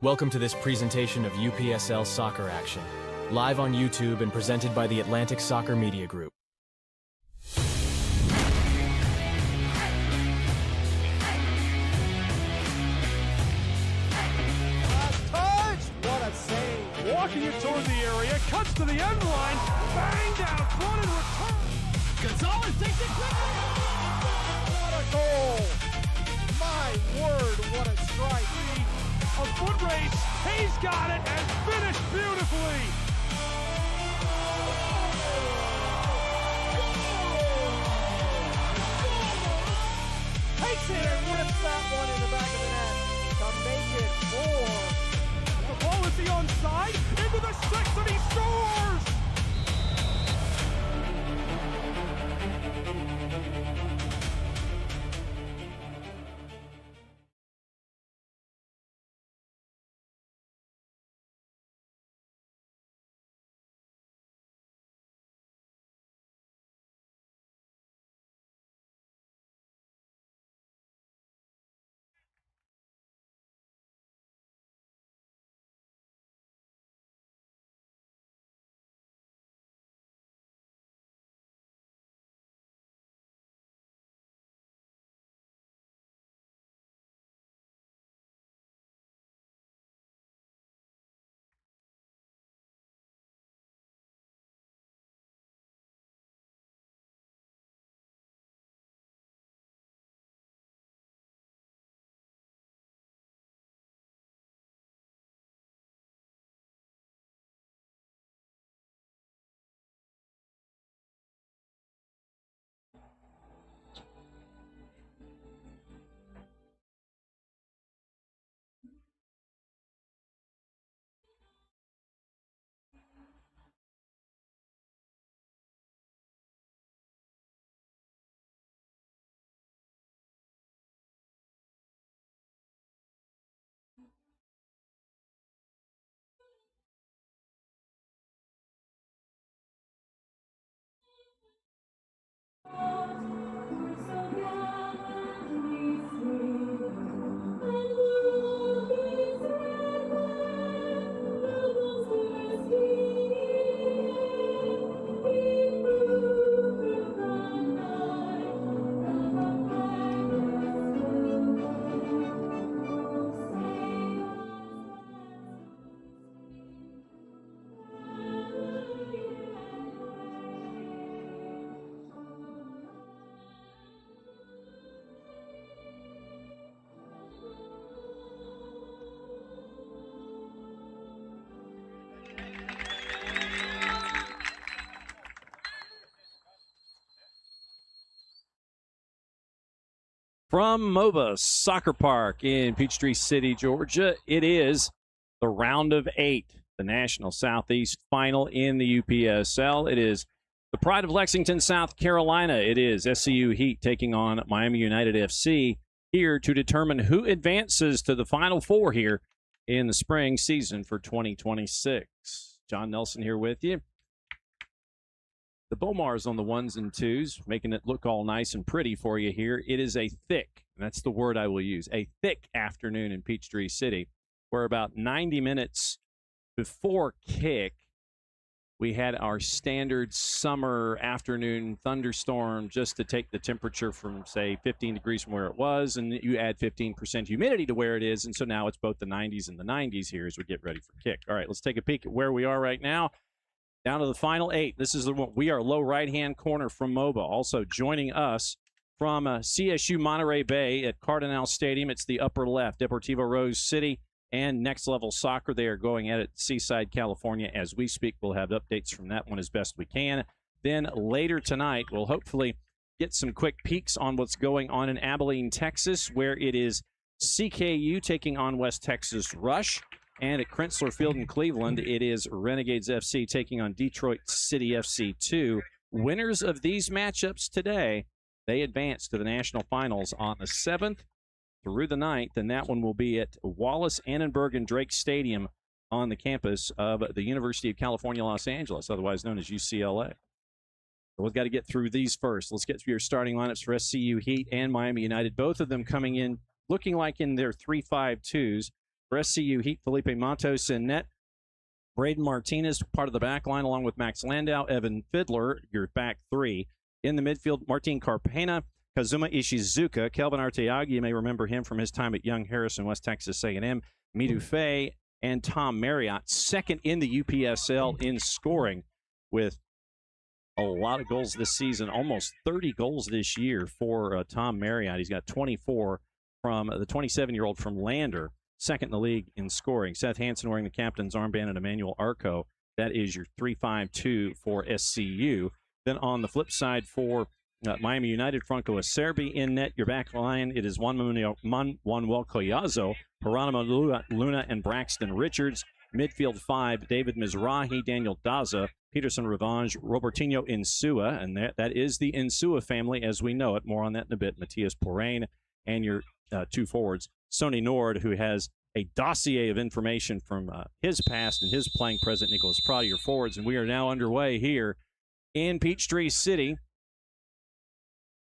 Welcome to this presentation of UPSL Soccer Action, live on YouTube and presented by the Atlantic Soccer Media Group. Touch! What a save! Walking it toward the area, cuts to the end line, banged out front and return. Gonzalez takes it quickly! What a goal! My word, what a strike! A foot race, he's got it and finished beautifully. Takes it and rips that one in the back of the net to make it 4. The ball is the onside, into the 6 and he scores! From MOBA Soccer Park in Peachtree City, Georgia, it is the round of 8, the National Southeast Final in the UPSL. It is the Pride of Lexington, South Carolina. It is SCU Heat taking on Miami United FC here to determine who advances to the Final Four here in the spring season for 2026. John Nelson here with you. The Bomars on the 1s and 2s, making it look all nice and pretty for you here. It is a thick, and that's the word I will use, a thick afternoon in Peachtree City. We're about 90 minutes before kick. We had our standard summer afternoon thunderstorm just to take the temperature from, say, 15 degrees from where it was, and you add 15% humidity to where it is, and so now it's both the 90s and the 90s here as we get ready for kick. All right, let's take a peek at where we are right now. Down to the final 8. This is the one. We are low right-hand corner from MOBA. Also joining us from CSU Monterey Bay at Cardinal Stadium, it's the upper left, Deportivo Rose City and Next Level Soccer. They are going at it Seaside, California. As we speak, we'll have updates from that one as best we can. Then later tonight, we'll hopefully get some quick peeks on what's going on in Abilene, Texas, where it is CKU taking on West Texas Rush. And at Chrysler Field in Cleveland, it is Renegades FC taking on Detroit City FC 2. Winners of these matchups today, they advance to the national finals on the 7th through the 9th, and that one will be at Wallace Annenberg and Drake Stadium on the campus of the University of California, Los Angeles, otherwise known as UCLA. So we've got to get through these first. Let's get through your starting lineups for SCU Heat and Miami United, both of them coming in looking like in their 3-5-2s. For SCU Heat, Felipe Matos in net. Braden Martinez, part of the back line, along with Max Landau, Evan Fiddler, your back three. In the midfield, Martin Carpena, Kazuma Ishizuka, Kelvin Arteaga, you may remember him from his time at Young Harrison, West Texas A&M, Midu Fei, and Tom Marriott, second in the UPSL in scoring with a lot of goals this season, almost 30 goals this year for Tom Marriott. He's got 24 from the 27-year-old from Lander, second in the league in scoring. Seth Hansen wearing the captain's armband, and Emmanuel Arco. That is your 3-5-2 for SCU. Then on the flip side for Miami United, Franco Acerbi in net. Your back line, it is Juan Manuel Collazo, Geronimo Luna, and Braxton Richards. Midfield five, David Mizrahi, Daniel Daza, Peterson Revenge, Robertinho Insua, and that is the Insua family as we know it. More on that in a bit. Matthias Porain, and your two forwards, Sonny Nord, who has a dossier of information from his past and his playing present. Nicholas Prada, your forwards, and we are now underway here in Peachtree City.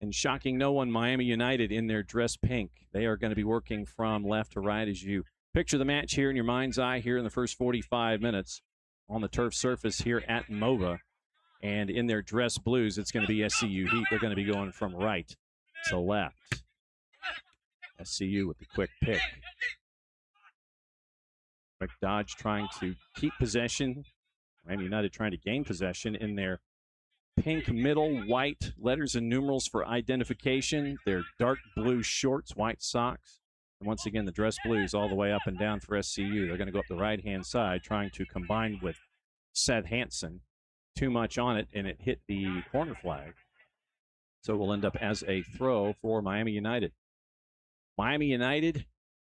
And shocking no one, Miami United in their dress pink. They are going to be working from left to right as you picture the match here in your mind's eye here in the first 45 minutes on the turf surface here at MOVA. And in their dress blues, it's going to be SCU Heat. They're going to be going from right to left. SCU with the quick pick. Quick dodge trying to keep possession. Miami United trying to gain possession in their pink middle, white letters and numerals for identification. Their dark blue shorts, white socks. And once again, the dress blues all the way up and down for SCU. They're going to go up the right-hand side, trying to combine with Seth Hansen. Too much on it, and it hit the corner flag. So it will end up as a throw for Miami United. Miami United,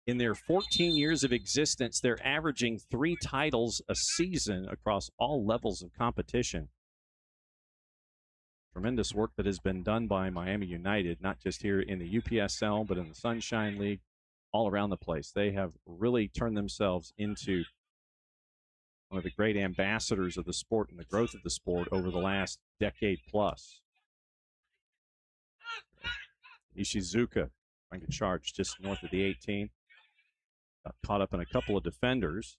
in their 14 years of existence, they're averaging 3 titles a season across all levels of competition. Tremendous work that has been done by Miami United, not just here in the UPSL, but in the Sunshine League, all around the place. They have really turned themselves into one of the great ambassadors of the sport and the growth of the sport over the last decade plus. Ishizuka trying to charge just north of the 18. Got caught up in a couple of defenders.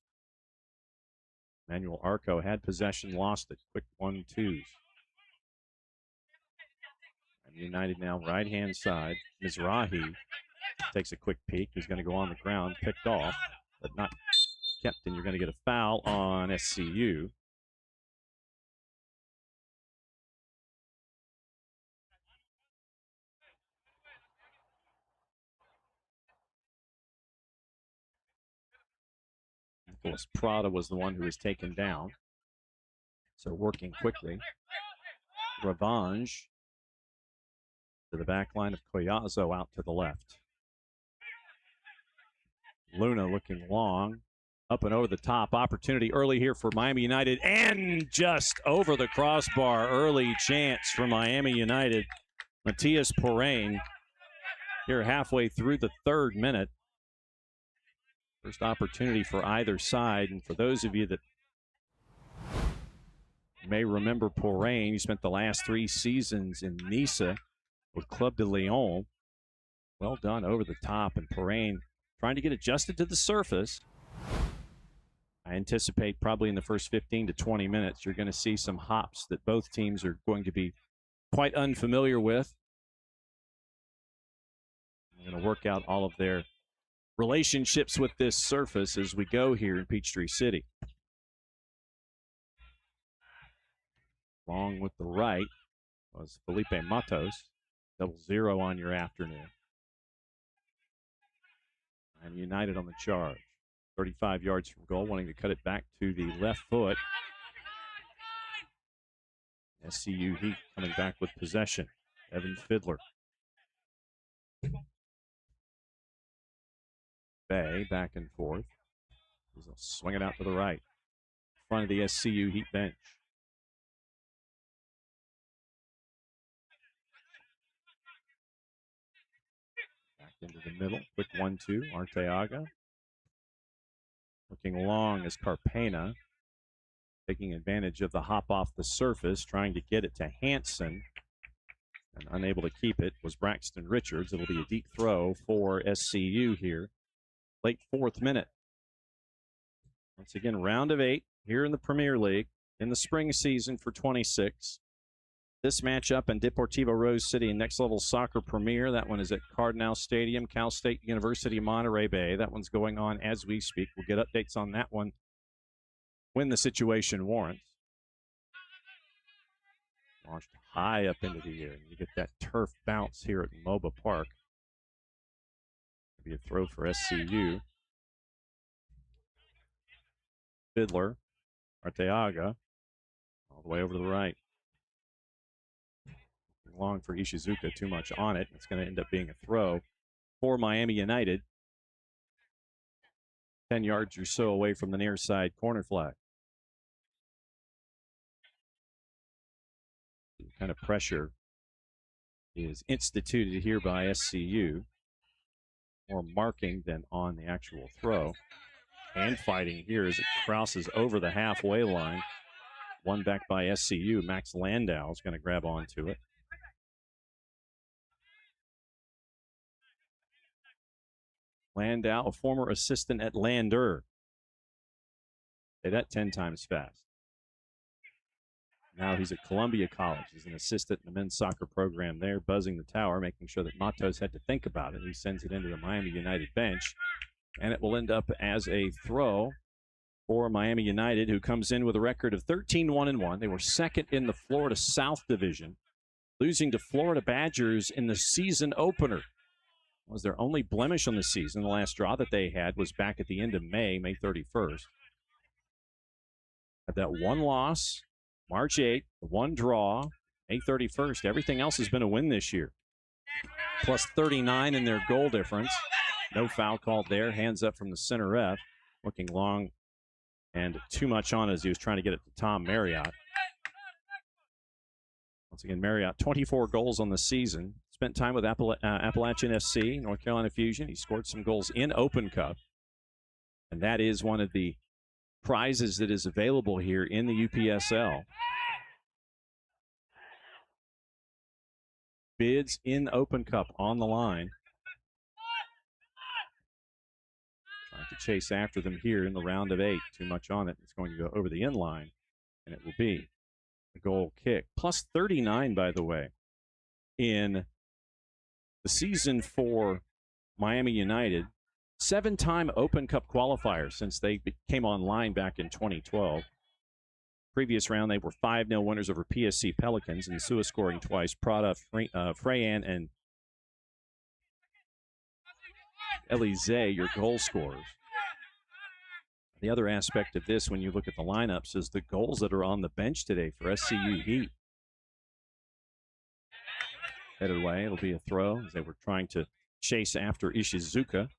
Manuel Arco had possession, lost it. Quick 1-2s. United now right-hand side. Mizrahi takes a quick peek. He's going to go on the ground, picked off, but not kept, and you're going to get a foul on SCU. Nicholas Prada was the one who was taken down. So working quickly. Revenge to the back line of Collazo out to the left. Luna looking long. Up and over the top. Opportunity early here for Miami United. And just over the crossbar. Early chance for Miami United. Matthias Porain here halfway through the 3rd minute. First opportunity for either side. And for those of you that may remember Porain, he spent the last 3 seasons in Nice with Club de Lyon. Well done over the top. And Porain trying to get adjusted to the surface. I anticipate probably in the first 15 to 20 minutes, you're going to see some hops that both teams are going to be quite unfamiliar with. They're going to work out all of their relationships with this surface as we go here in Peachtree City. Long with the right was Felipe Matos. 0-0 on your afternoon. And United on the charge. 35 yards from goal, wanting to cut it back to the left foot. SCU Heat coming back with possession. Evan Fiddler. Bay back and forth. He'll swing it out to the right. In front of the SCU Heat bench. Back into the middle. Quick 1-2. Arteaga. Looking long is Carpena, taking advantage of the hop off the surface, trying to get it to Hansen, and unable to keep it was Braxton Richards. It'll be a deep throw for SCU here. Late 4th minute. Once again, round of 8 here in the Premier League in the spring season for 26. This matchup in Deportivo Rose City Next Level Soccer Premier. That one is at Cardinal Stadium, Cal State University, Monterey Bay. That one's going on as we speak. We'll get updates on that one when the situation warrants. Launched high up into the air. You get that turf bounce here at MOBA Park. Be a throw for SCU. Fiddler, Arteaga, all the way over to the right. Long for Ishizuka, too much on it. It's going to end up being a throw for Miami United. 10 yards or so away from the near side corner flag. The kind of pressure is instituted here by SCU. More marking than on the actual throw. Hand fighting here as it crosses over the halfway line. One back by SCU. Max Landau is going to grab onto it. Landau, a former assistant at Lander. Say that 10 times fast. Now he's at Columbia College. He's an assistant in the men's soccer program there, buzzing the tower, making sure that Matos had to think about it. He sends it into the Miami United bench, and it will end up as a throw for Miami United, who comes in with a record of 13-1-1. They were second in the Florida South Division, losing to Florida Badgers in the season opener. It was their only blemish on the season. The last draw that they had was back at the end of May 31st. Had that one loss, March 8th, the one draw, May 31st. Everything else has been a win this year. Plus 39 in their goal difference. No foul called there. Hands up from the center ref. Looking long and too much on as he was trying to get it to Tom Marriott. Once again, Marriott, 24 goals on the season. Spent time with Appalachian FC, North Carolina Fusion. He scored some goals in Open Cup. And that is one of the prizes that is available here in the UPSL. Bids in Open Cup on the line. Trying to chase after them here in the round of 8. Too much on it. It's going to go over the end line, and it will be a goal kick. Plus 39, by the way, in the season for Miami United. 7-time Open Cup qualifier since they came online back in 2012. Previous round, they were 5-0 winners over PSC Pelicans, and Sua scoring twice. Prada, Freyan, and Elize, your goal scorers. The other aspect of this, when you look at the lineups, is the goals that are on the bench today for SCU Heat. Headed away, it'll be a throw as they were trying to chase after Ishizuka.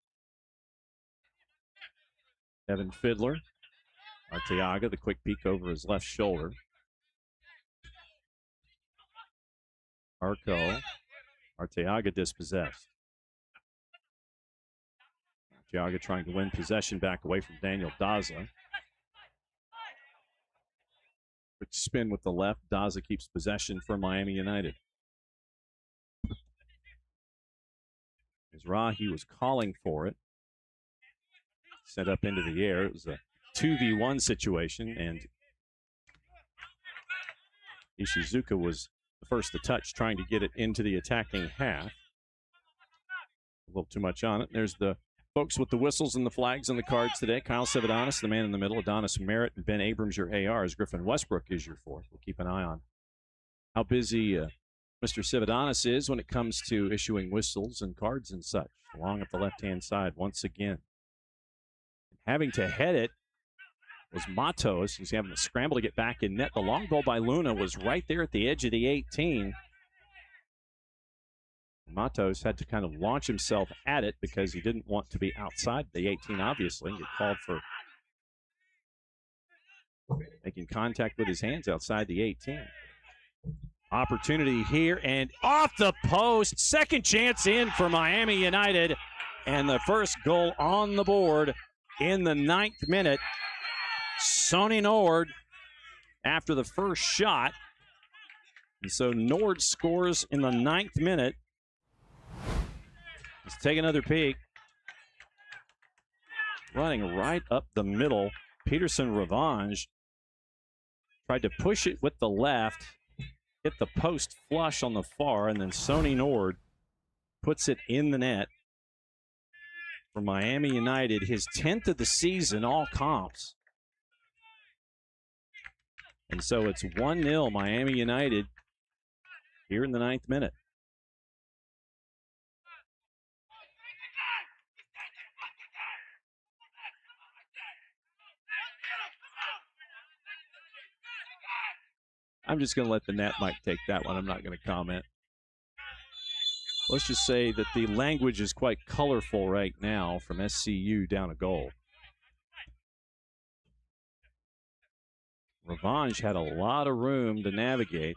Evan Fiddler, Arteaga, the quick peek over his left shoulder. Arco, Arteaga dispossessed. Arteaga trying to win possession back away from Daniel Daza. Quick spin with the left. Daza keeps possession for Miami United. Mizrahi was calling for it. Set up into the air. It was a 2v1 situation, and Ishizuka was the first to touch, trying to get it into the attacking half. A little too much on it. There's the folks with the whistles and the flags and the cards today. Kyle Sevedanis, the man in the middle. Adonis Merritt and Ben Abrams, your ARs. Griffin Westbrook is your fourth. We'll keep an eye on how busy Mr. Sevedanis is when it comes to issuing whistles and cards and such. Along at the left-hand side once again. Having to head it was Matos. He's having to scramble to get back in net. The long ball by Luna was right there at the edge of the 18. Matos had to kind of launch himself at it because he didn't want to be outside the 18, obviously. He called for making contact with his hands outside the 18. Opportunity here and off the post. Second chance in for Miami United. And the first goal on the board in the 9th minute. Sonny Nord after the first shot. And so Nord scores in the 9th minute. Let's take another peek. Running right up the middle. Peterson Revenge tried to push it with the left, hit the post flush on the far, and then Sonny Nord puts it in the net for Miami United, his 10th of the season, all comps. And so it's 1-0 Miami United here in the 9th minute. I'm just going to let the net mic take that one. I'm not going to comment. Let's just say that the language is quite colorful right now from SCU down a goal. Revenge had a lot of room to navigate.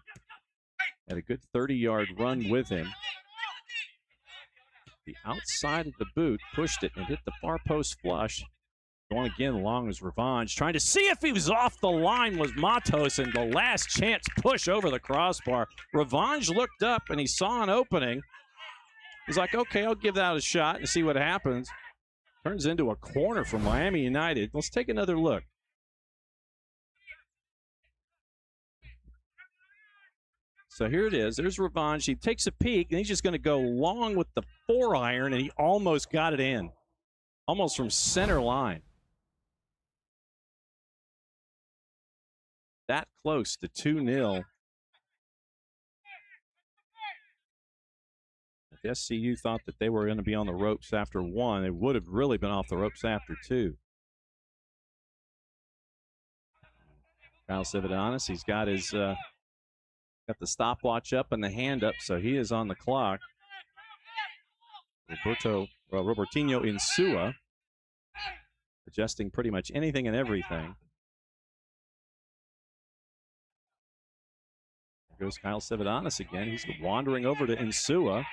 Had a good 30-yard run with him. The outside of the boot pushed it and hit the far post flush. Going again long as Revenge. Trying to see if he was off the line was Matos, and the last chance push over the crossbar. Revenge looked up and he saw an opening. He's like, okay, I'll give that a shot and see what happens. Turns into a corner for Miami United. Let's take another look. So here it is. There's Revenge. He takes a peek, and he's just going to go long with the 4-iron, and he almost got it in. Almost from center line. That close to 2-0. If SCU thought that they were going to be on the ropes after 1, they would have really been off the ropes after 2. Kyle Cividanis, he's got his got the stopwatch up and the hand up, so he is on the clock. Robertinho Insua adjusting pretty much anything and everything. There goes Kyle Cividanis again. He's wandering over to Insua,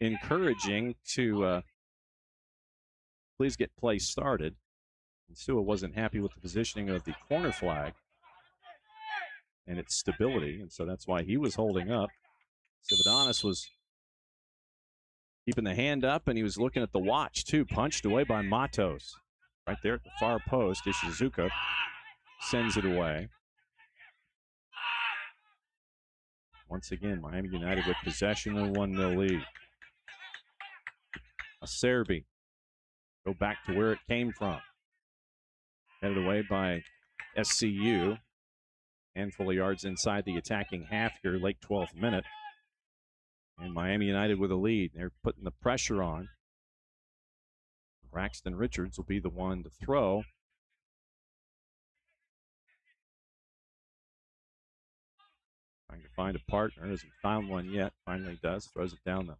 encouraging to please get play started. Insua wasn't happy with the positioning of the corner flag and its stability, and so that's why he was holding up. Cividanis was keeping the hand up, and he was looking at the watch, too. Punched away by Matos. Right there at the far post, Ishizuka sends it away. Once again, Miami United with possession and 1-0 lead. Acerbi go back to where it came from. Headed away by SCU. Handful of yards inside the attacking half here, late 12th minute. And Miami United with a lead. They're putting the pressure on. Braxton Richards will be the one to throw. Trying to find a partner. Hasn't found one yet. Finally does. Throws it down the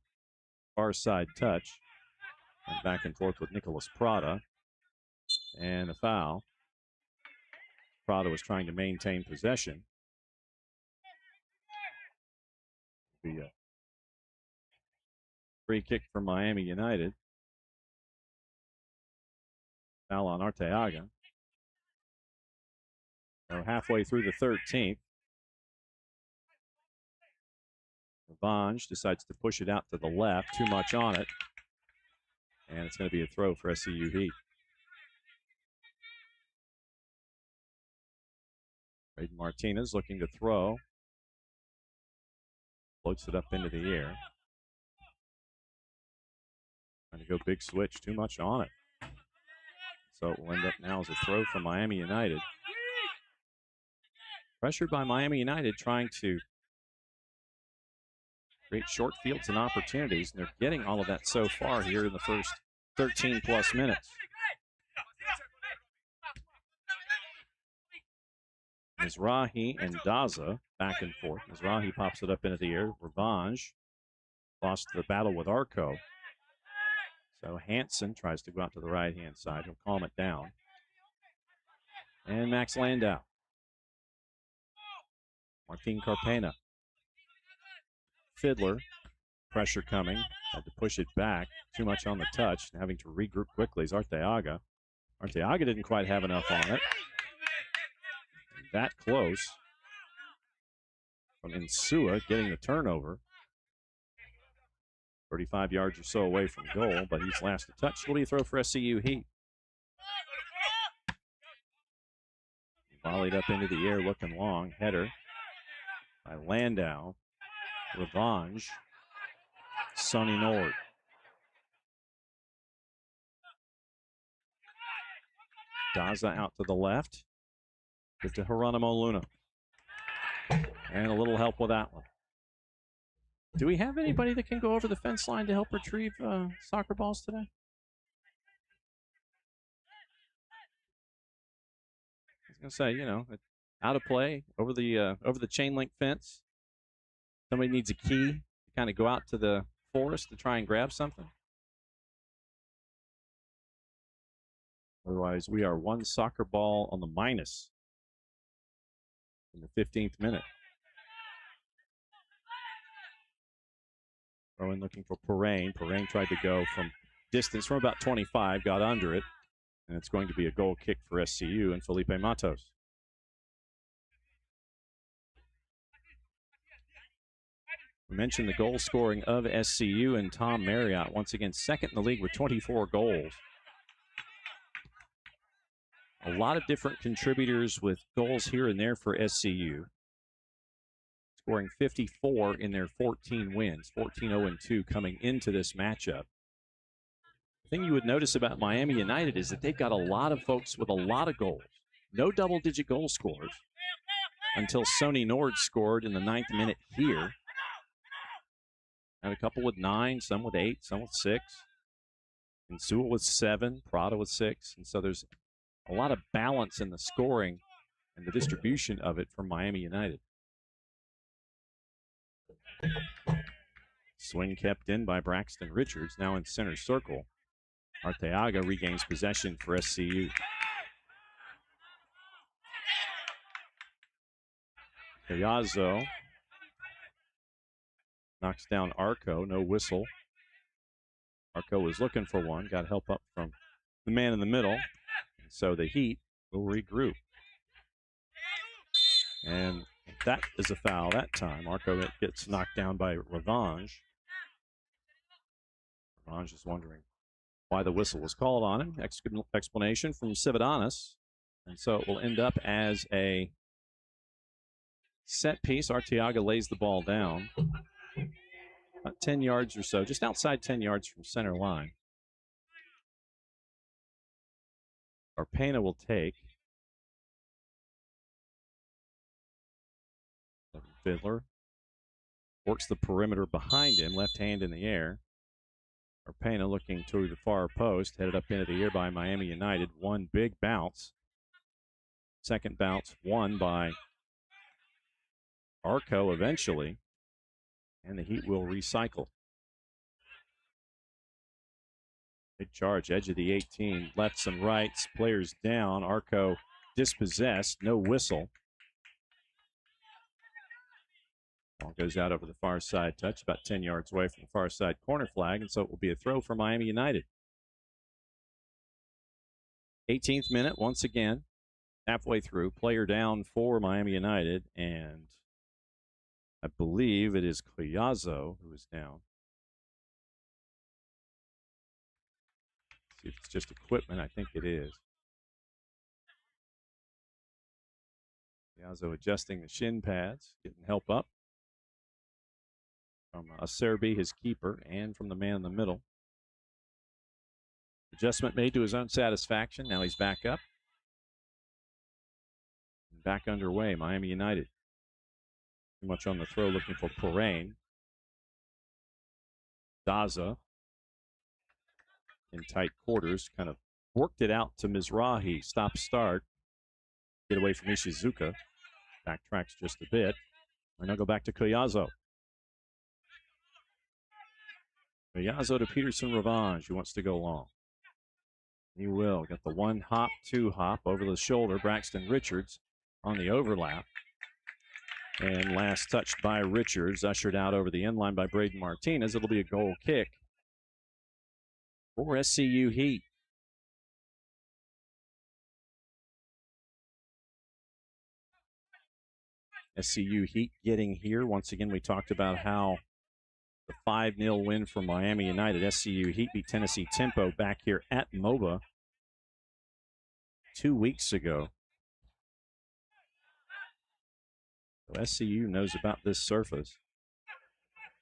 far side touch. And back and forth with Nicholas Prada. And a foul. Prada was trying to maintain possession. Be a free kick for Miami United. Foul on Arteaga. So halfway through the 13th. Revenge decides to push it out to the left. Too much on it. And it's going to be a throw for SCU Heat. Braden Martinez looking to throw. Floats it up into the air. Trying to go big switch. Too much on it. So it will end up now as a throw from Miami United. Pressured by Miami United, trying to create short fields and opportunities, and they're getting all of that so far here in the first 13-plus minutes. Mizrahi and Daza back and forth. Mizrahi pops it up into the air. Revenge lost the battle with Arco. So Hansen tries to go out to the right-hand side. He'll calm it down. And Max Landau. Martin Carpena. Fiddler. Pressure coming. Had to push it back. Too much on the touch. And having to regroup quickly is Arteaga. Arteaga didn't quite have enough on it. That close from Insua getting the turnover. 35 yards or so away from goal, but he's last a touch. What do you throw for SCU Heat? Volleyed up into the air, looking long. Header by Landau. Revenge. Sonny Nord. Daza out to the left. Give to Geronimo Luna. And a little help with that one. Do we have anybody that can go over the fence line to help retrieve soccer balls today? I was going to say, you know, out of play over the chain link fence. Somebody needs a key to kind of go out to the forest to try and grab something. Otherwise, we are one soccer ball on the minus in the 15th minute. Rowan looking for Perrine. Perrine tried to go from distance from about 25, got under it, and it's going to be a goal kick for SCU and Felipe Matos. We mentioned the goal scoring of SCU and Tom Marriott, once again second in the league with 24 goals. A lot of different contributors with goals here and there for SCU. Scoring 54 in their 14 wins, 14-0-2 coming into this matchup. The thing you would notice about Miami United is that they've got a lot of folks with a lot of goals. No double-digit goal scorers until Sonny Nord scored in the 9th minute here. Had a couple with 9, some with 8, some with 6. And Sewell with 7, Prada with 6. And so there's a lot of balance in the scoring and the distribution of it from Miami United. Swing kept in by Braxton Richards, now in center circle. Arteaga regains possession for SCU. Collazo knocks down Arco, no whistle. Arco was looking for one, got help up from the man in the middle. And so the Heat will regroup. And that is a foul that time. Arco gets knocked down by Revenge. Revenge is wondering why the whistle was called on him. Explanation from Cividanis. And so it will end up as a set piece. Arteaga lays the ball down. About 10 yards or so, just outside 10 yards from center line. Arpena will take. Fiddler works the perimeter behind him, left hand in the air. Arpena looking to the far post, headed up into the air by Miami United. One big bounce. Second bounce won by Arco eventually. And the Heat will recycle. Big charge, edge of the 18, lefts and rights, players down. Arco dispossessed, no whistle. Ball goes out over the far side touch, about 10 yards away from the far side corner flag, and so it will be a throw for Miami United. 18th minute, once again, halfway through, player down for Miami United, and I believe it is Collazo who is down. See if it's just equipment. I think it is. Collazo adjusting the shin pads, getting help up from Acerbi, his keeper, and from the man in the middle. Adjustment made to his own satisfaction. Now he's back up. And back underway, Miami United. Too much on the throw, looking for Perrine. Daza in tight quarters, kind of worked it out to Mizrahi. Stop start. Get away from Ishizuka. Backtracks just a bit. And now go back to Collazo. Collazo to Peterson Revenge, who wants to go long. He will. Got the 1 hop, 2 hop over the shoulder. Braxton Richards on the overlap. And last touched by Richards, ushered out over the end line by Braden Martinez. It'll be a goal kick for SCU Heat. SCU Heat getting here. Once again, we talked about how the 5-0 win for Miami United. SCU Heat beat Tennessee Tempo back here at MOBA 2 weeks ago. So SCU knows about this surface.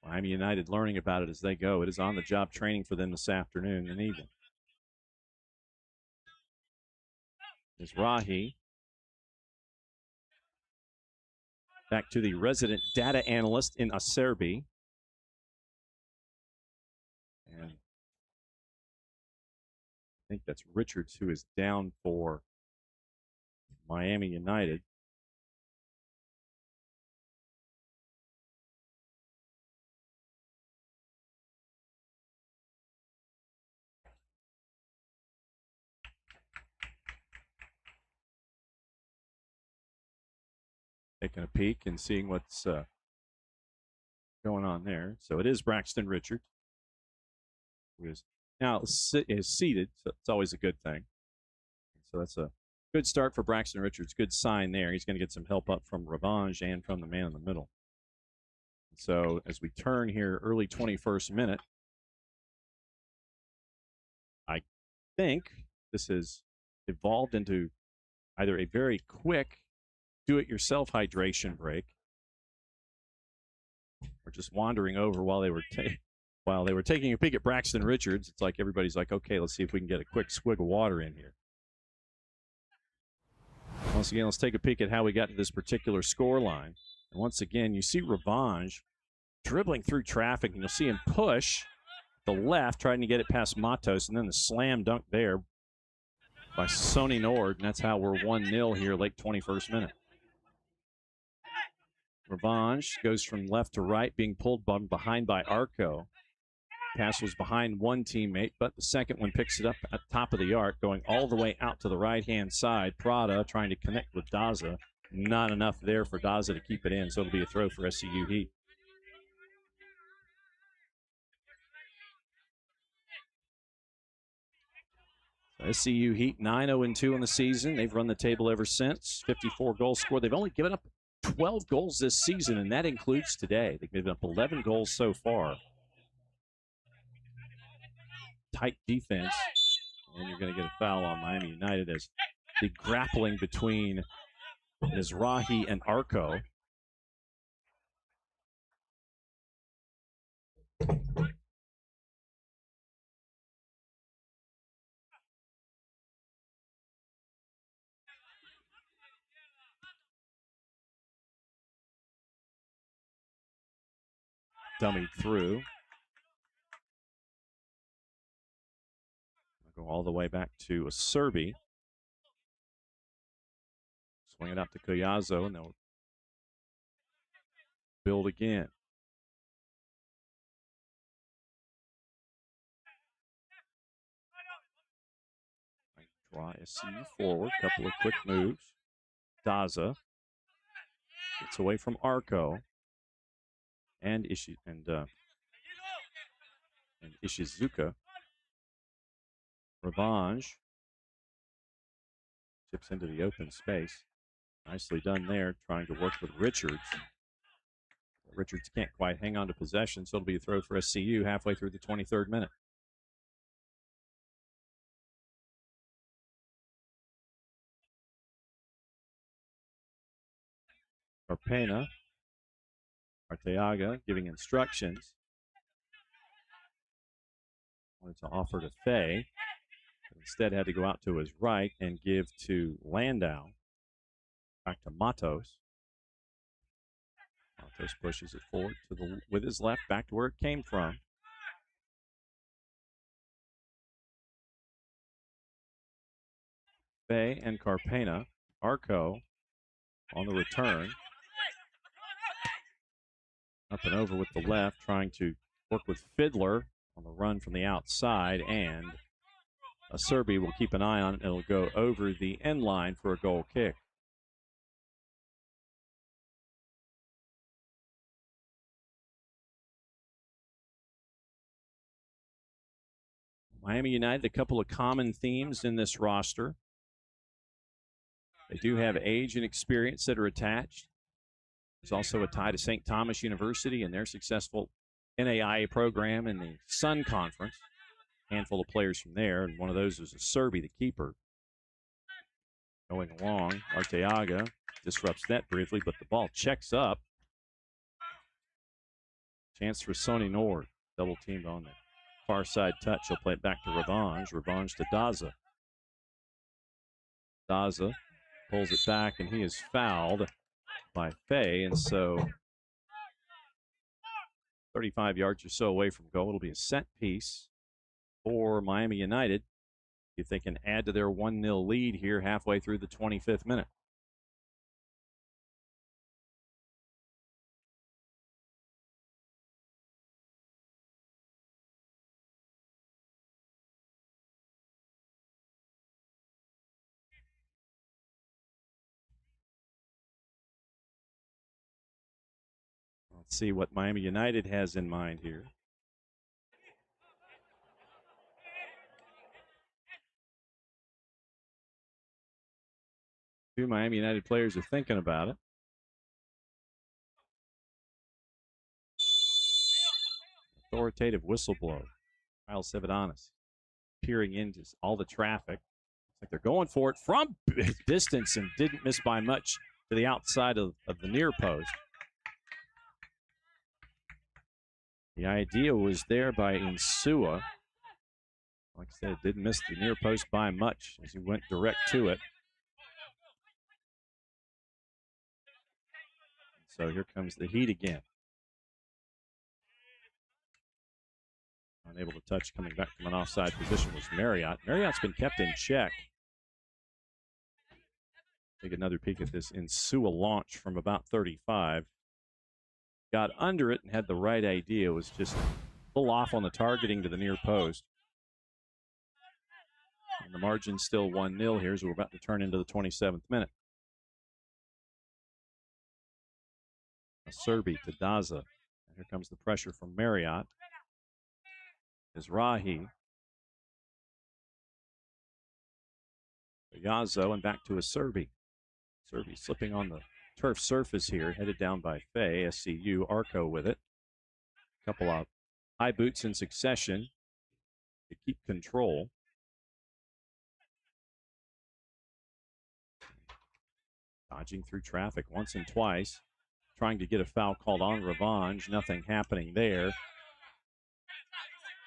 Miami United learning about it as they go. It is on-the-job training for them this afternoon and evening. Mizrahi back to the resident data analyst in Acerbi. And I think that's Richards who is down for Miami United. Taking a peek and seeing what's going on there. So it is Braxton Richards, who is now is seated, so it's always a good thing. So that's a good start for Braxton Richards. Good sign there. He's going to get some help up from Revanche and from the man in the middle. So as we turn here, early 21st minute, I think this has evolved into either a very quick do-it-yourself hydration break, or just wandering over while they were taking a peek at Braxton Richards. It's like everybody's like, okay, let's see if we can get a quick swig of water in here. Once again, let's take a peek at how we got to this particular score line. And once again, you see Revanche dribbling through traffic, and you'll see him push the left, trying to get it past Matos, and then the slam dunk there by Sonny Nord, and that's how we're 1-0 here, late 21st minute. Revanche goes from left to right, being pulled behind by Arco. Pass was behind one teammate, but the second one picks it up at the top of the arc, going all the way out to the right-hand side. Prada trying to connect with Daza. Not enough there for Daza to keep it in, so it'll be a throw for SCU Heat. SCU Heat 9-0-2 in the season. They've run the table ever since. 54 goals scored. They've only given up 12 goals this season, and that includes today. They've given up 11 goals so far. Tight defense, and you're going to get a foul on Miami United as the grappling between Mizrahi and Arco. Dummied through. Go all the way back to Acerbi. Swing it out to Collazo, and they'll build again. Draw SCU forward, couple of quick moves. Daza gets away from Arco and Ishizuka. Revanche chips into the open space. Nicely done there, trying to work with Richards. Richards can't quite hang on to possession, so it'll be a throw for SCU halfway through the 23rd minute. Carpena, Arteaga giving instructions. Wanted to offer to Fay, but instead had to go out to his right and give to Landau. Back to Matos. Matos pushes it forward with his left, back to where it came from. Fay and Carpena. Arco on the return. Up and over with the left, trying to work with Fiddler on the run from the outside, and Acerbi will keep an eye on it. It'll go over the end line for a goal kick. Miami United, a couple of common themes in this roster. They do have age and experience that are attached. There's also a tie to St. Thomas University and their successful NAIA program in the Sun Conference. Handful of players from there, and one of those is Acerbi, the keeper. Going along, Arteaga disrupts that briefly, but the ball checks up. Chance for Sonny Nord. Double teamed on the far side touch. He'll play it back to Revenge. Revenge to Daza. Daza pulls it back, and he is fouled by Fay. And so 35 yards or so away from goal. It'll be a set piece for Miami United if they can add to their 1-0 lead here halfway through the 25th minute. Let's see what Miami United has in mind here. Two Miami United players are thinking about it. Authoritative whistleblower, Kyle Sevedanis, peering into all the traffic. It's like they're going for it from distance and didn't miss by much to the outside of the near post. The idea was there by Insua. Like I said, didn't miss the near post by much as he went direct to it. So here comes the heat again. Unable to touch, coming back from an offside position was Marriott. Marriott's been kept in check. Take another peek at this Insua launch from about 35. Got under it and had the right idea. Was just a little off on the targeting to the near post. And the margin's still 1-0 here as we're about to turn into the 27th minute. Serbi to Daza. And here comes the pressure from Marriott. Is Rahi. Yazo and back to a Serbi. Serbi slipping on the turf surface here, headed down by Fay. SCU, Arco with it. A couple of high boots in succession to keep control. Dodging through traffic once and twice. Trying to get a foul called on Revenge. Nothing happening there.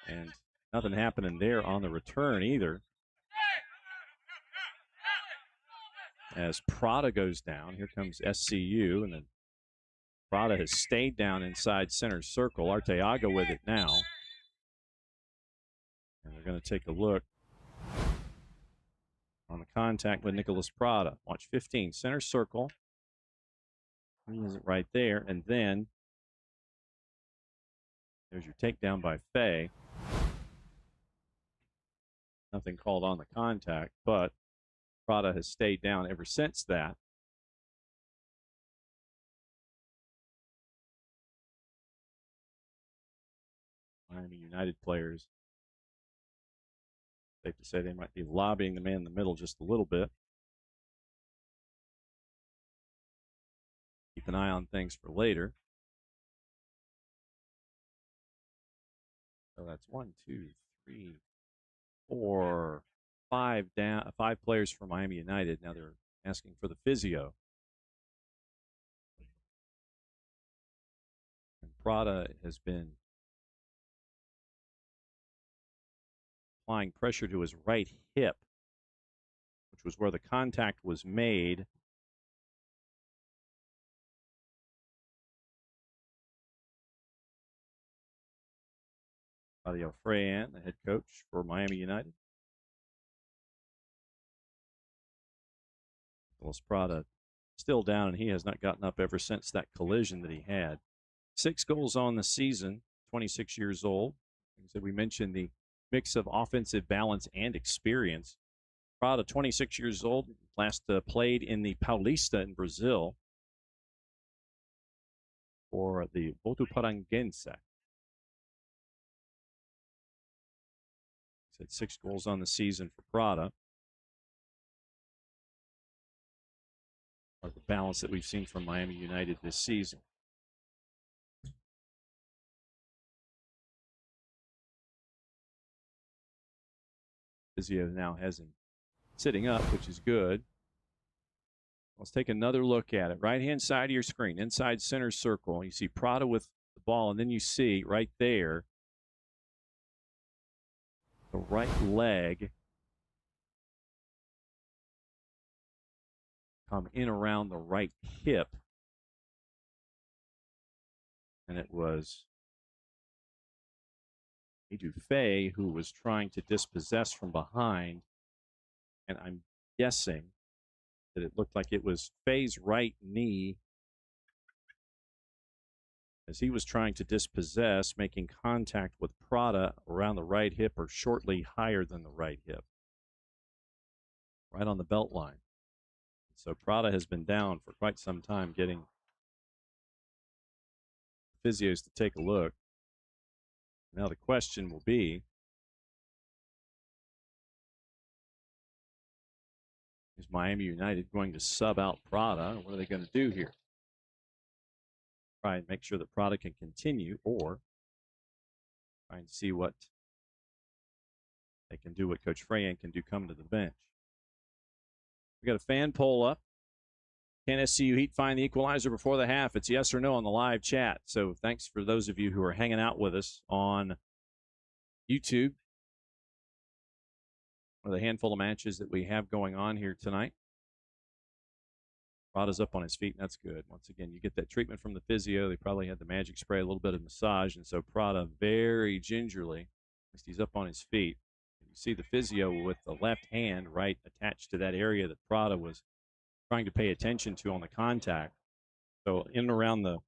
And nothing happening there on the return either. As Prada goes down, here comes SCU, and then Prada has stayed down inside center circle. Arteaga with it now. And they're going to take a look on the contact with Nicholas Prada. Watch 15, center circle. He has it right there, and then there's your takedown by Fay. Nothing called on the contact, but Prada has stayed down ever since that. Miami United players, safe to say they might be lobbying the man in the middle just a little bit. Keep an eye on things for later. So that's 1, 2, 3, 4, 5 down, 5 players for Miami United. Now they're asking for the physio. And Prada has been applying pressure to his right hip, which was where the contact was made. Claudio Freyan, the head coach for Miami United. Nicholas Prada still down, and he has not gotten up ever since that collision that he had. 6 goals on the season, 26 years old. Like I said, we mentioned the mix of offensive balance and experience. Prada, 26 years old, last played in the Paulista in Brazil for the Votuparanguense. He's had 6 goals on the season for Prada. Of the balance that we've seen from Miami United this season. Physio now has him sitting up, which is good. Let's take another look at it. Right-hand side of your screen, inside center circle. You see Prada with the ball, and then you see right there the right leg come in around the right hip. And it was Fei who was trying to dispossess from behind. And I'm guessing that it looked like it was Fei's right knee as he was trying to dispossess, making contact with Prada around the right hip or shortly higher than the right hip, right on the belt line. So Prada has been down for quite some time, getting physios to take a look. Now the question will be, is Miami United going to sub out Prada? What are they going to do here? Try and make sure that Prada can continue, or try and see what they can do, what Coach Freyan can do coming to the bench. We got a fan poll up. Can SCU Heat find the equalizer before the half? It's yes or no on the live chat. So thanks for those of you who are hanging out with us on YouTube. One of the handful of matches that we have going on here tonight. Prada's up on his feet, and that's good. Once again, you get that treatment from the physio. They probably had the magic spray, a little bit of massage, and so Prada very gingerly, at least he's up on his feet. You see the physio with the left hand right attached to that area that Prada was trying to pay attention to on the contact. So in and around the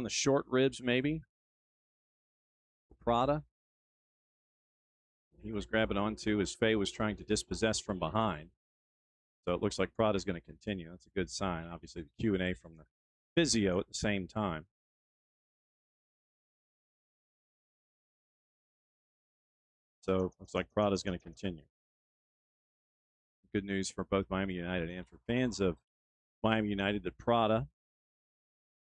short ribs, maybe. Prada. He was grabbing onto as Fei was trying to dispossess from behind. So it looks like Prada's going to continue. That's a good sign. Obviously, the Q&A from the physio at the same time. So looks like Prada's going to continue. Good news for both Miami United and for fans of Miami United that Prada,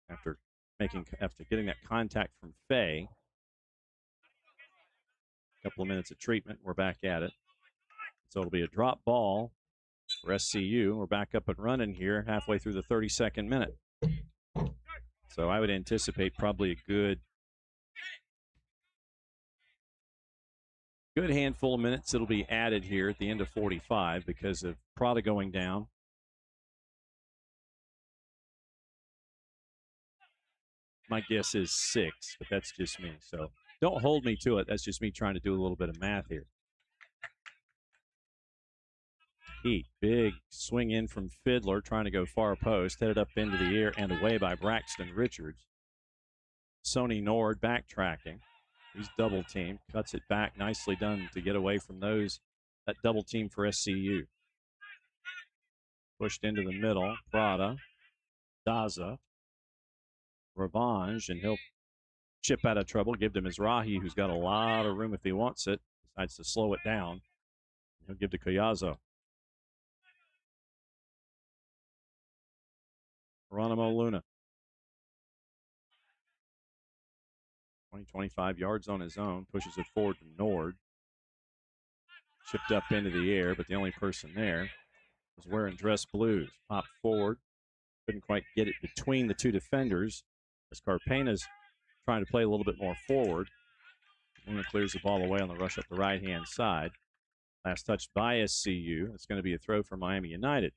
after getting that contact from Fei, a couple of minutes of treatment, we're back at it. So it'll be a drop ball for SCU. We're back up and running here halfway through the 32nd minute. So I would anticipate probably a good handful of minutes that'll be added here at the end of 45 because of Prada going down. My guess is 6, but that's just me. So don't hold me to it. That's just me trying to do a little bit of math here. Heat, big swing in from Fiddler, trying to go far post, headed up into the air and away by Braxton Richards. Sonny Nord backtracking. He's double teamed, cuts it back, nicely done to get away from that double team for SCU. Pushed into the middle, Prada, Daza, Revenge, and he'll chip out of trouble, give to Mizrahi, who's got a lot of room if he wants it, decides to slow it down. He'll give to Collazo. Geronimo Luna. 25 yards on his own, pushes it forward to Nord. Chipped up into the air, but the only person there was wearing dress blues. Popped forward, couldn't quite get it between the two defenders as Carpena's trying to play a little bit more forward. Luna clears the ball away on the rush up the right-hand side. Last touch by SCU. It's going to be a throw for Miami United.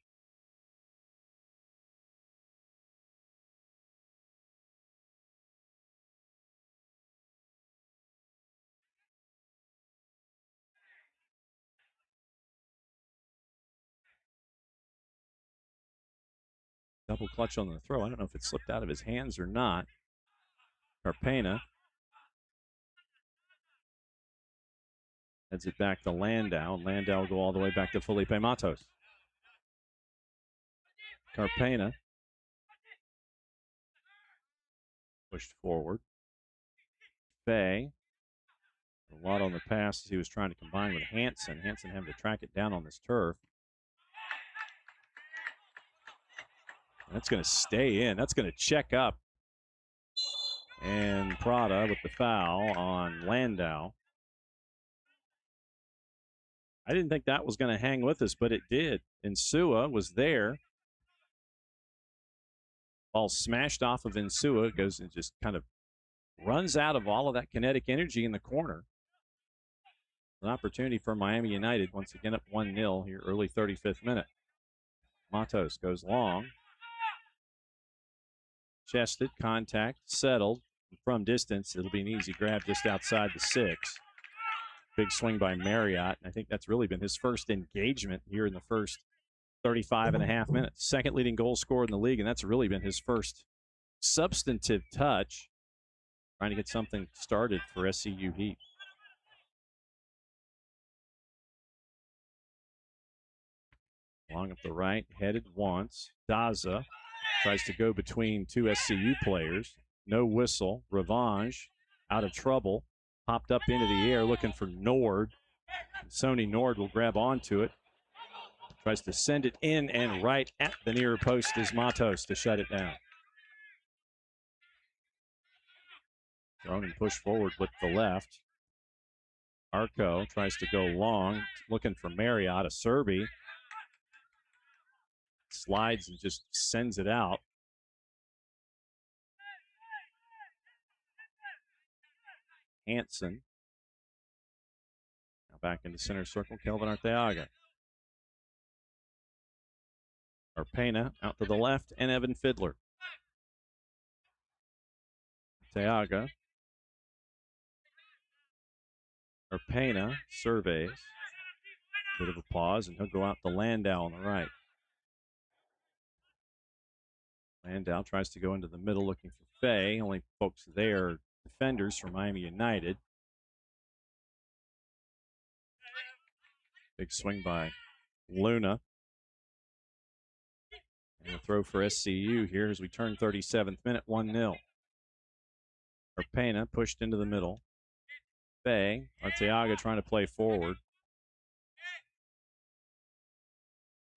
Double clutch on the throw. I don't know if it slipped out of his hands or not. Carpena heads it back to Landau. Landau will go all the way back to Felipe Matos. Carpena pushed forward. Fei, a lot on the pass as he was trying to combine with Hansen. Hansen having to track it down on this turf. That's going to stay in. That's going to check up. And Prada with the foul on Landau. I didn't think that was going to hang with us, but it did. Insua was there. Ball smashed off of Insua, goes and just kind of runs out of all of that kinetic energy in the corner. An opportunity for Miami United, once again up 1-0 here, early 35th minute. Matos goes long. Chested, contact, settled. From distance, it'll be an easy grab just outside the 6. Big swing by Marriott. I think that's really been his first engagement here in the first 35 and a half minutes. Second leading goal scorer in the league, and that's really been his first substantive touch. Trying to get something started for SCU Heat. Long up the right, headed once. Daza tries to go between two SCU players. No whistle. Revenge out of trouble. Popped up into the air looking for Nord. Sony Nord will grab onto it. Tries to send it in, and right at the near post is Matos to shut it down. Thrown and pushed forward with the left. Arco tries to go long, looking for Marriott. A Serbi slides and just sends it out. Hansen. Now back into center circle, Kelvin Arteaga. Arpena out to the left, and Evan Fiddler. Arteaga. Arpena surveys. Bit of a pause, and he'll go out to Landau on the right. Landau tries to go into the middle looking for Fay. Only folks there, defenders from Miami United. Big swing by Luna. And a throw for SCU here as we turn 37th minute, 1-0. Arpena pushed into the middle. Fay, Arteaga trying to play forward.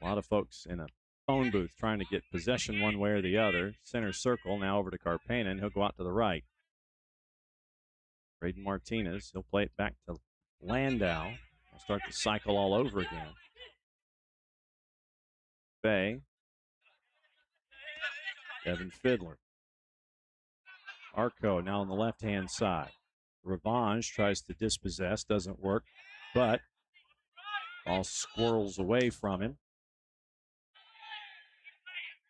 A lot of folks in a phone booth trying to get possession one way or the other. Center circle now over to Carpena, and he'll go out to the right. Braden Martinez, he'll play it back to Landau. He'll start the cycle all over again. Fay. Evan Fiddler. Arco now on the left-hand side. Revenge tries to dispossess, doesn't work, but ball squirrels away from him.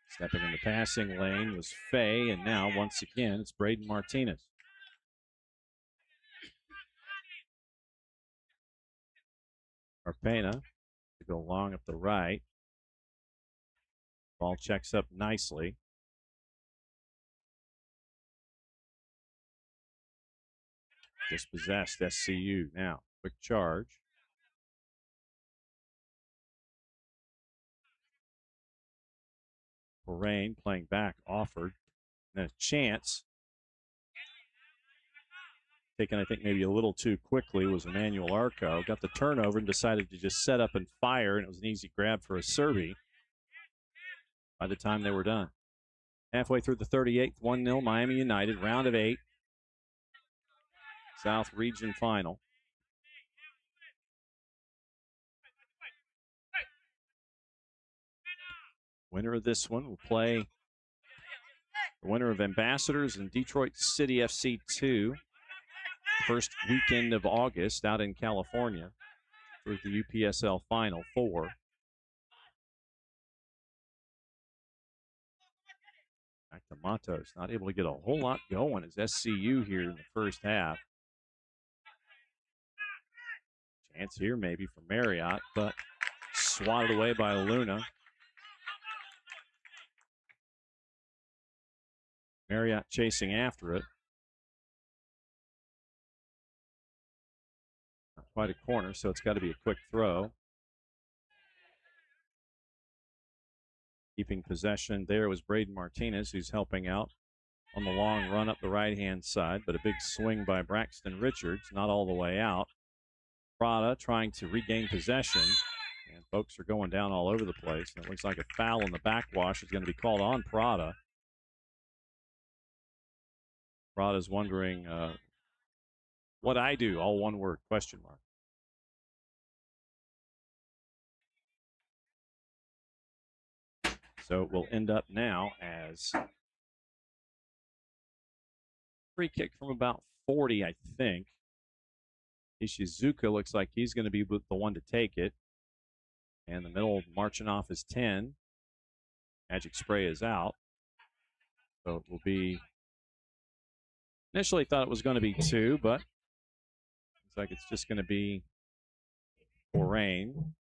Stepping in the passing lane was Fay, and now once again it's Braden Martinez. Arpena to go long up the right. Ball checks up nicely. Dispossessed SCU now. Quick charge. Rain playing back, offered. And a chance. Taken, I think, maybe a little too quickly was Emmanuel Arco. Got the turnover and decided to just set up and fire, and it was an easy grab for a Serbi by the time they were done. Halfway through the 38th, 1-0 Miami United, round of 8. South Region Final. Winner of this one will play the winner of Ambassadors and Detroit City FC 2. First weekend of August out in California for the UPSL Final 4. Back to Matos, not able to get a whole lot going as SCU here in the first half. Chance here maybe for Marriott, but swatted away by Luna. Marriott chasing after it. Not quite a corner, so it's got to be a quick throw. Keeping possession there was Braden Martinez, who's helping out on the long run up the right-hand side, but a big swing by Braxton Richards, not all the way out. Prada trying to regain possession, and folks are going down all over the place. And it looks like a foul in the backwash is going to be called on Prada. Prada's wondering what I do, all one word, question mark. So it will end up now as free kick from about 40, I think. Ishizuka looks like he's going to be the one to take it. And the middle marching off is 10. Magic spray is out. So it will be, initially thought it was going to be 2, but looks like it's just going to be for rain.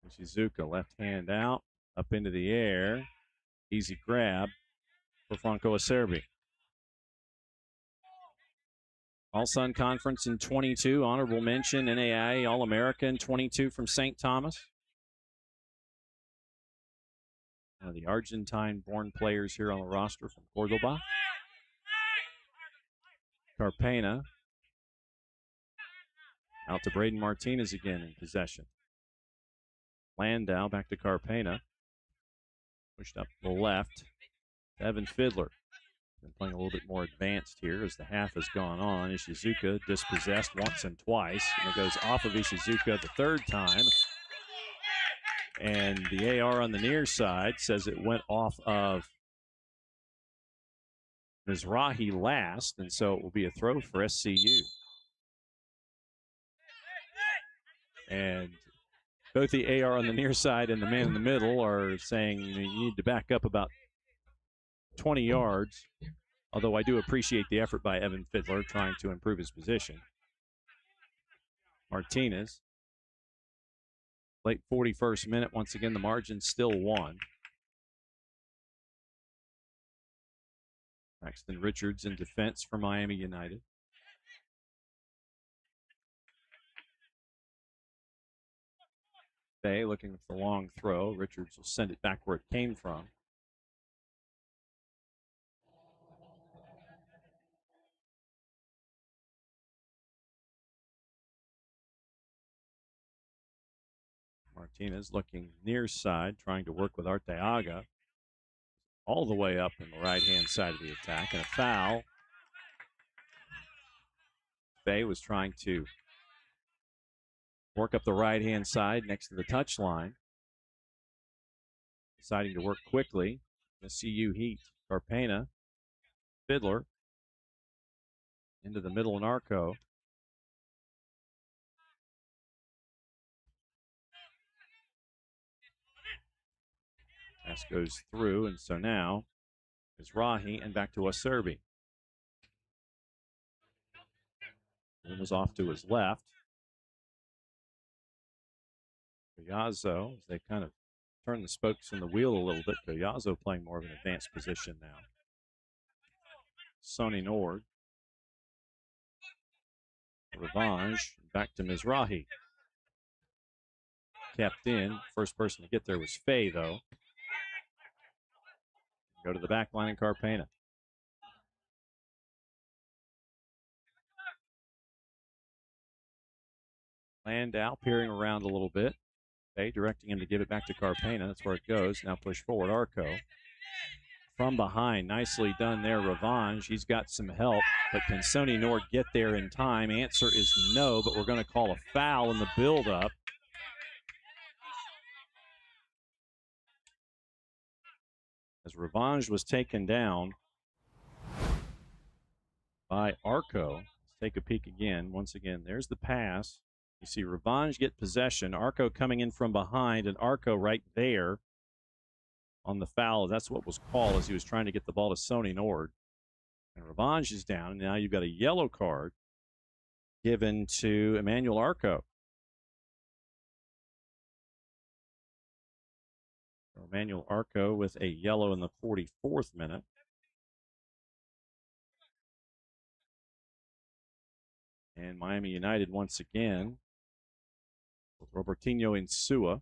Ishizuka, left hand out, up into the air. Easy grab for Franco Acerbi. All-Sun Conference in 22. Honorable mention, NAIA All-American 22 from St. Thomas. One of the Argentine-born players here on the roster from Cordoba. Carpena. Out to Braden Martinez again in possession. Landau back to Carpena. Pushed up to the left. Evan Fiddler. Been playing a little bit more advanced here as the half has gone on. Ishizuka dispossessed once and twice. And it goes off of Ishizuka the third time. And the AR on the near side says it went off of Mizrahi last. And so it will be a throw for SCU. And both the AR on the near side and the man in the middle are saying you need to back up about 20 yards. Although I do appreciate the effort by Evan Fiddler trying to improve his position. Martinez. Late 41st minute. Once again, the margin still 1. Braxton Richards in defense for Miami United. Bay looking for the long throw. Richards will send it back where it came from. Martinez looking near side, trying to work with Arteaga. All the way up in the right-hand side of the attack. And a foul. Bay was trying to work up the right-hand side next to the touchline. Deciding to work quickly. SCU Heat. Carpena. Fiddler. Into the middle and Arco. Pass goes through, and so now is Rahi and back to Acerbi. It was off to his left. Collazo, as they kind of turn the spokes in the wheel a little bit. Collazo playing more of an advanced position now. Sonny Nord. Revenge, back to Mizrahi. Kept in. First person to get there was Fay, though. Go to the back line in Carpena. Landau peering around a little bit. Fay directing him to give it back to Carpena. That's where it goes. Now push forward, Arco. From behind, nicely done there, Revenge. He's got some help, but can Sonny Nord get there in time? Answer is no, but we're going to call a foul in the build-up. As Revenge was taken down by Arco. Let's take a peek again. Once again, there's the pass. You see Revenge get possession. Arco coming in from behind, and Arco right there on the foul. That's what was called as he was trying to get the ball to Sonny Nord. And Revenge is down, and now you've got a yellow card given to Emmanuel Arco. Emmanuel Arco with a yellow in the 44th minute. And Miami United once again with Robertinho Insua.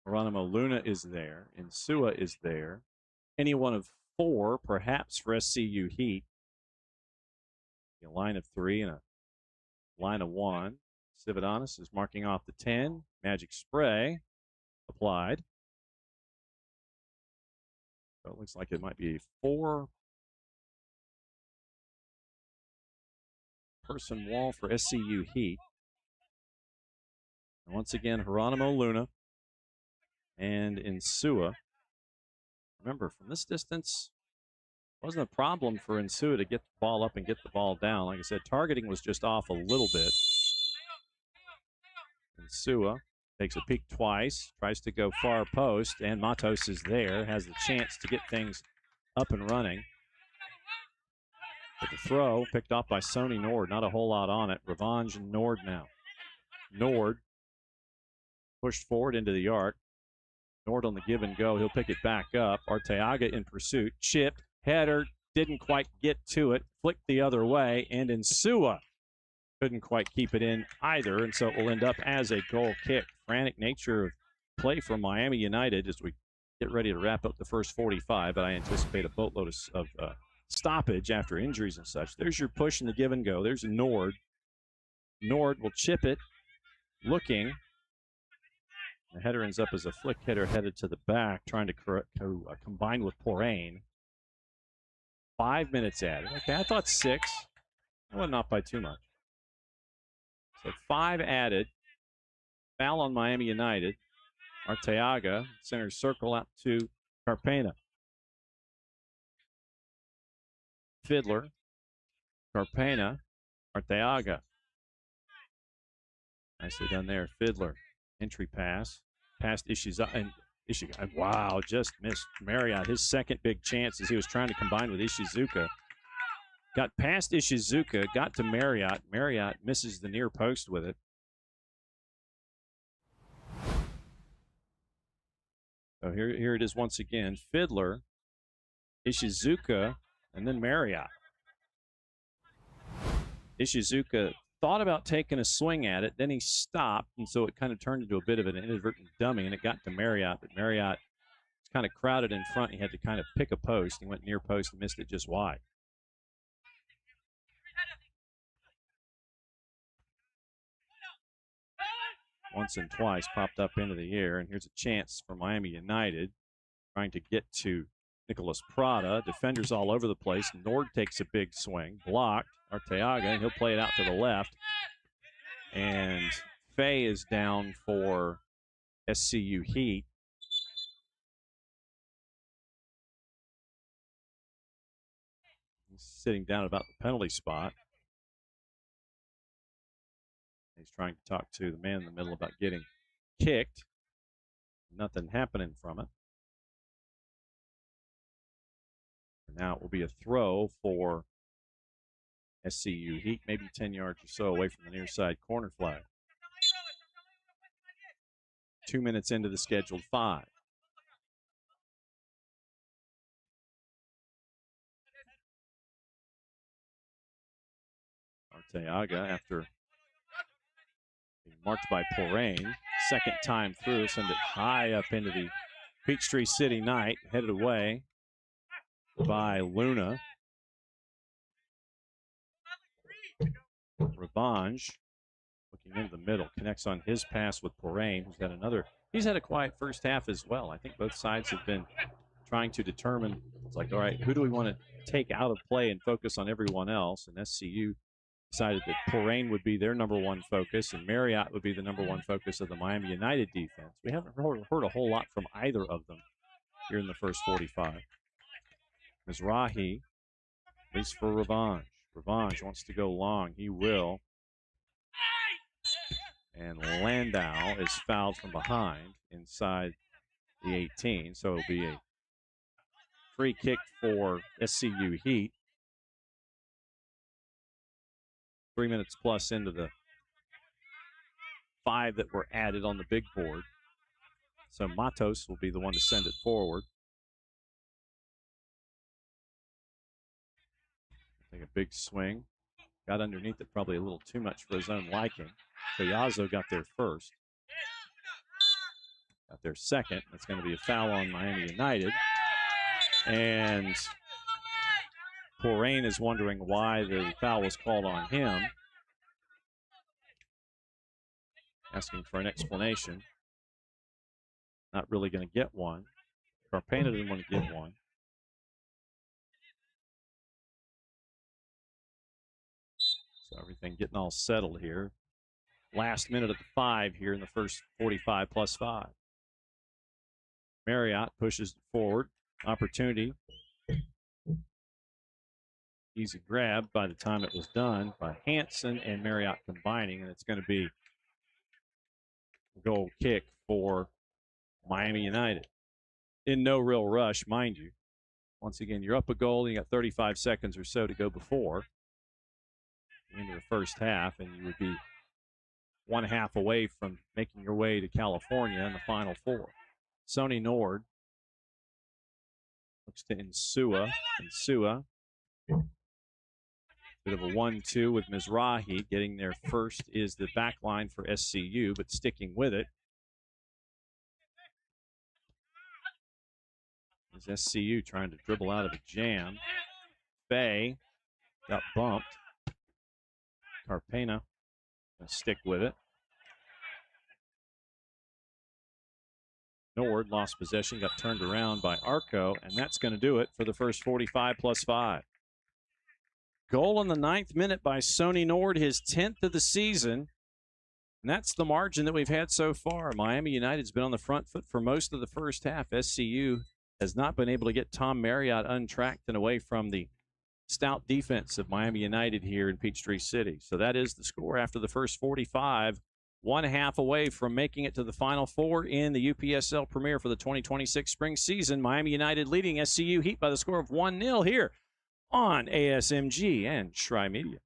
Geronimo Luna is there. Insua is there. Any one of 4, perhaps, for SCU Heat. A line of 3 and a line of 1. Cividanis is marking off the 10. Magic spray applied. So it looks like it might be a 4 person wall for SCU Heat. And once again, Geronimo Luna and Insua. Remember, from this distance, wasn't a problem for Insua to get the ball up and get the ball down. Like I said, targeting was just off a little bit. Insua takes a peek twice, tries to go far post, and Matos is there, has the chance to get things up and running. But the throw picked off by Sony Nord, not a whole lot on it. Revanche and Nord now. Nord pushed forward into the arc. Nord on the give and go. He'll pick it back up. Arteaga in pursuit. Chipped. Header. Didn't quite get to it. Flicked the other way. And Insua couldn't quite keep it in either. And so it will end up as a goal kick. Frantic nature of play from Miami United as we get ready to wrap up the first 45. But I anticipate a boatload of stoppage after injuries and such. There's your push and the give and go. There's Nord. Nord will chip it. Looking. The header ends up as a flick header headed to the back, trying to combine with Porain. 5 minutes added. Okay, I thought 6. Well, not by too much. So 5 added. Foul on Miami United. Arteaga, center circle out to Carpena. Fiddler. Carpena. Arteaga. Nicely done there. Fiddler. Entry pass. Past Ishizuka. And Ishizuka, wow, just missed Marriott. His second big chance as he was trying to combine with Ishizuka. Got past Ishizuka, got to Marriott. Marriott misses the near post with it. So here it is once again. Fiddler, Ishizuka, and then Marriott. Ishizuka thought about taking a swing at it, then he stopped, and so it kind of turned into a bit of an inadvertent dummy, and it got to Marriott, but Marriott was kind of crowded in front. He had to kind of pick a post. He went near post and missed it just wide. Once and twice popped up into the air, and here's a chance for Miami United trying to get to Nicholas Prada. Defenders all over the place. Nord takes a big swing, blocked. Arteaga, and he'll play it out to the left. And Fay is down for SCU Heat. He's sitting down about the penalty spot. He's trying to talk to the man in the middle about getting kicked. Nothing happening from it. And now it will be a throw for SCU Heat, maybe 10 yards or so away from the near side corner flag. 2 minutes into the scheduled 5. Arteaga, after being marked by Porain, second time through, send it high up into the Peachtree City Knight, headed away by Luna. Revanche looking into the middle, connects on his pass with Porain, he's had a quiet first half as well. I think both sides have been trying to determine, it's like, all right, who do we want to take out of play and focus on everyone else? And SCU decided that Porain would be their number one focus and Marriott would be the number one focus of the Miami United defense. We haven't heard a whole lot from either of them here in the first 45. Mizrahi waits for Revanche. Revanche wants to go long. He will. And Landau is fouled from behind inside the 18. So it'll be a free kick for SCU Heat. 3 minutes plus into the 5 that were added on the big board. So Matos will be the one to send it forward. Take a big swing. Got underneath it probably a little too much for his own liking. Collazo got there first. Got there second. That's going to be a foul on Miami United. And Porain is wondering why the foul was called on him. Asking for an explanation. Not really going to get one. Carpena didn't want to give one. So everything getting all settled here. Last minute of the 5 here in the first 45 plus 5. Marriott pushes forward. Opportunity. Easy grab by the time it was done by Hanson and Marriott combining, and it's going to be a goal kick for Miami United. In no real rush, mind you. Once again, you're up a goal, and you got 35 seconds or so to go before into the first half, and you would be 1/2 away from making your way to California in the Final Four. Sonny Nord looks to Insua. Bit of a 1-2 with Mizrahi. Getting there first is the back line for SCU, but sticking with it is SCU trying to dribble out of a jam. Bay got bumped. Carpena gonna stick with it. Nord lost possession, got turned around by Arco, and that's going to do it for the first 45 plus 5. Goal in the 9th minute by Sonny Nord, his 10th of the season. And that's the margin that we've had so far. Miami United's been on the front foot for most of the first half. SCU has not been able to get Tom Marriott untracked and away from the stout defense of Miami United here in Peachtree City. So that is the score after the first 45. 1/2 away from making it to the Final Four in the UPSL Premier for the 2026 spring season. Miami United leading SCU Heat by the score of 1-0 here on ASMG and Tri Media.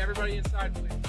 Everybody inside, please.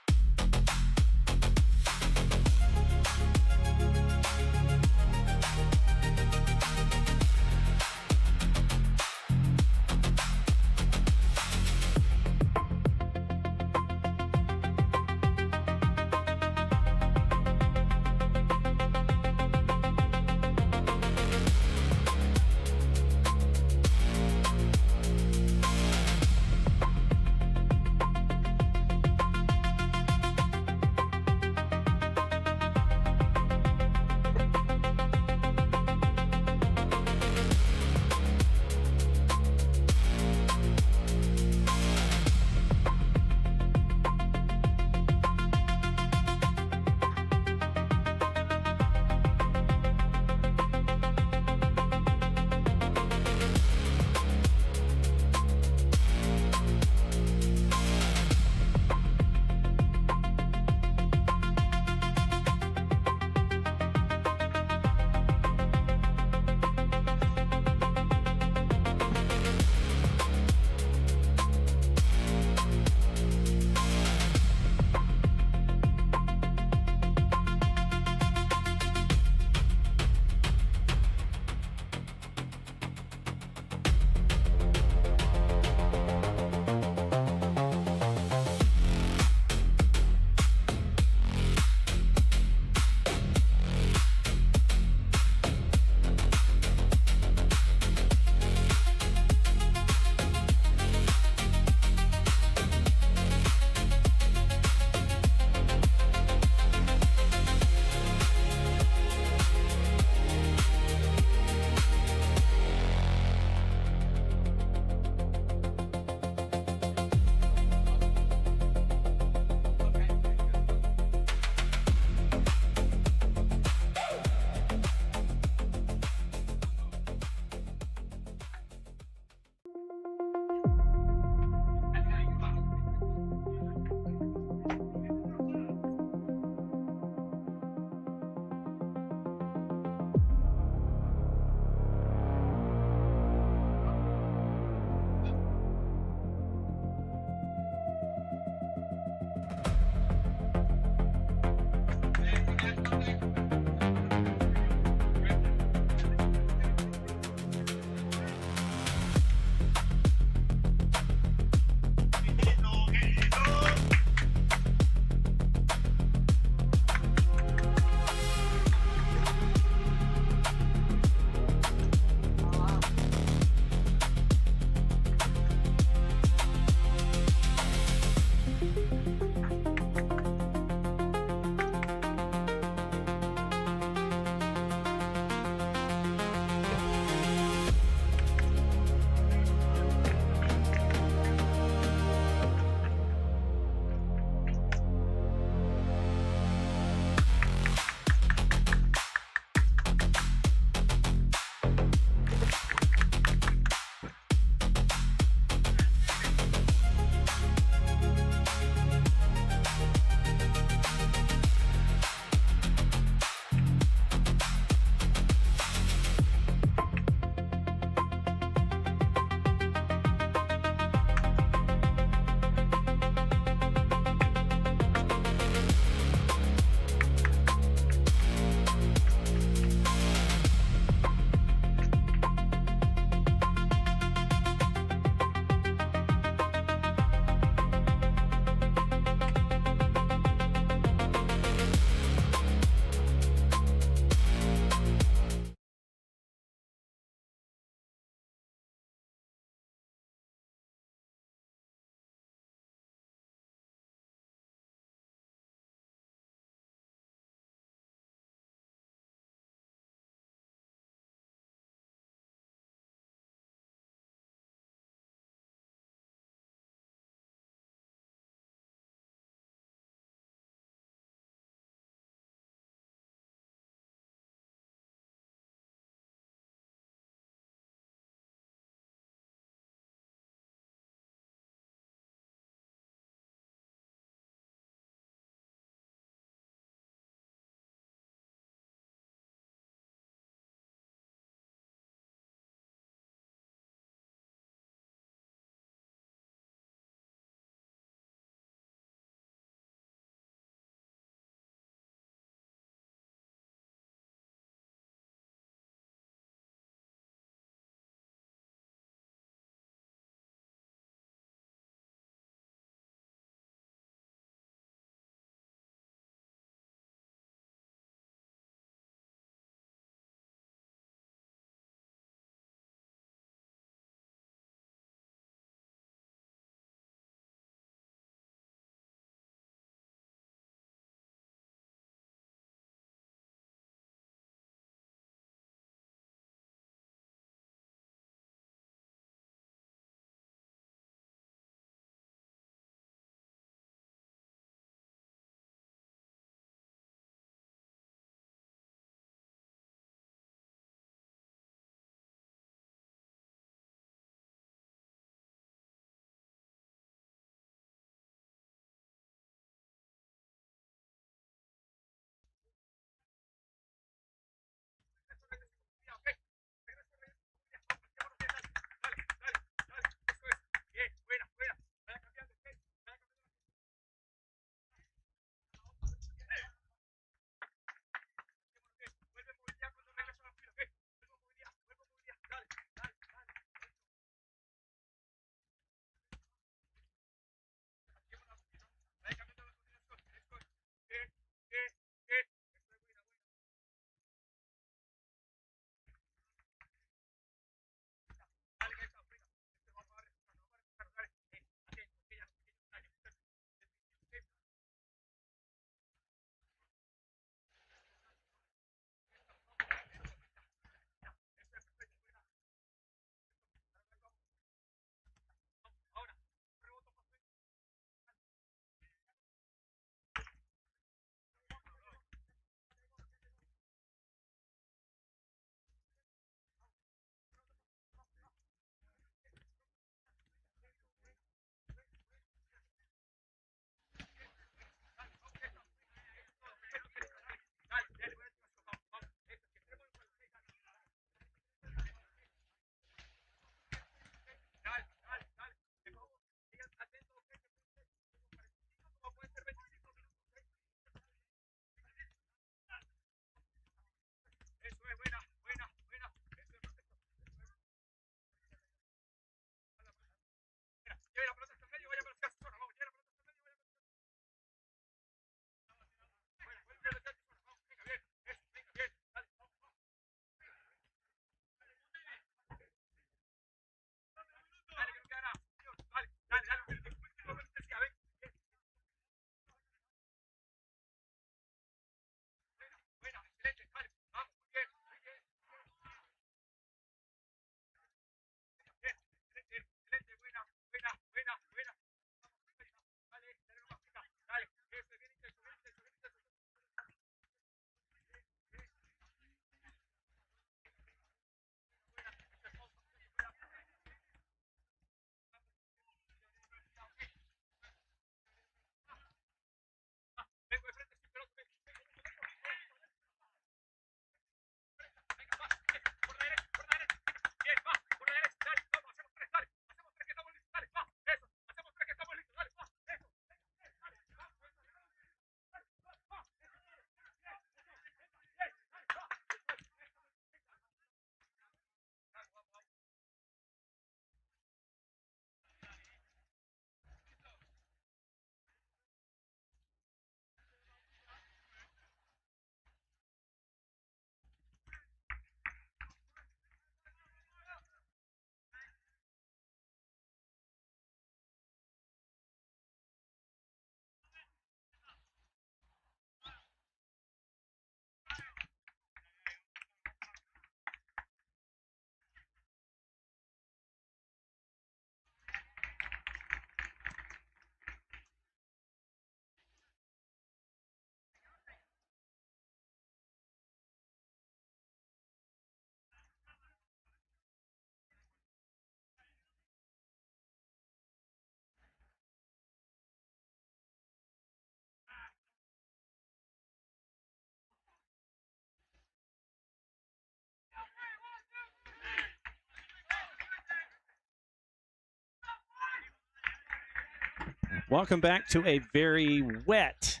Welcome back to a very wet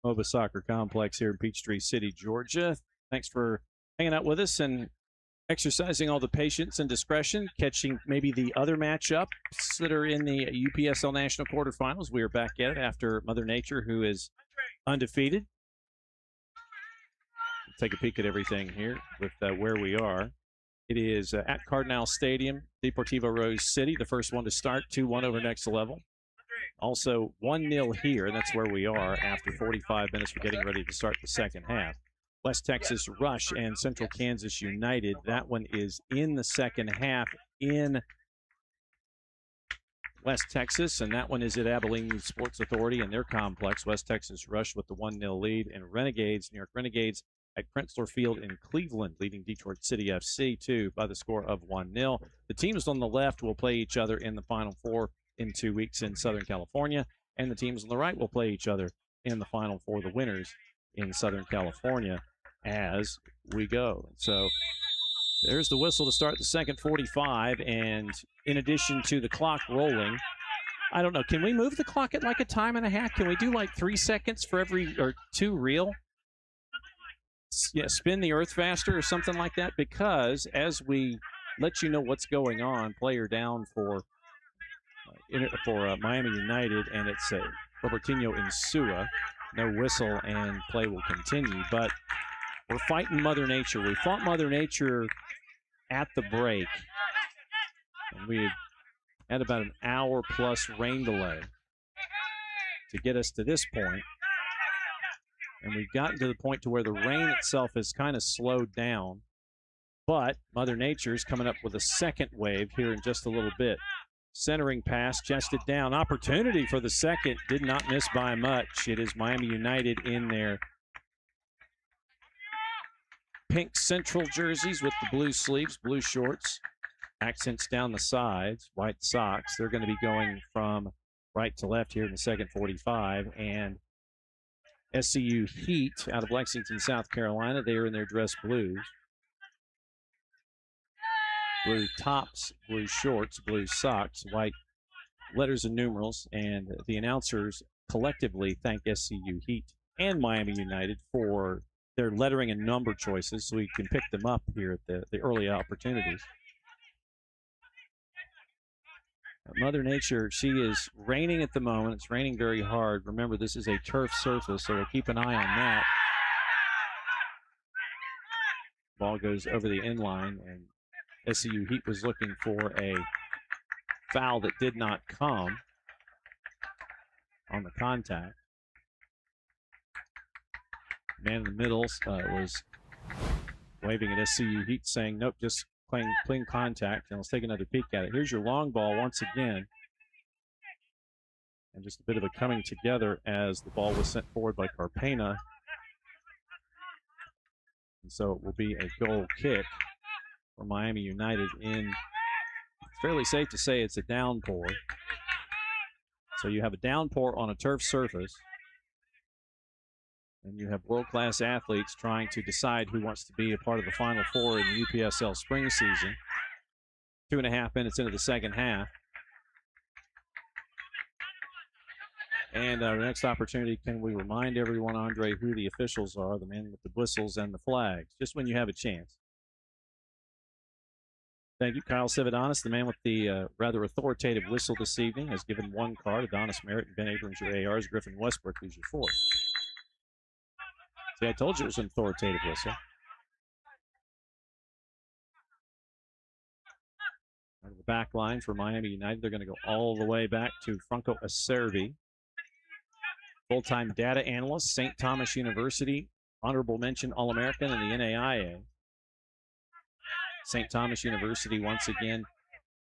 MOBA Soccer Complex here in Peachtree City, Georgia. Thanks for hanging out with us and exercising all the patience and discretion, catching maybe the other matchups that are in the UPSL National Quarterfinals. We are back at it after Mother Nature, who is undefeated. Take a peek at everything here with where we are. It is at Cardinal Stadium, Deportivo Rose City, the first one to start, 2-1 over Next Level. Also 1-0 here, and that's where we are after 45 minutes. We're getting ready to start the second half. West Texas Rush and Central Kansas United. That one is in the second half in West Texas, and that one is at Abilene Sports Authority and their complex. West Texas Rush with the 1-0 lead, and Renegades, New York Renegades, at Crentzler Field in Cleveland, leading Detroit City FC, too, by the score of 1-0. The teams on the left will play each other in the Final Four in 2 weeks in Southern California, and the teams on the right will play each other in the Final Four, the winners in Southern California, as we go. So there's the whistle to start the second 45, and in addition to the clock rolling, I don't know, can we move the clock at like a time and a half? Can we do like 3 seconds for every, or 2 real? Yeah, spin the earth faster or something like that, because as we let you know what's going on, player down for Miami United, and it's Robertinho Insua. No whistle, and play will continue. But we're fighting Mother Nature. We fought Mother Nature at the break, and we had about an hour-plus rain delay to get us to this point. And we've gotten to the point to where the rain itself has kind of slowed down. But Mother Nature's coming up with a second wave here in just a little bit. Centering pass, chested down. Opportunity for the second. Did not miss by much. It is Miami United in their pink central jerseys with the blue sleeves, blue shorts, accents down the sides, white socks. They're going to be going from right to left here in the second 45. And SCU Heat out of Lexington, South Carolina. They are in their dress blues. Blue tops, blue shorts, blue socks, white letters and numerals. And the announcers collectively thank SCU Heat and Miami United for their lettering and number choices, so we can pick them up here at the early opportunities. Mother Nature, she is raining at the moment. It's raining very hard. Remember, this is a turf surface, so we'll keep an eye on that. Ball goes over the inline, and SCU Heat was looking for a foul that did not come on the contact. Man in the middle was waving at SCU Heat, saying, nope, just clean contact, and let's take another peek at it. Here's your long ball once again. And just a bit of a coming together as the ball was sent forward by Carpena. And so it will be a goal kick for Miami United in, it's fairly safe to say it's a downpour. So you have a downpour on a turf surface, and you have world-class athletes trying to decide who wants to be a part of the Final Four in the UPSL spring season. 2.5 minutes into the second half. And our next opportunity, can we remind everyone, Andre, who the officials are, the men with the whistles and the flags, just when you have a chance. Thank you. Kyle Cividonis, the man with the rather authoritative whistle this evening, has given 1 card. Adonis Merritt and Ben Abrams, your ARs. Griffin Westbrook, who's your 4th. See, I told you it was an authoritative whistle. Out of the back line for Miami United, they're going to go all the way back to Franco Acerbi. Full-time data analyst, St. Thomas University, honorable mention All-American in the NAIA. St. Thomas University, once again,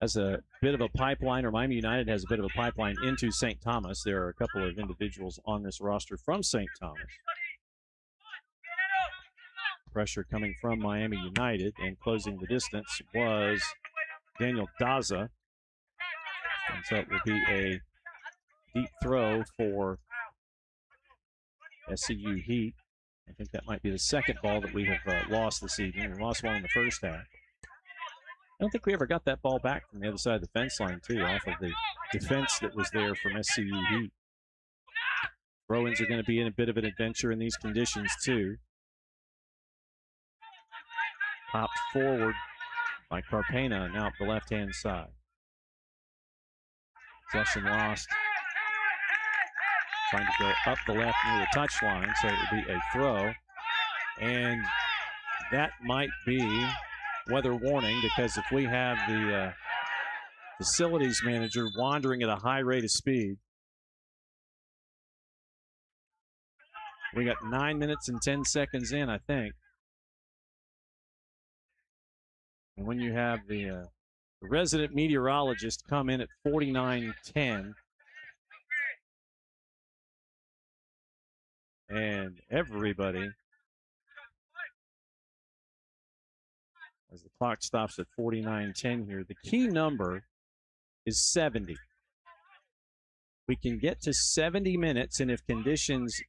has a bit of a pipeline, or Miami United has a bit of a pipeline into St. Thomas. There are a couple of individuals on this roster from St. Thomas. Pressure coming from Miami United, and closing the distance was Daniel Daza. And so it will be a deep throw for SCU Heat. I think that might be the second ball that we have lost this evening. We lost one in the first half. I don't think we ever got that ball back from the other side of the fence line, too, off of the defense that was there from SCU Heat. Throw-ins are going to be in a bit of an adventure in these conditions, too. Popped forward by Carpena, now up the left-hand side. Possession lost. Trying to go up the left near the touchline, so it would be a throw. And that might be weather warning, because if we have the facilities manager wandering at a high rate of speed, we got 9 minutes and 10 seconds in, I think. And when you have the resident meteorologist come in at 49:10, and everybody, as the clock stops at 49:10 here, the key number is 70. We can get to 70 minutes, and if conditions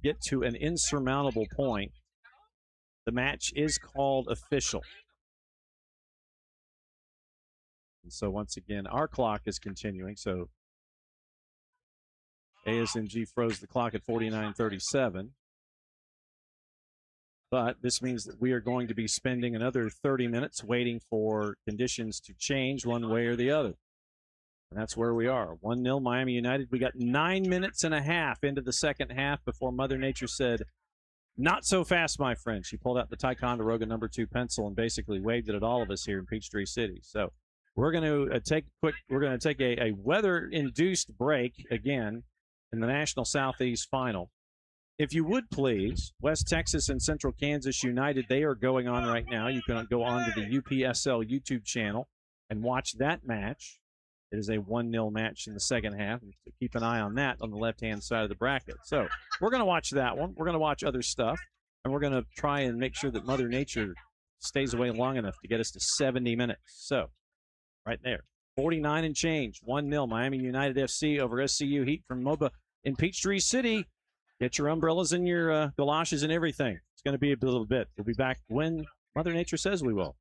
get to an insurmountable point, the match is called official. And so once again, our clock is continuing. So ASMG froze the clock at 49:37. But this means that we are going to be spending another 30 minutes waiting for conditions to change one way or the other. And that's where we are. 1-0 Miami United. We got 9 minutes and a half into the second half before Mother Nature said, "Not so fast, my friend." She pulled out the Ticonderoga #2 pencil and basically waved it at all of us here in Peachtree City. So we're going to take a weather-induced break again in the National Southeast Final. If you would please, West Texas and Central Kansas United, they are going on right now. You can go on to the UPSL YouTube channel and watch that match. It is a 1-0 match in the second half. So keep an eye on that on the left-hand side of the bracket. So we're going to watch that one. We're going to watch other stuff, and we're going to try and make sure that Mother Nature stays away long enough to get us to 70 minutes. So right there, 49 and change, 1-0 Miami United FC over SCU Heat from MOBA in Peachtree City. Get your umbrellas and your galoshes and everything. It's going to be a little bit. We'll be back when Mother Nature says we will.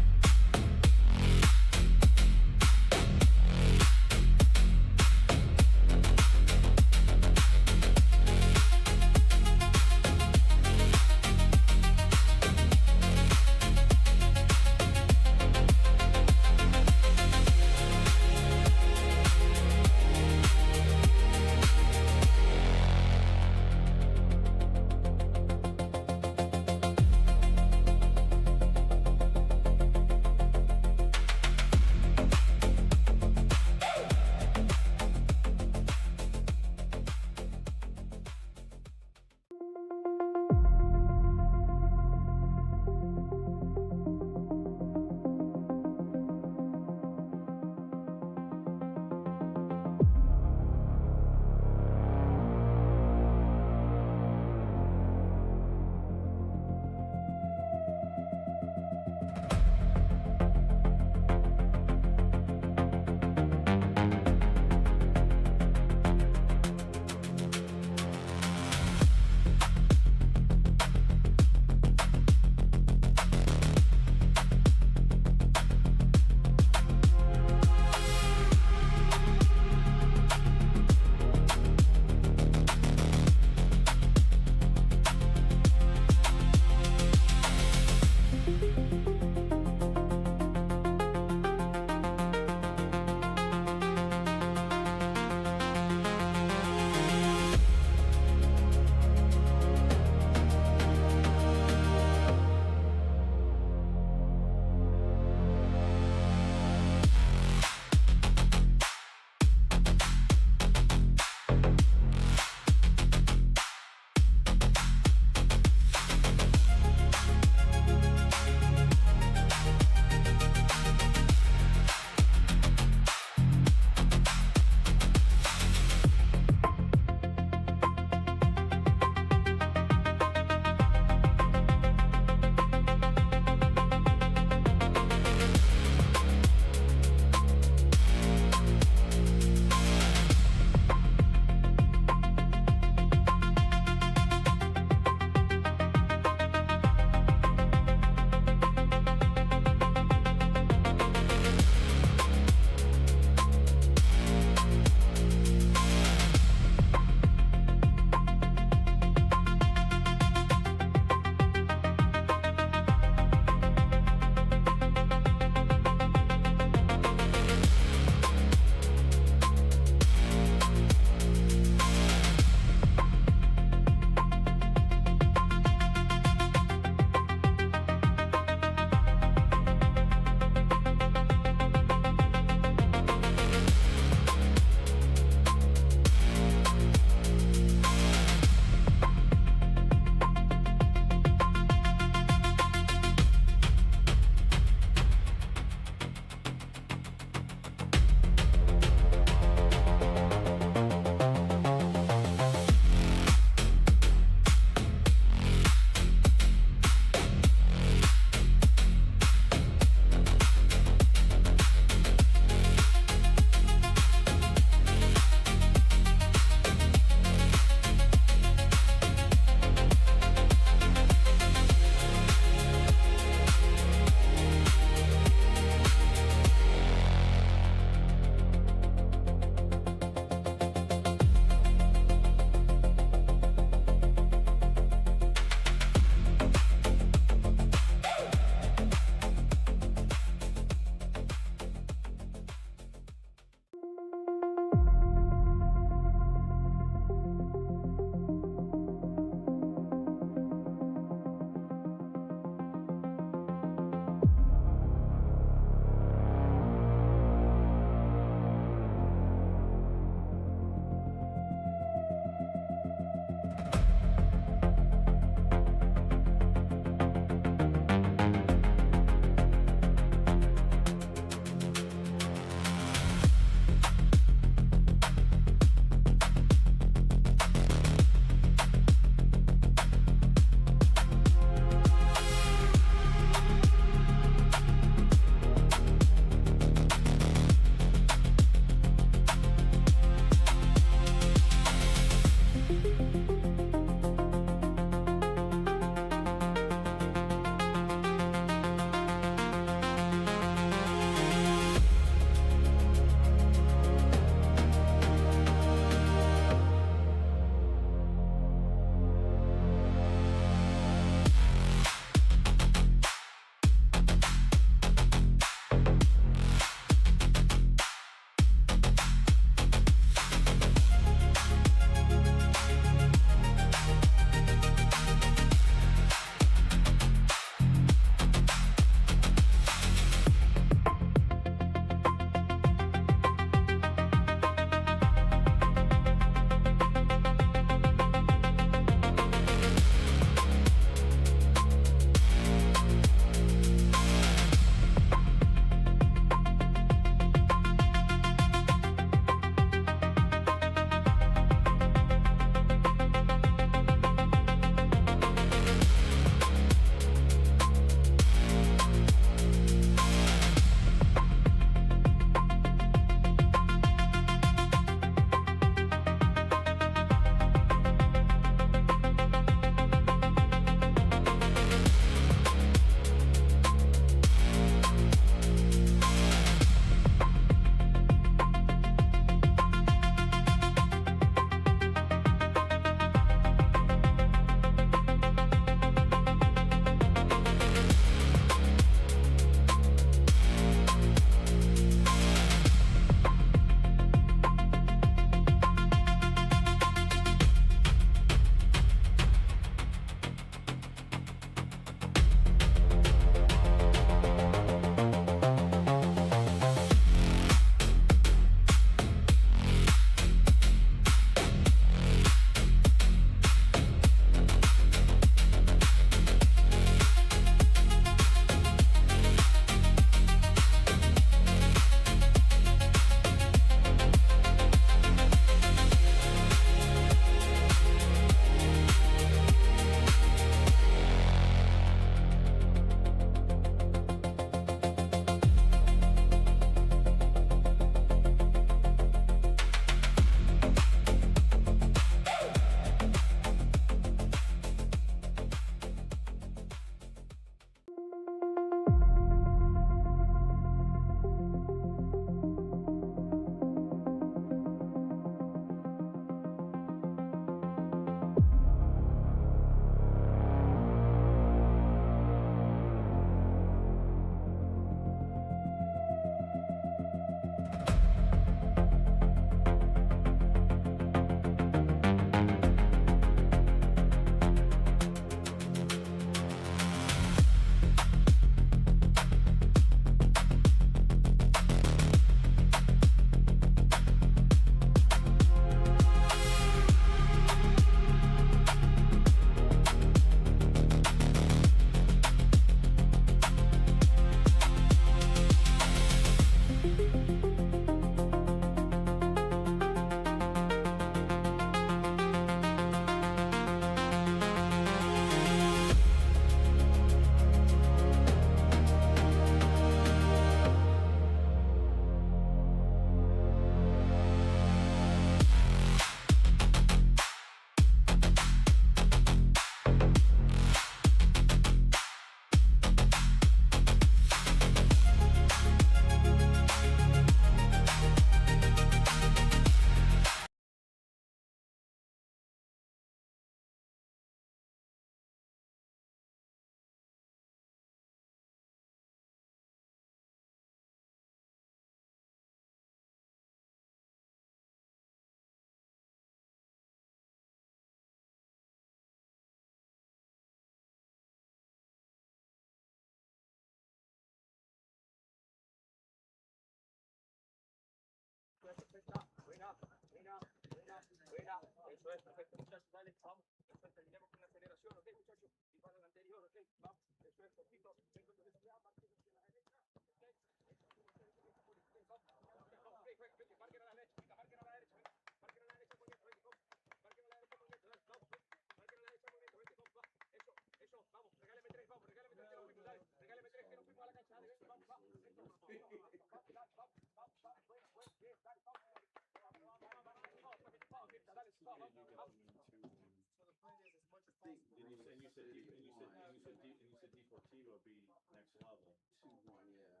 Deportivo be next level. 2-1, yeah.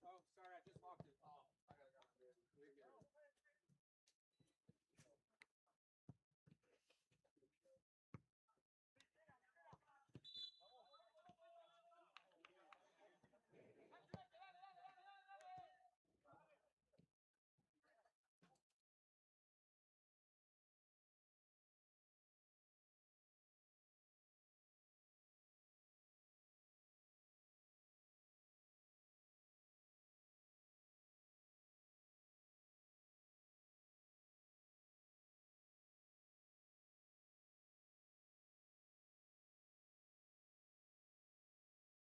Oh, sorry, I just locked it. Oh, I gotta go.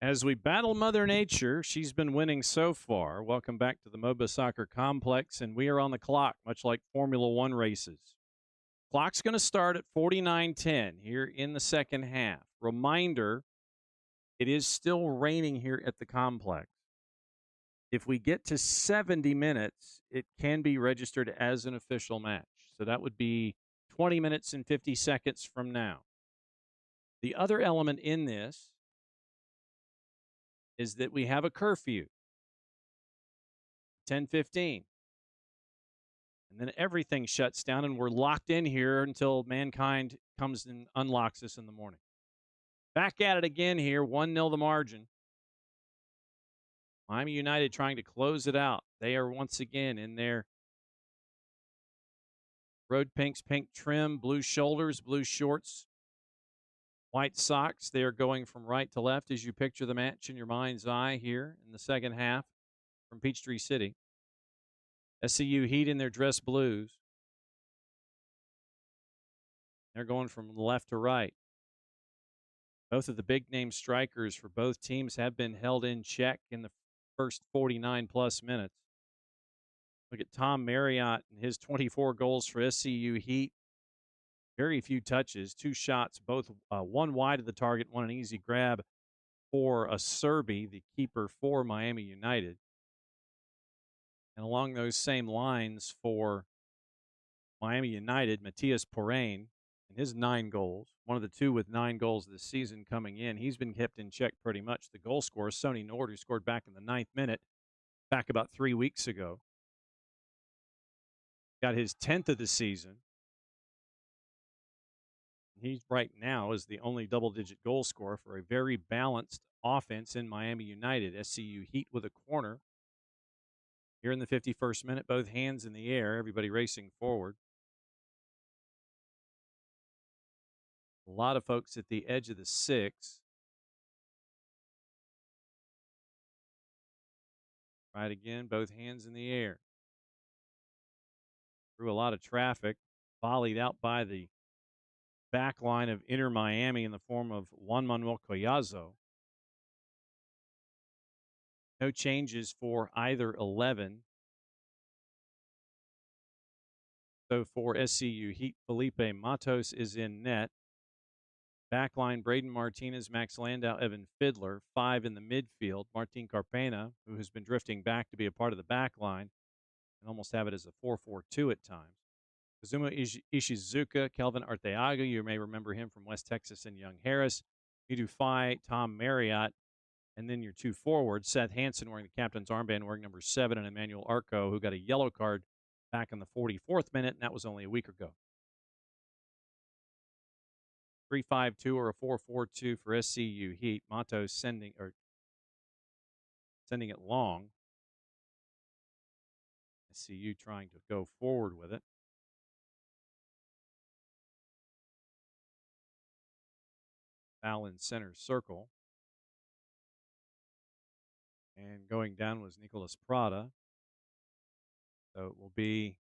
As we battle Mother Nature, she's been winning so far. Welcome back to the MOBA Soccer Complex, and we are on the clock, much like Formula One races. Clock's going to start at 49:10 here in the second half. Reminder, it is still raining here at the complex. If we get to 70 minutes, it can be registered as an official match. So that would be 20 minutes and 50 seconds from now. The other element in this is that we have a curfew, 10:15. And then everything shuts down, and we're locked in here until mankind comes and unlocks us in the morning. Back at it again here, 1-0 the margin. Miami United trying to close it out. They are once again in their road pinks, pink trim, blue shoulders, blue shorts, white socks. They are going from right to left as you picture the match in your mind's eye here in the second half from Peachtree City. SCU Heat in their dress blues. They're going from left to right. Both of the big-name strikers for both teams have been held in check in the first 49-plus minutes. Look at Tom Marriott and his 24 goals for SCU Heat. Very few touches, 2 shots, both one wide of the target, one an easy grab for a Serby, the keeper for Miami United. And along those same lines for Miami United, Matias Porain and his 9 goals, one of the 2 with 9 goals this season coming in. He's been kept in check pretty much. The goal scorer, Sonny Nord, who scored back in the 9th minute, back about 3 weeks ago. Got his 10th of the season. He right now is the only double-digit goal scorer for a very balanced offense in Miami United. SCU Heat with a corner. Here in the 51st minute, both hands in the air, everybody racing forward. A lot of folks at the edge of the 6. Right again, both hands in the air. Through a lot of traffic, volleyed out by the back line of Inter Miami in the form of Juan Manuel Collazo. No changes for either 11. So for SCU Heat, Felipe Matos is in net. Backline, Braden Martinez, Max Landau, Evan Fiddler. 5 in the midfield. Martin Carpena, who has been drifting back to be a part of the backline and almost have it as a 4-4-2 at times. Kazuma Ishizuka, Kelvin Arteaga, you may remember him from West Texas and Young Harris. Midu Fai, Tom Marriott, and then your 2 forwards, Seth Hansen wearing the captain's armband, wearing number 7, and Emmanuel Arco, who got a yellow card back in the 44th minute, and that was only a week ago. 3-5-2 or a 4-4-2 for SCU Heat. Matos sending it long. SCU trying to go forward with it. Foul in center circle. And going down was Nicolas Prada. So it will be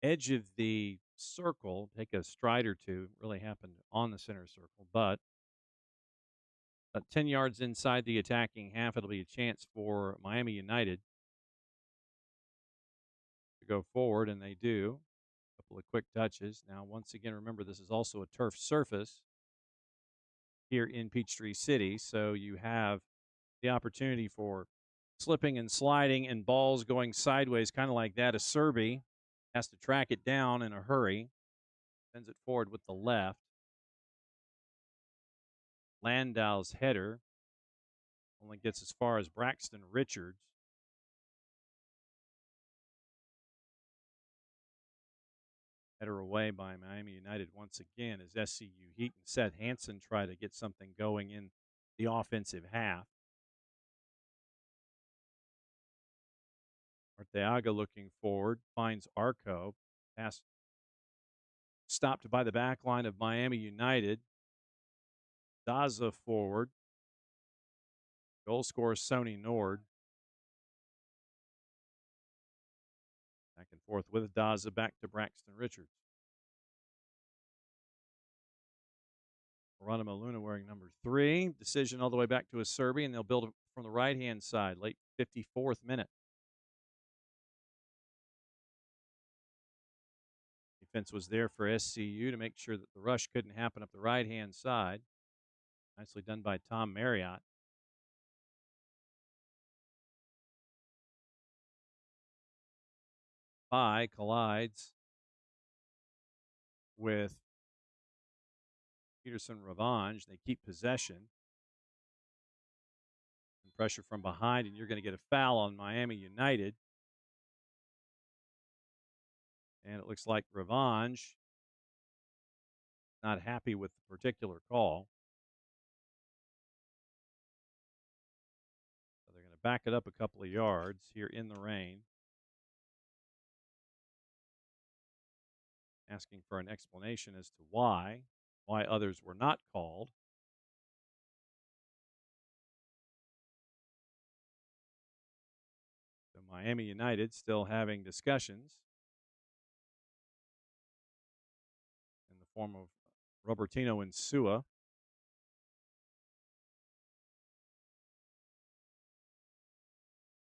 edge of the circle. Take a stride or two. Really happened on the center circle. But about 10 yards inside the attacking half, it'll be a chance for Miami United. to go forward, and they do. A couple of quick touches. Now, once again, remember this is also a turf surface here in Peachtree City, so you have the opportunity for slipping and sliding and balls going sideways, kind of like that. A Serby has to track it down in a hurry, sends it forward with the left. Landau's header only gets as far as Braxton Richards. Header away by Miami United once again as SCU Heat and Seth Hansen try to get something going in the offensive half. Arteaga looking forward, finds Arco. Pass stopped by the back line of Miami United. Daza forward. Goal scorer Sonny Nord. Back and forth with Daza, back to Braxton Richards. Geronimo Luna wearing number 3. Decision all the way back to a Serby, and they'll build from the right-hand side, late 54th minute. Defense was there for SCU to make sure that the rush couldn't happen up the right-hand side. Nicely done by Tom Marriott. Pai collides with Peterson Revange. They keep possession. And pressure from behind, and you're going to get a foul on Miami United. And it looks like Revange not happy with the particular call. So they're going to back it up a couple of yards here in the rain. Asking for an explanation as to why others were not called. So Miami United still having discussions in the form of Robertino and Sua.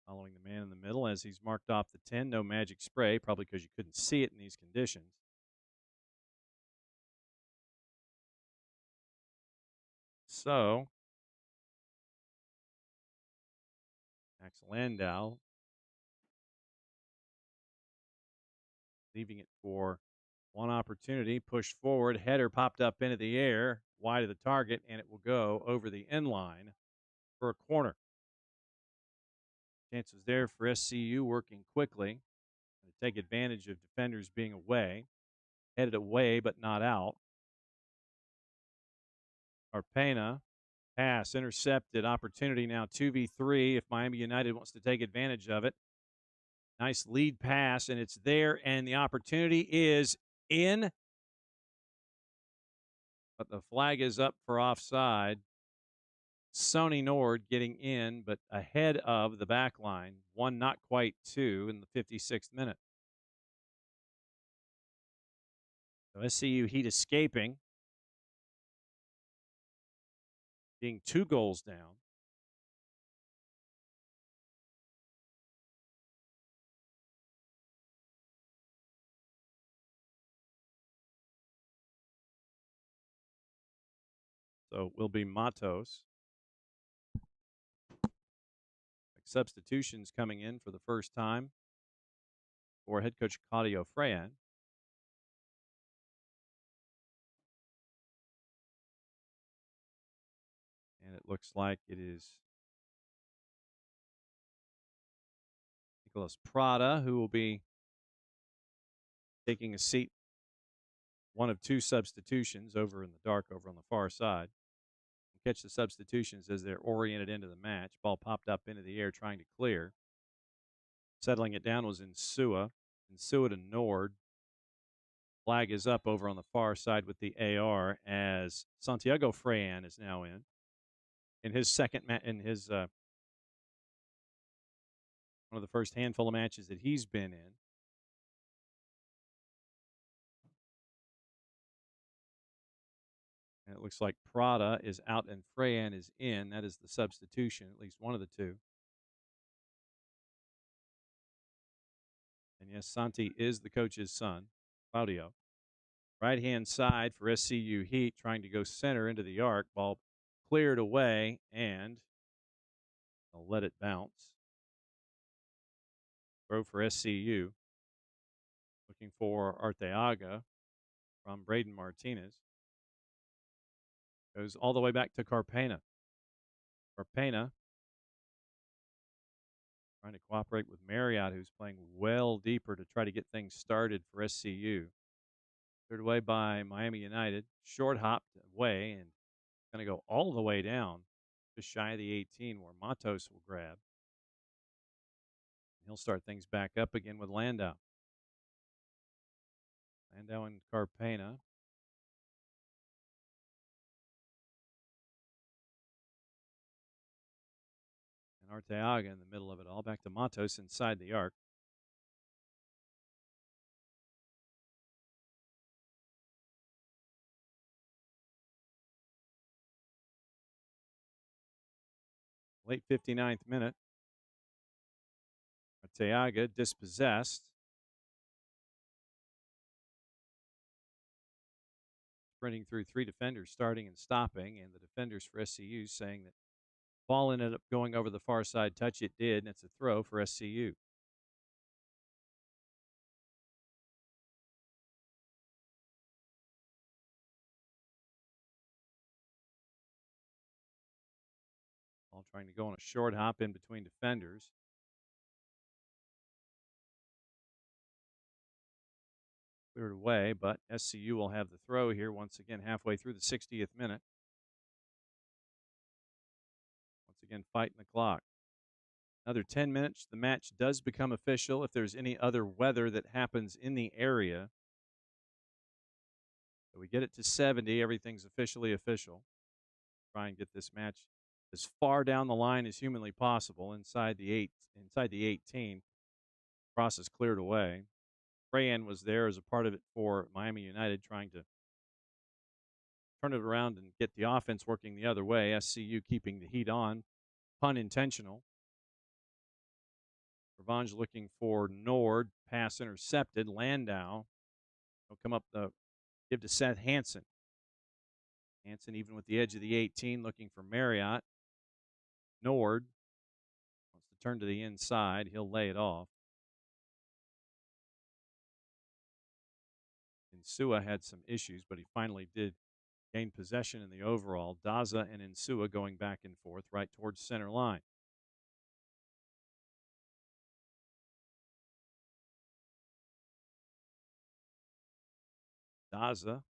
Following the man in the middle as he's marked off the 10. No magic spray, probably because you couldn't see it in these conditions. So, Max Landau leaving it for one opportunity. Pushed forward. Header popped up into the air, wide of the target, and it will go over the end line for a corner. Chances there for SCU working quickly to take advantage of defenders being away. Headed away, but not out. Arpena. Pass intercepted. Opportunity now 2v3 if Miami United wants to take advantage of it. Nice lead pass, and it's there, and the opportunity is in. But the flag is up for offside. Sonny Nord getting in, but ahead of the back line. 1, not quite 2 in the 56th minute. So SCU Heat escaping. Being 2 goals down. So it will be Matos. Substitutions coming in for the first time for head coach Claudio Freyan. And it looks like it is Nicolas Prada who will be taking a seat. One of 2 substitutions over in the dark over on the far side. We'll catch the substitutions as they're oriented into the match. Ball popped up into the air trying to clear. Settling it down was Insua. Insua to Nord. Flag is up over on the far side with the AR as Santiago Freyan is now in his second one of the first handful of matches that he's been in. And it looks like Prada is out and Freyan is in. That is the substitution, at least one of the 2. And yes, Santi is the coach's son, Claudio. Right-hand side for SCU Heat, trying to go center into the arc. Ball cleared away, and they'll let it bounce. Throw for SCU. Looking for Arteaga from Braden Martinez. Goes all the way back to Carpena. Carpena trying to cooperate with Marriott, who's playing well deeper to try to get things started for SCU. Cleared away by Miami United. Short hopped away and going to go all the way down, just shy of the 18, where Matos will grab. He'll start things back up again with Landau. Landau and Carpena. And Arteaga in the middle of it all. Back to Matos inside the arc. Late 59th minute. Arteaga dispossessed. Sprinting through three defenders, starting and stopping, and the defenders for SCU saying that ball ended up going over the far side touch. It did, and it's a throw for SCU. Ball trying to go on a short hop in between defenders. Cleared away, but SCU will have the throw here once again halfway through the 60th minute. Once again, fighting the clock. Another 10 minutes, the match does become official if there's any other weather that happens in the area. So we get it to 70, everything's officially official. Try and get this match as far down the line as humanly possible inside the 18. Cross is cleared away. Rayan was there as a part of it for Miami United, trying to turn it around and get the offense working the other way. SCU keeping the heat on. Pun intentional. Revange looking for Nord. Pass intercepted. Landau will come up the give to Seth Hansen. Hansen even with the edge of the 18 looking for Marriott. Nord wants to turn to the inside. He'll lay it off. Insua had some issues, but he finally did gain possession in the overall. Daza and Insua going back and forth right towards center line. Daza, a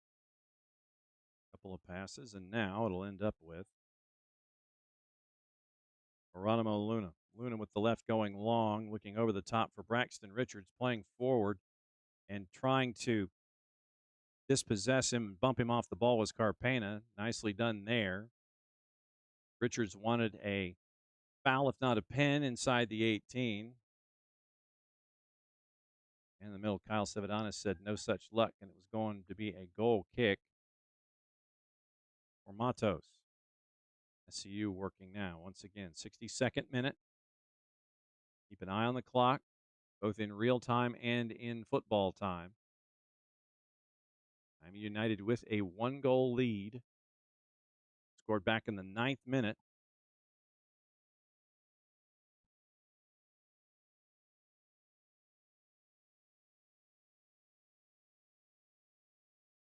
couple of passes, and now it'll end up with Geronimo Luna. Luna with the left going long, looking over the top for Braxton Richards, playing forward and trying to dispossess him, bump him off the ball was Carpena. Nicely done there. Richards wanted a foul, if not a pen, inside the 18. In the middle, Kyle Sevedanis said no such luck, and it was going to be a goal kick for Matos. SCU working now. Once again, 62nd minute. Keep an eye on the clock, both in real time and in football time. Miami United with a 1-goal lead. Scored back in the 9th minute.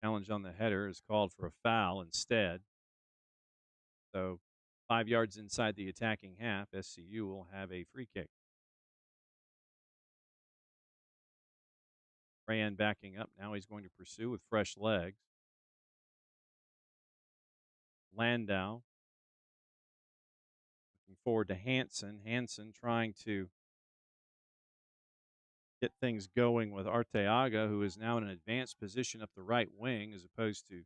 Challenge on the header is called for a foul instead. So 5 yards inside the attacking half, SCU will have a free kick. Rayan backing up. Now he's going to pursue with fresh legs. Landau looking forward to Hansen. Hansen trying to get things going with Arteaga, who is now in an advanced position up the right wing as opposed to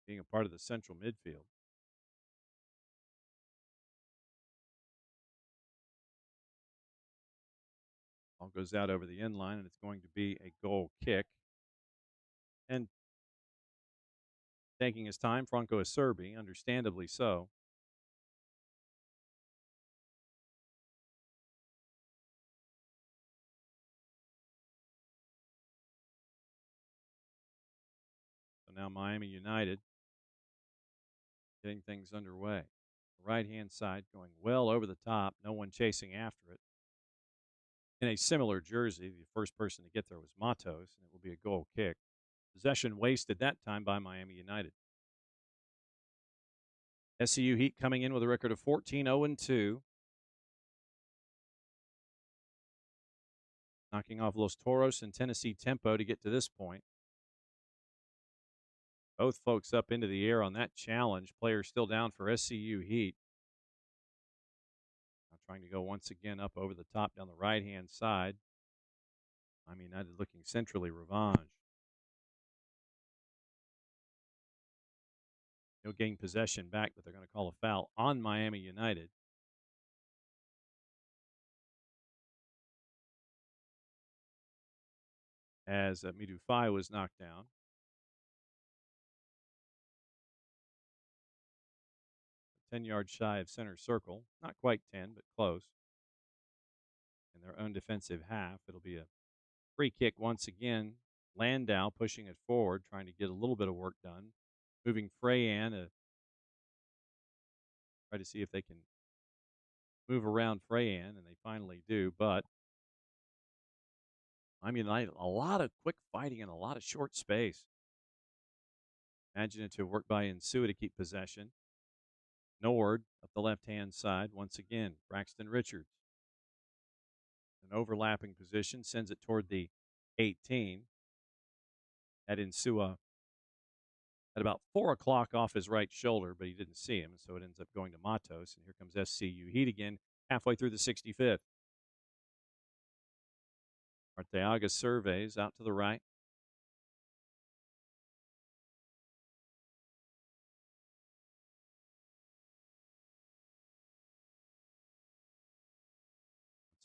being a part of the central midfield. Ball goes out over the end line, and it's going to be a goal kick. And taking his time, Franco Acerbi, understandably so. now Miami United getting things underway. The right-hand side going well over the top. No one chasing after it. In a similar jersey, the first person to get there was Matos, and it will be a goal kick. Possession wasted that time by Miami United. SCU Heat coming in with a record of 14-0-2. Knocking off Los Toros and Tennessee Tempo to get to this point. Both folks up into the air on that challenge. Players still down for SCU Heat. Now trying to go once again up over the top down the right-hand side. Miami United looking centrally revenge. He'll gain possession back, but they're going to call a foul on Miami United. As Midufai was knocked down. 10 yards shy of center circle. Not quite 10, but close. In their own defensive half, it'll be a free kick once again. Landau pushing it forward, trying to get a little bit of work done. Moving Freyan to try to see if they can move around Freyan, and they finally do. But I mean, a lot of quick fighting and a lot of short space. Imaginative work by Insua to keep possession. Nord up the left-hand side once again. Braxton Richards. An overlapping position, sends it toward the 18. At Insua at about 4 o'clock off his right shoulder, but he didn't see him, so it ends up going to Matos. And here comes SCU Heat again, halfway through the 65th. Arteaga surveys out to the right.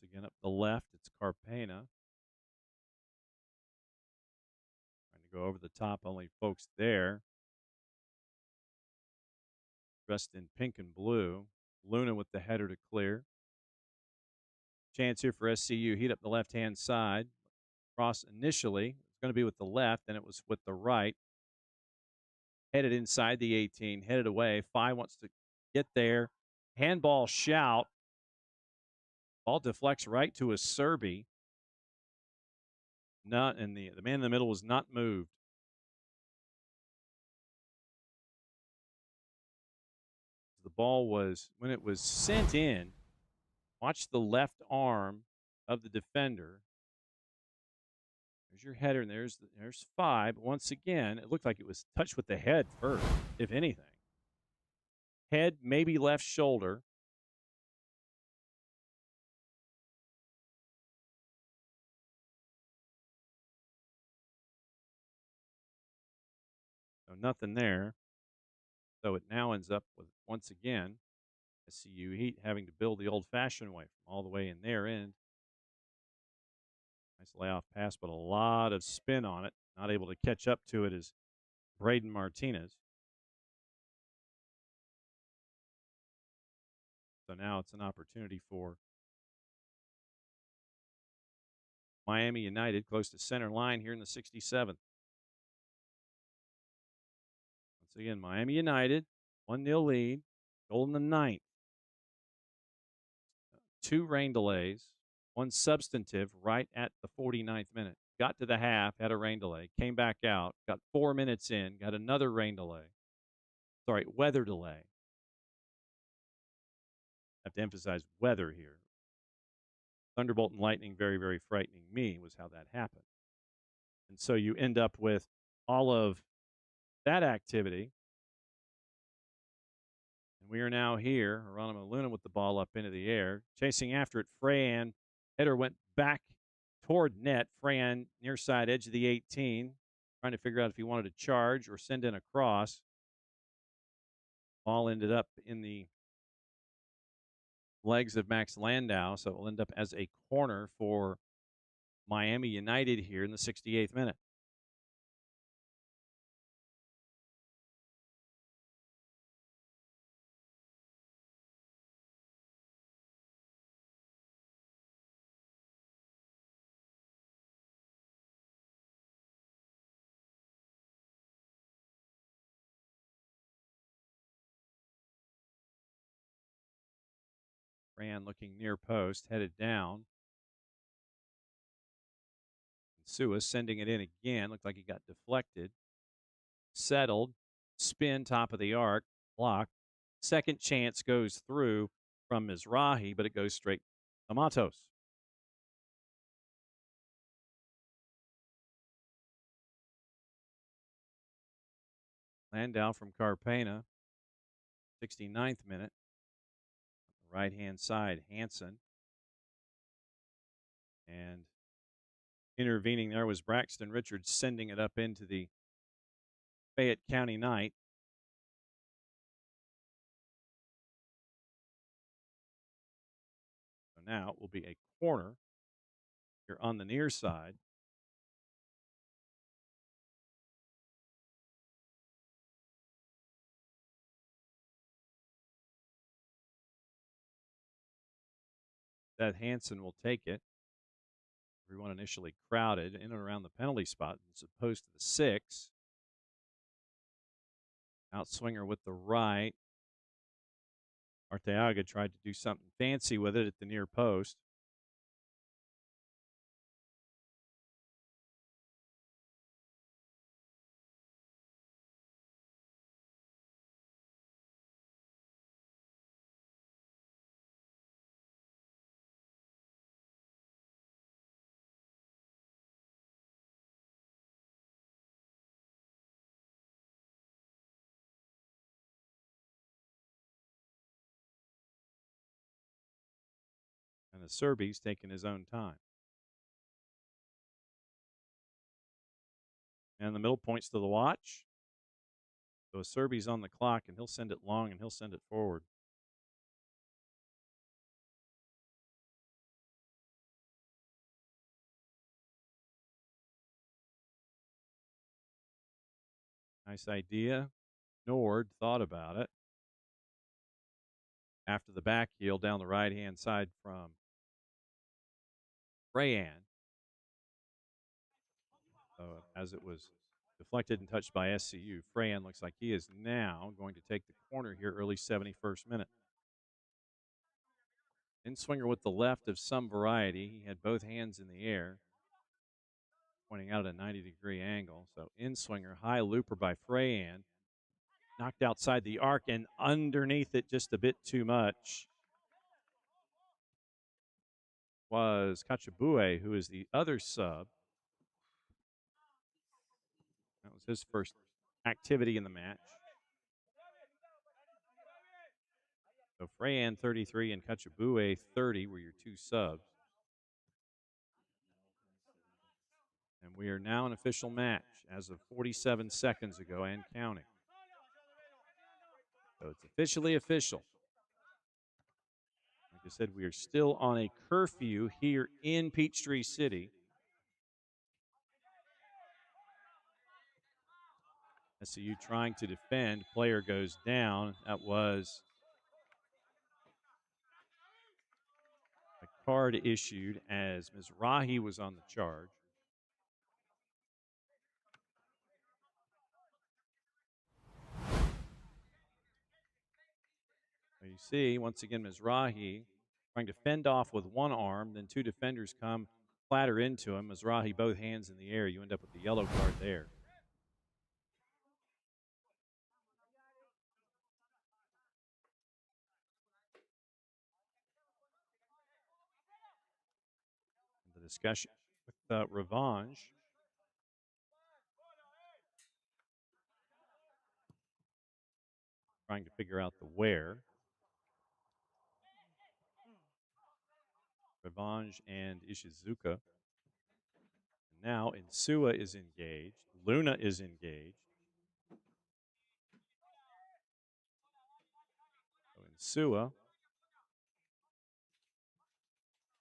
Once again up the left, it's Carpena. Trying to go over the top, only folks there. Dressed in pink and blue. Luna with the header to clear. Chance here for SCU. Heat up the left-hand side. Cross initially. It's going to be with the left, then it was with the right. Headed inside the 18, headed away. Phi wants to get there. Handball shout. Ball deflects right to a Serby. Not, and the man in the middle was not moved. The ball was, when it was sent in, watch the left arm of the defender. There's your header, and there's Phi. But once again, it looked like it was touched with the head first, if anything. Head, maybe left shoulder. So nothing there. So it now ends up with, once again, SCU Heat having to build the old-fashioned way from all the way in their end. Nice layoff pass, but a lot of spin on it. Not able to catch up to it is Braden Martinez. So now it's an opportunity for Miami United close to center line here in the 67th. Once again, Miami United, 1-0 lead, goal in the 9th. 2 rain delays, 1 substantive right at the 49th minute. Got to the half, had a rain delay, came back out, got 4 minutes in, got another rain delay. Sorry, weather delay. I have to emphasize weather here. Thunderbolt and lightning, very, very frightening me, was how that happened. And so you end up with all of that activity. And we are now here. Geronimo Luna with the ball up into the air. Chasing after it, Freyan. Header went back toward net. Freyan near side edge of the 18. Trying to figure out if he wanted to charge or send in a cross. Ball ended up in the legs of Max Landau, so it will end up as a corner for Miami United here in the 68th minute. Fran looking near post, headed down. Sua sending it in again. Looked like he got deflected. Settled. Spin top of the arc. Block. Second chance goes through from Mizrahi, but it goes straight to Matos. Landau from Carpena. 69th minute. Right hand side, Hansen. And intervening there was Braxton Richards, sending it up into the Fayette County night. So now it will be a corner here on the near side. That Hansen will take it. Everyone initially crowded in and around the penalty spot as opposed to the 6. Outswinger with the right. Arteaga tried to do something fancy with it at the near post. And the Serbi's taking his own time. And the middle points to the watch. So a Serbi's on the clock, and he'll send it long, and he'll send it forward. Nice idea. Nord thought about it. After the back heel down the right-hand side from Rayan. As it was deflected and touched by SCU, Freyan looks like he is now going to take the corner here early 71st minute. In-swinger with the left of some variety. He had both hands in the air, pointing out at a 90-degree angle. So in-swinger, high looper by Freyan. Knocked outside the arc and underneath it just a bit too much was Kachabue, who is the other sub. That was his first activity in the match. So Freyan 33 and Kachabue 30 were your two subs. And we are now an official match as of 47 seconds ago and counting. So it's officially official. Like I said, we are still on a curfew here in Peachtree City. SCU trying to defend. Player goes down. That was a card issued as Mizrahi was on the charge. So you see, once again, Mizrahi trying to fend off with one arm. Then two defenders come, clatter into him. Mizrahi both hands in the air. You end up with the yellow card there. The discussion with Revenge. Trying to figure out the where. Revenge and Ishizuka. Now Insua is engaged. Luna is engaged. So Insua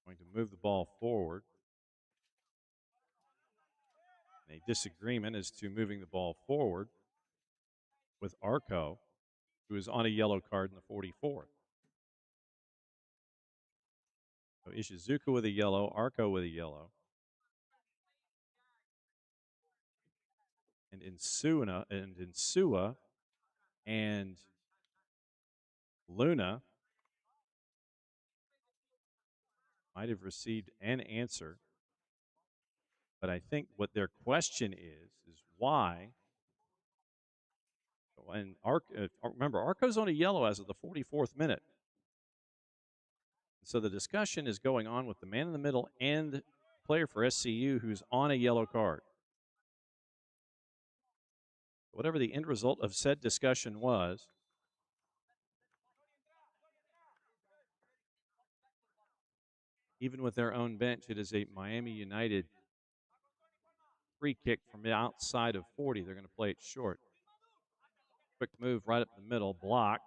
going to move the ball forward. And a disagreement as to moving the ball forward with Arco, who is on a yellow card in the 44th. So Ishizuka with a yellow, Arco with a yellow. And Insua and Luna might have received an answer. But I think what their question is why. And remember, Arco's on a yellow as of the 44th minute. So the discussion is going on with the man in the middle and player for SCU who's on a yellow card. Whatever the end result of said discussion was, even with their own bench, it is a Miami United free kick from outside of 40. They're going to play it short. Quick move right up the middle, blocked.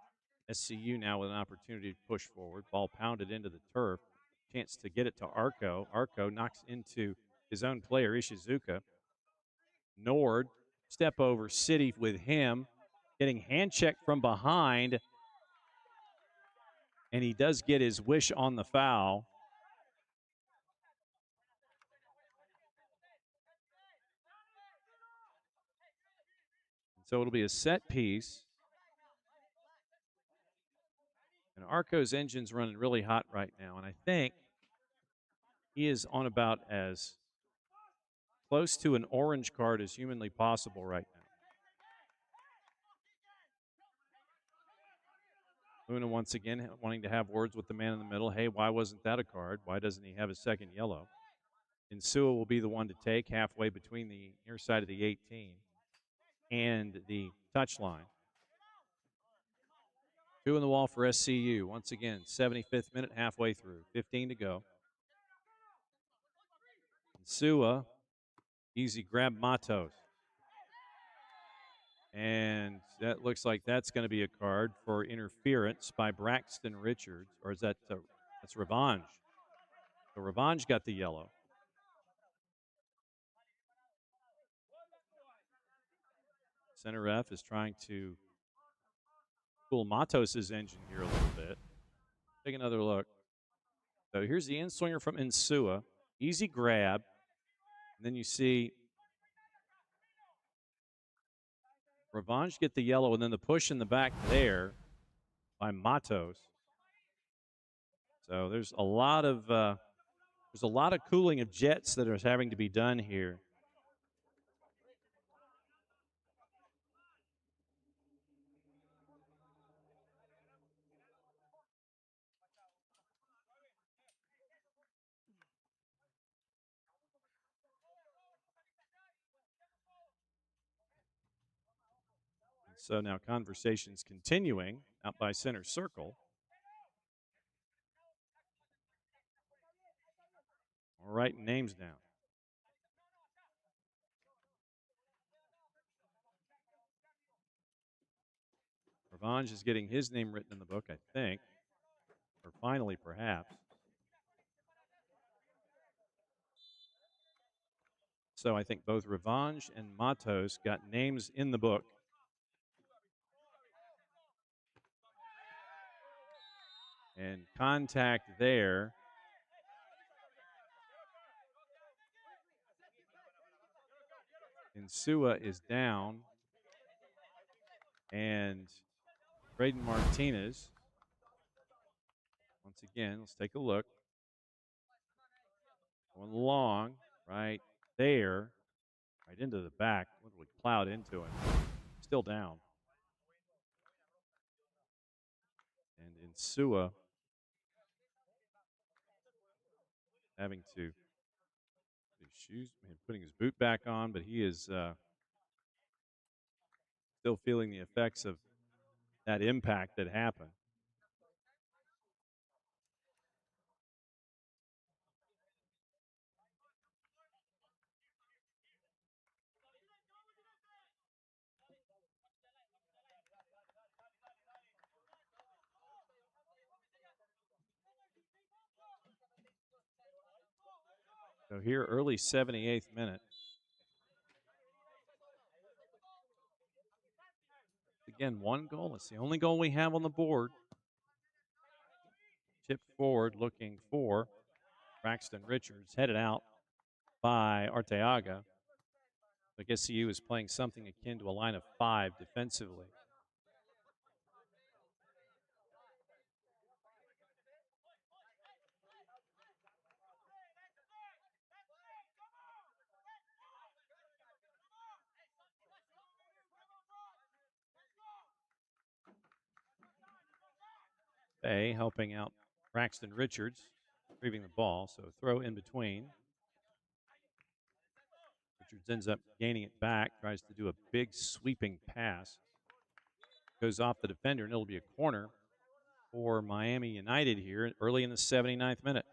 SCU now with an opportunity to push forward. Ball pounded into the turf. Chance to get it to Arco. Arco knocks into his own player, Ishizuka. Nord, step over City with him, getting hand checked from behind. And he does get his wish on the foul. So it'll be a set piece. And Arco's engine's running really hot right now. And I think he is on about as close to an orange card as humanly possible right now. Luna once again wanting to have words with the man in the middle. Hey, why wasn't that a card? Why doesn't he have a second yellow? Insua will be the one to take halfway between the near side of the 18 and the touchline. 2 in the wall for SCU. Once again, 75th minute, halfway through. 15 to go. Insua, easy grab Matos. And that looks like that's going to be a card for interference by Braxton Richards. Or is that that's Revenge? So Revenge got the yellow. Center ref is trying to cool Matos' engine here a little bit. Take another look. So here's the in-swinger from Insua. Easy grab. And then you see Revenge get the yellow, and then the push in the back there by Matos. So there's a lot of cooling of jets that are having to be done here. So now conversations continuing out by center circle. We're writing names down. Revenge is getting his name written in the book, I think. Or finally, perhaps. So I think both Revenge and Matos got names in the book. And contact there. Insua is down. And Braden Martinez. Once again, let's take a look. Going long, right there. Right into the back. Literally plowed into him. Still down. And Insua having to his shoes, putting his boot back on, but he is still feeling the effects of that impact that happened. So here, early 78th minute. Again, one goal. It's the only goal we have on the board. Chip forward looking for Braxton Richards, headed out by Arteaga. I guess SCU is playing something akin to a line of 5 defensively. Bay helping out Braxton Richards, retrieving the ball. So throw in between. Richards ends up gaining it back, tries to do a big sweeping pass. Goes off the defender, and it'll be a corner for Miami United here early in the 79th minute.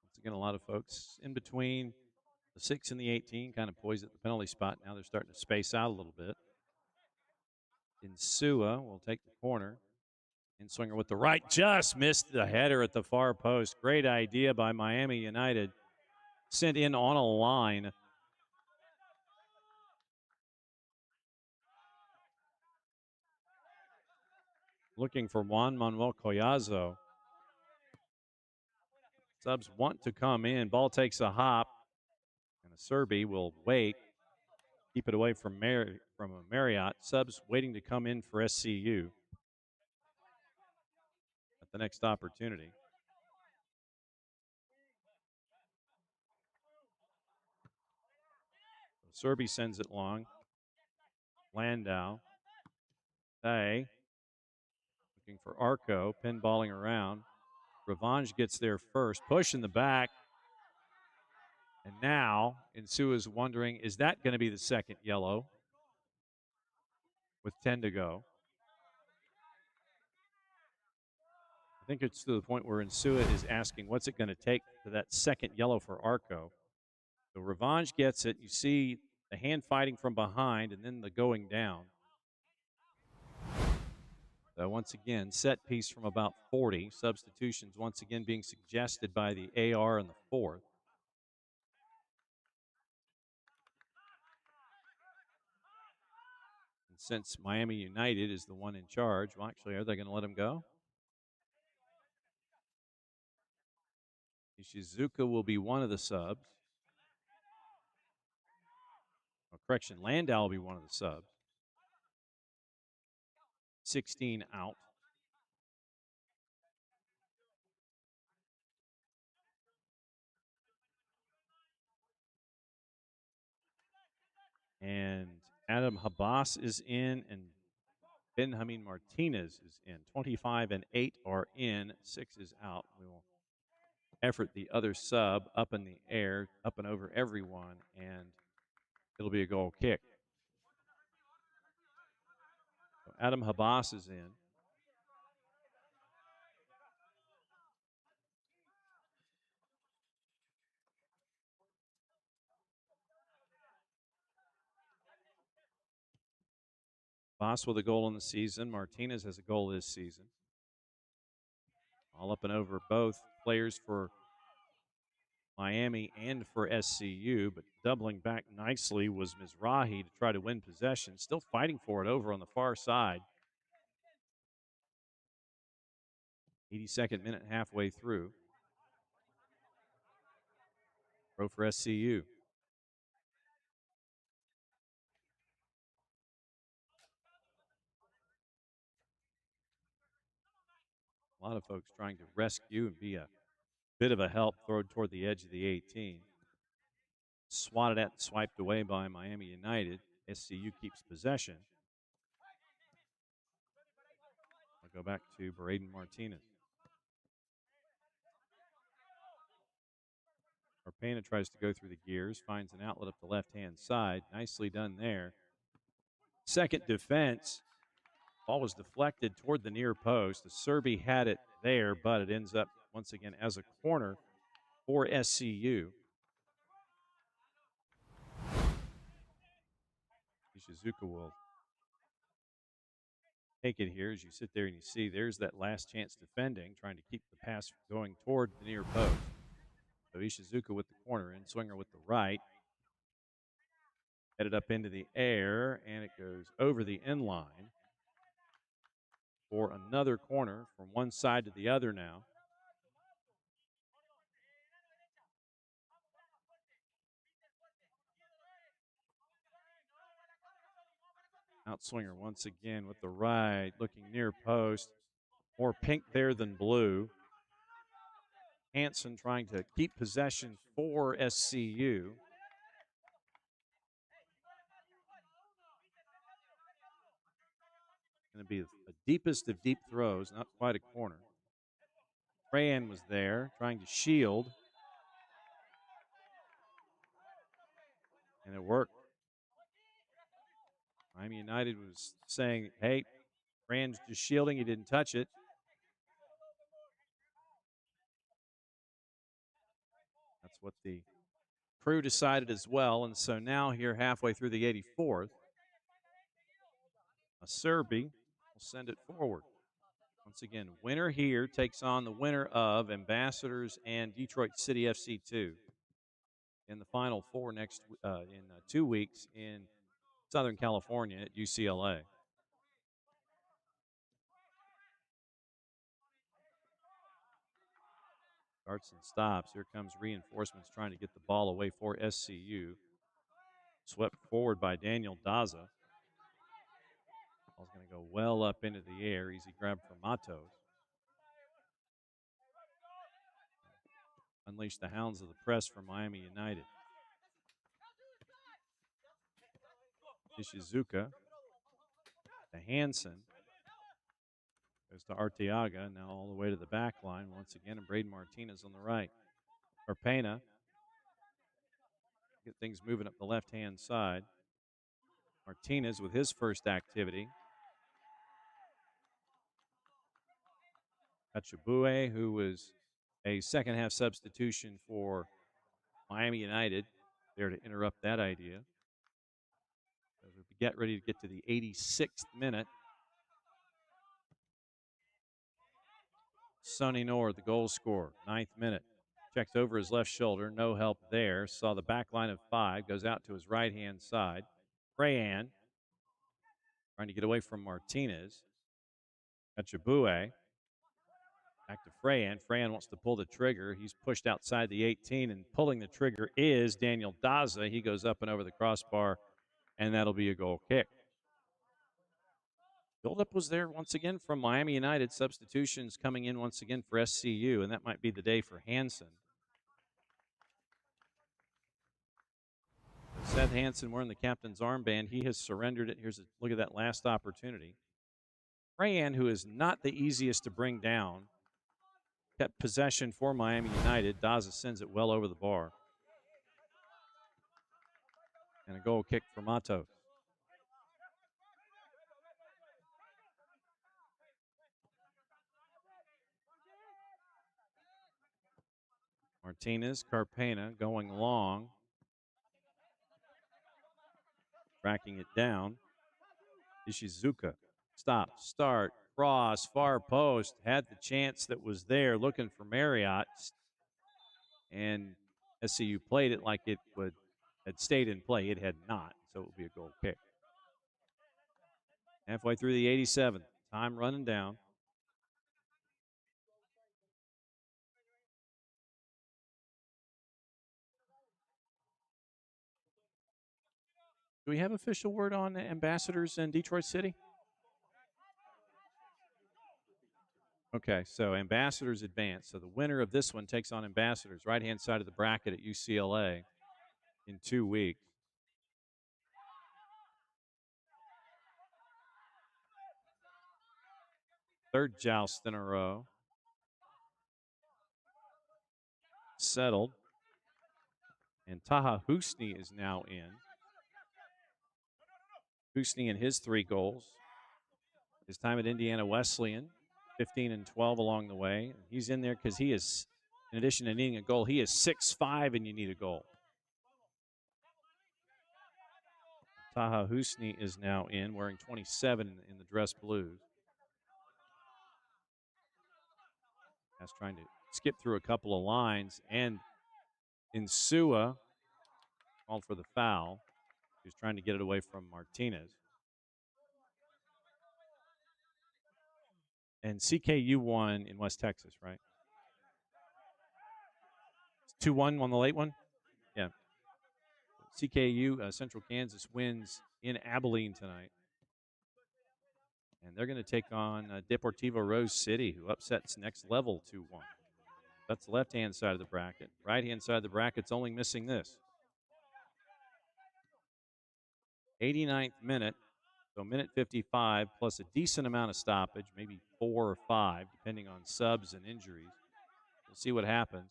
Once again, a lot of folks in between the 6 and the 18, kind of poised at the penalty spot. Now they're starting to space out a little bit. Insua will take the corner. In-swinger with the right, just missed the header at the far post. Great idea by Miami United. Sent in on a line. Looking for Juan Manuel Collazo. Subs want to come in. Ball takes a hop. And a Serby will wait. Keep it away from Marriott. Subs waiting to come in for SCU at the next opportunity. So Serby sends it long. Landau. Day. Looking for Arco. Pinballing around. Revenge gets there first. Push in the back. And now, Insua is wondering, is that going to be the second yellow with 10 to go? I think it's to the point where Insua is asking, what's it going to take for that second yellow for Arco? So Revenge gets it. You see the hand fighting from behind and then the going down. So once again, set piece from about 40. Substitutions once again being suggested by the AR in the fourth. And since Miami United is the one in charge, well, actually, are they going to let him go? Ishizuka will be one of the subs. Oh, correction, Landau will be one of the subs. 16 out. And Adam Habas is in, and Benjamin Martinez is in. 25 and 8 are in. 6 is out. We will effort the other sub up in the air, up and over everyone, and it'll be a goal kick. So Adam Habas is in. Habas with a goal in the season. Martinez has a goal this season. All up and over both players for Miami and for SCU, but doubling back nicely was Mizrahi to try to win possession. Still fighting for it over on the far side. 82nd minute, halfway through. Throw for SCU. A lot of folks trying to rescue and be a bit of a help, thrown toward the edge of the 18. Swatted at and swiped away by Miami United. SCU keeps possession. I'll go back to Braden Martinez. Arpena tries to go through the gears, finds an outlet up the left-hand side. Nicely done there. Second defense. Ball was deflected toward the near post. The Serby had it there, but it ends up once again as a corner for SCU. Ishizuka will take it here as you sit there and you see there's that last chance defending, trying to keep the pass going toward the near post. So Ishizuka with the corner in, Swinger with the right. Headed up into the air, and it goes over the end line for another corner from one side to the other now. Outswinger once again with the right, looking near post. More pink there than blue. Hansen trying to keep possession for SCU. Going to be the deepest of deep throws, not quite a corner. Rayan was there trying to shield. And it worked. Miami United was saying, hey, Rayan's just shielding. He didn't touch it. That's what the crew decided as well. And so now here halfway through the 84th, a Serbi will send it forward. Once again, winner here takes on the winner of Ambassadors and Detroit City FC2 in the Final Four next in 2 weeks in Southern California at UCLA. Starts and stops. Here comes reinforcements trying to get the ball away for SCU. Swept forward by Daniel Daza. Ball's going to go well up into the air. Easy grab for Matos. Unleash the hounds of the press for Miami United. Ishizuka to Hansen. Goes to Arteaga. Now all the way to the back line once again. And Braden Martinez on the right. Carpena. Get things moving up the left-hand side. Martinez with his first activity. Achibue, who was a second-half substitution for Miami United, there to interrupt that idea. As we get ready to get to the 86th minute. Sonny Nord, the goal scorer, 9th minute. Checks over his left shoulder, no help there. Saw the back line of 5, goes out to his right-hand side. Rayan trying to get away from Martinez. Achibue. Back to Freyan. Freyan wants to pull the trigger. He's pushed outside the 18, and pulling the trigger is Daniel Daza. He goes up and over the crossbar, and that'll be a goal kick. Buildup was there once again from Miami United. Substitutions coming in once again for SCU, and that might be the day for Hansen. Seth Hansen wearing the captain's armband. He has surrendered it. Here's a look at that last opportunity. Rayan, who is not the easiest to bring down, kept possession for Miami United. Daza sends it well over the bar. And a goal kick for Matos. Martinez, Carpena going long. Tracking it down. Ishizuka. Stop, start, cross, far post. Had the chance that was there, looking for Marriott. And SCU played it like it had stayed in play. It had not, so it would be a goal kick. Halfway through the 87th. Time running down. Do we have official word on Ambassadors in Detroit City? Okay, so Ambassadors advance. So the winner of this one takes on Ambassadors, right-hand side of the bracket at UCLA in 2 weeks. Third joust in a row. Settled. And Taha Husni is now in. Husni and his 3 goals. His time at Indiana Wesleyan, 15 and 12 along the way. He's in there because he is, in addition to needing a goal, he is 6'5", and you need a goal. Taha Husni is now in, wearing 27 in the dress blues. That's trying to skip through a couple of lines, and Insua called for the foul. He's trying to get it away from Martinez. And CKU won in West Texas, right? 2-1 on the late one? Yeah. CKU, Central Kansas, wins in Abilene tonight. And they're going to take on Deportivo Rose City, who upsets Next Level 2-1. That's the left-hand side of the bracket. Right-hand side of the bracket's only missing this. 89th minute, so minute 55, plus a decent amount of stoppage, maybe 4 or 5, depending on subs and injuries. We'll see what happens.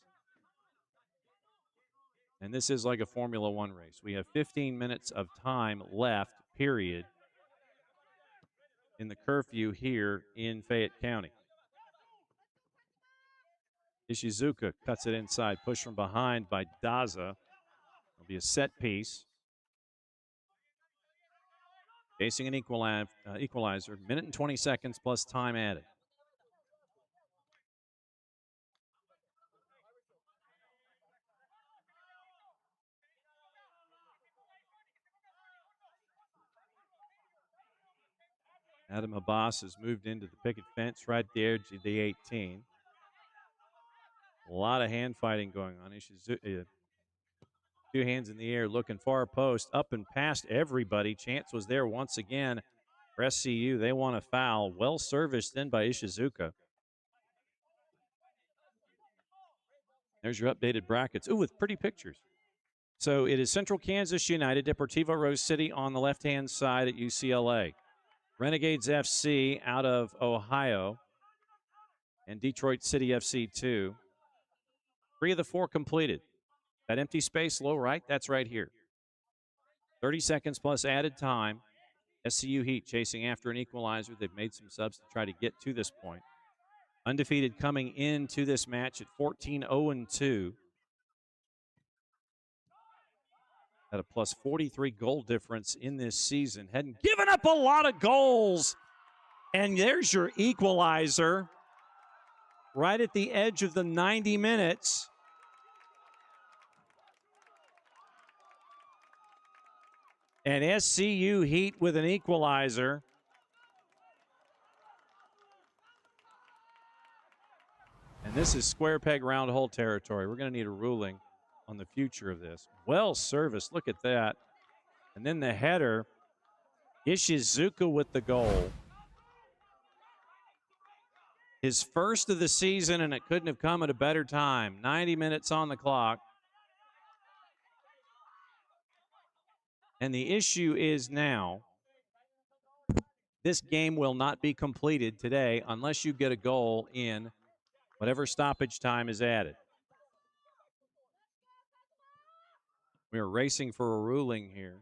And this is like a Formula One race. We have 15 minutes of time left, period, in the curfew here in Fayette County. Ishizuka cuts it inside, push from behind by Daza. It'll be a set piece. Facing an equalizer, minute and 20 seconds plus time added. Adam Abbas has moved into the picket fence right there to the 18. A lot of hand fighting going on. Two hands in the air, looking far post, up and past everybody. Chance was there once again for SCU. They want a foul. Well serviced in by Ishizuka. There's your updated brackets. Ooh, with pretty pictures. So it is Central Kansas United, Deportivo Rose City on the left-hand side at UCLA. Renegades FC out of Ohio, and Detroit City FC 2. 3 of the 4 completed. That empty space low right, that's right here. 30 seconds plus added time. SCU Heat chasing after an equalizer. They've made some subs to try to get to this point. Undefeated coming into this match at 14-0-2. At a plus 43 goal difference in this season. Hadn't given up a lot of goals. And there's your equalizer right at the edge of the 90 minutes. And SCU Heat with an equalizer. And this is square peg round hole territory. We're going to need a ruling on the future of this. Well serviced. Look at that. And then the header. Ishizuka with the goal. His first of the season, and it couldn't have come at a better time. 90 minutes on the clock. And the issue is now, this game will not be completed today unless you get a goal in whatever stoppage time is added. We are racing for a ruling here.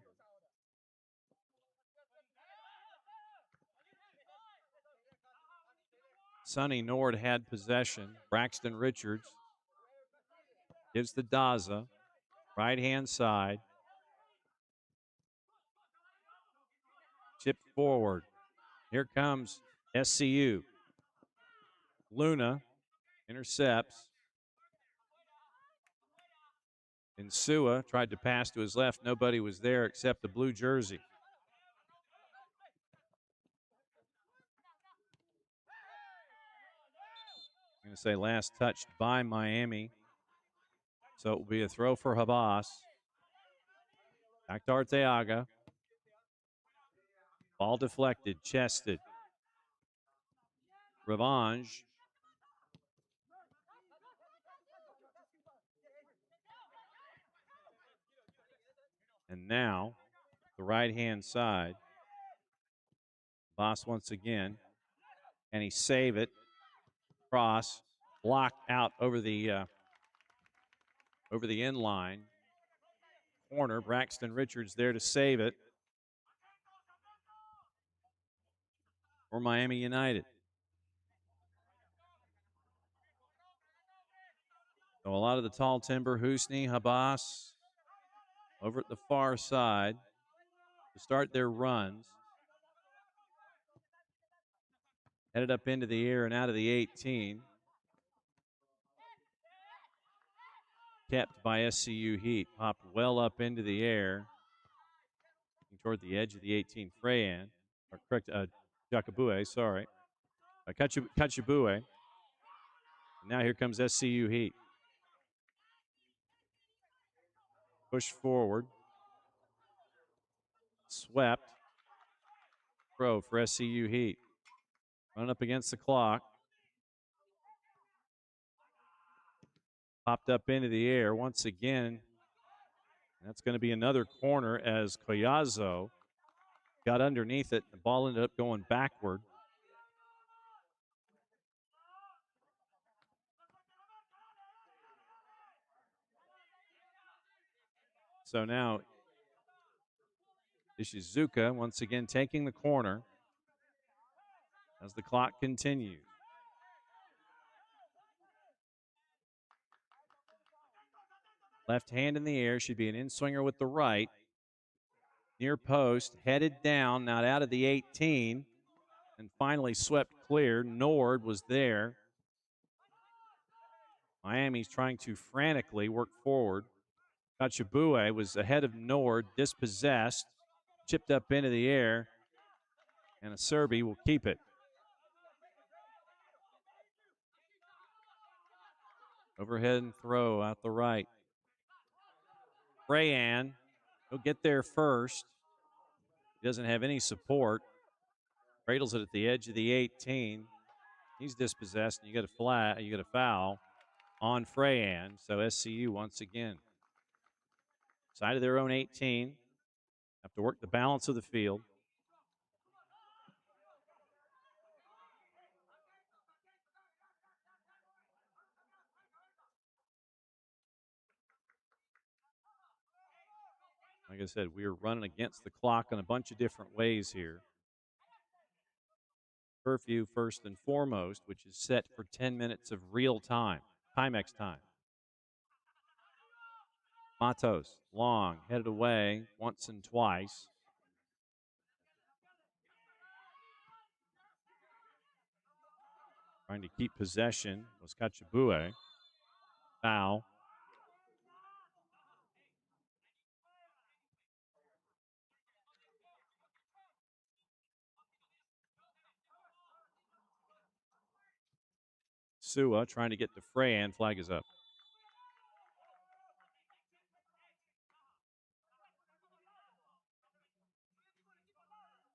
Sonny Nord had possession. Braxton Richards gives the Daza. Right-hand side. Chip forward. Here comes SCU. Luna intercepts. Insua tried to pass to his left. Nobody was there except the blue jersey. I'm going to say last touched by Miami. So it will be a throw for Habas. Back to Arteaga. Ball deflected, chested. Revenge. And now, the right-hand side. Boss once again. Can he save it? Cross. Blocked out over the end line. Corner. Braxton Richards there to save it for Miami United. So a lot of the tall timber, Husni, Habas, over at the far side to start their runs. Headed up into the air and out of the 18. Kept by SCU Heat. Popped well up into the air. Toward the edge of the 18. Freyan. Or correct, Jakabue, sorry. Kachibue. And now here comes SCU Heat. Push forward. Swept. Throw for SCU Heat. Running up against the clock. Popped up into the air once again. That's going to be another corner as Collazo got underneath it. The ball ended up going backward. So now Ishizuka once again taking the corner as the clock continues. Left hand in the air, should be an in-swinger with the right. Near post, headed down, not out of the 18, and finally swept clear. Nord was there. Miami's trying to frantically work forward. Kachabue was ahead of Nord, dispossessed, chipped up into the air, and Acerbi will keep it. Overhead and throw out the right. Rayan, he'll get there first. He doesn't have any support. Cradles it at the edge of the 18. He's dispossessed, and you get a foul on Freyan. So SCU once again. Side of their own 18. Have to work the balance of the field. Like I said, we're running against the clock in a bunch of different ways here. Curfew first and foremost, which is set for 10 minutes of real time, Timex time. Matos, long, headed away once and twice. Trying to keep possession was Kachabue. Foul. Sua trying to get to Freyan. Flag is up.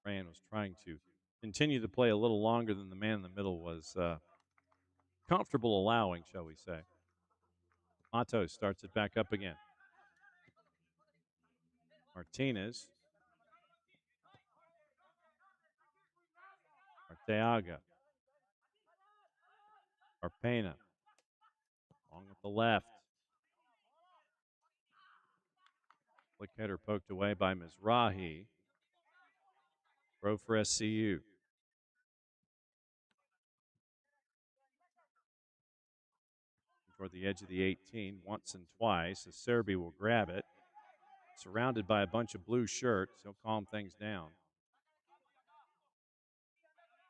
Freyan was trying to continue to play a little longer than the man in the middle was comfortable allowing, shall we say. Matos starts it back up again. Martinez. Arteaga. Arpena. Long with the left. Flick header poked away by Mizrahi. Throw for SCU. Toward the edge of the 18 once and twice. Acerbi will grab it. Surrounded by a bunch of blue shirts. He'll calm things down.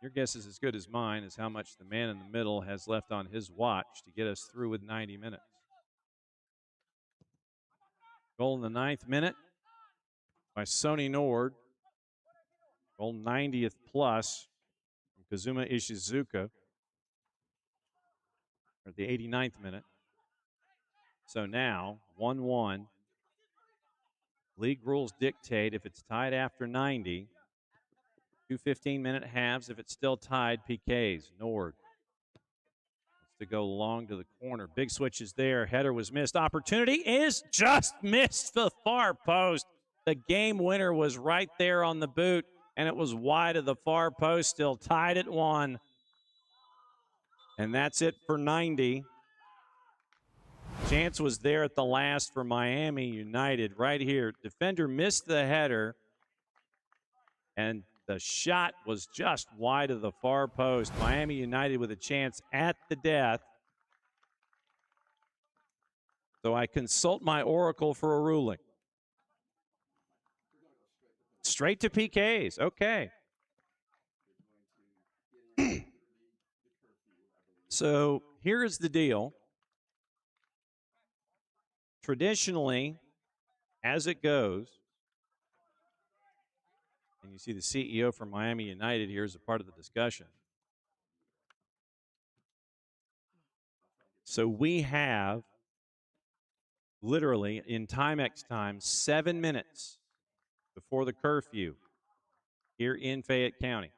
Your guess is as good as mine as how much the man in the middle has left on his watch to get us through with 90 minutes. Goal in the 9th minute by Sony Nord. Goal 90th plus from Kazuma Ishizuka at the 89th minute. So now, 1-1. League rules dictate if it's tied after 90, 2 15-minute halves. If it's still tied, PKs. Nord wants to go long to the corner. Big switch is there. Header was missed. Opportunity is just missed the far post. The game winner was right there on the boot, and it was wide of the far post, still tied at 1. And that's it for 90. Chance was there at the last for Miami United right here. Defender missed the header, and the shot was just wide of the far post. Miami United with a chance at the death. So I consult my oracle for a ruling. Straight to PKs. Okay. So here is the deal. Traditionally, as it goes, and you see the CEO from Miami United here as a part of the discussion. So we have literally in Timex time 7 minutes before the curfew here in Fayette County.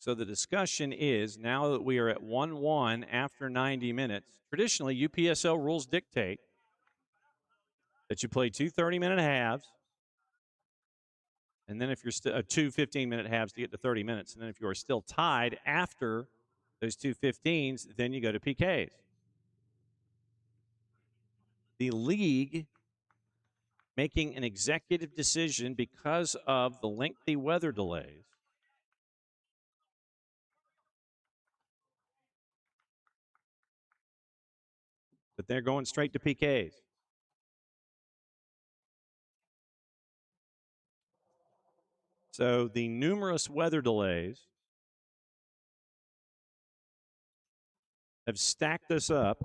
So the discussion is, now that we are at 1-1 after 90 minutes, traditionally UPSL rules dictate that you play 2 30-minute halves, and then if you're still 2 15-minute halves to get to 30 minutes, and then if you are still tied after those 2 15s, then you go to PKs. The league making an executive decision because of the lengthy weather delays but they're going straight to PKs. So the numerous weather delays have stacked us up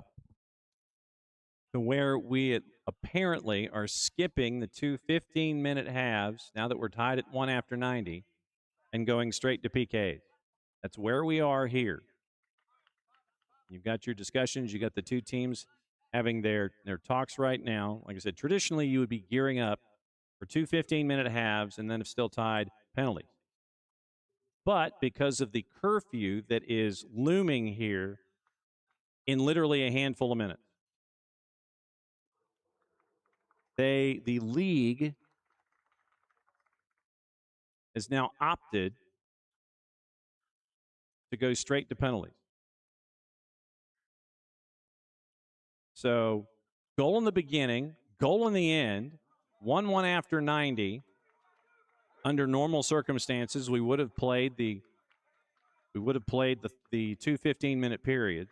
to where we apparently are skipping the 2 15-minute halves now that we're tied at 1 after 90 and going straight to PKs. That's where we are here. You've got your discussions. You got the two teams having their talks right now. Like I said, traditionally you would be gearing up for 2 15-minute halves and then if still tied, penalties. But because of the curfew that is looming here in literally a handful of minutes, the league has now opted to go straight to penalties. So goal in the beginning, goal in the end, 1-1 after 90. Under normal circumstances, we would have played the 2 15-minute periods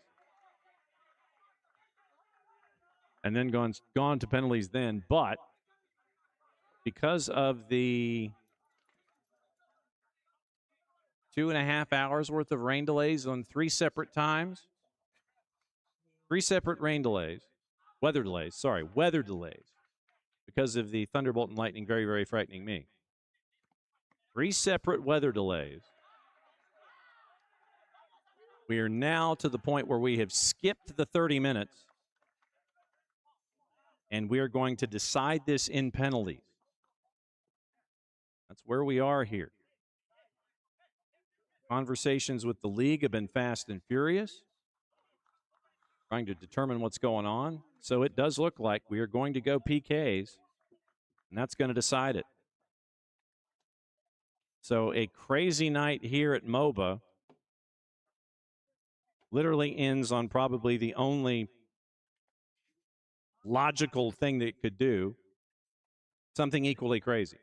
and then gone to penalties then. But because of the 2.5 hours worth of rain delays on 3 separate times, 3 separate weather delays, because of the thunderbolt and lightning very, very frightening me. 3 separate weather delays. We are now to the point where we have skipped the 30 minutes, and we are going to decide this in penalties. That's where we are here. Conversations with the league have been fast and furious, trying to determine what's going on. So it does look like we are going to go PKs, and that's going to decide it. So a crazy night here at MOBA literally ends on probably the only logical thing that it could do, something equally crazy.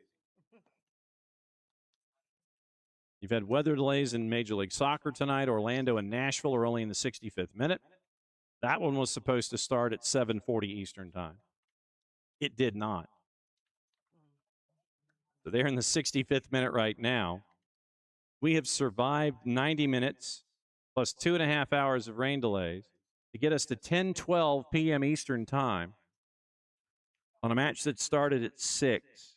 You've had weather delays in Major League Soccer tonight. Orlando and Nashville are only in the 65th minute. That one was supposed to start at 7:40 Eastern time. It did not. So they're in the 65th minute right now. We have survived 90 minutes plus 2.5 hours of rain delays to get us to 10:12 p.m. Eastern time on a match that started at 6.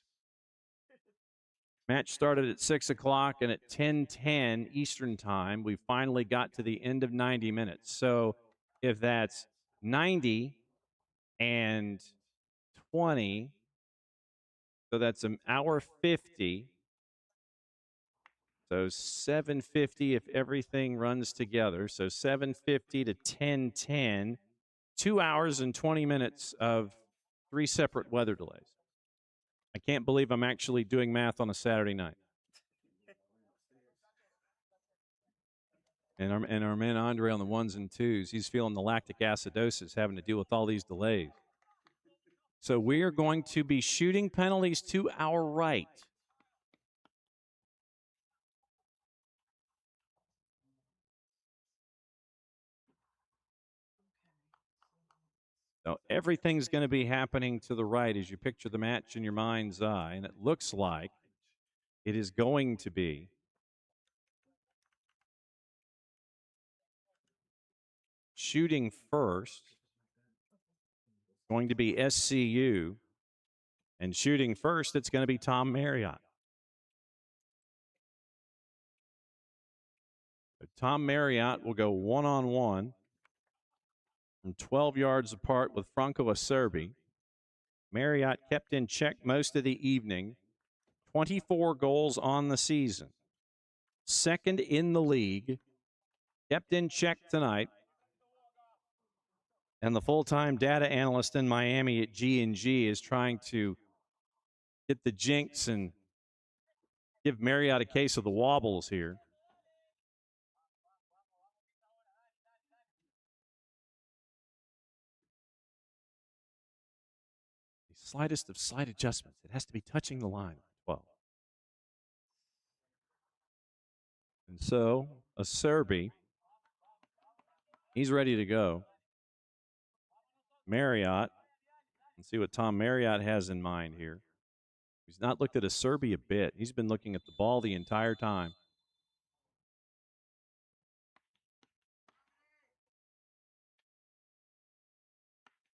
Match started at 6 o'clock, and at 10:10 Eastern time, we finally got to the end of 90 minutes. So if that's 90 and 20, so that's an hour 50. So 7:50 if everything runs together. So 7:50 to 10:10, 2 hours and 20 minutes of 3 separate weather delays. I can't believe I'm actually doing math on a Saturday night. And our man Andre on the 1s and 2s, he's feeling the lactic acidosis, having to deal with all these delays. So we are going to be shooting penalties to our right. So everything's going to be happening to the right as you picture the match in your mind's eye, and it looks like it is going to be shooting first, going to be SCU, and shooting first, it's going to be Tom Marriott. So Tom Marriott will go one-on-one from 12 yards apart with Franco Acerbi. Marriott kept in check most of the evening, 24 goals on the season. second in the league, kept in check tonight. And the full-time data analyst in Miami at G&G is trying to get the jinx and give Marriott a case of the wobbles here. The slightest of slight adjustments. It has to be touching the line. 12. And so, a Serby, he's ready to go. Marriott, let's see what Tom Marriott has in mind here. He's not looked at a Serby a bit. He's been looking at the ball the entire time.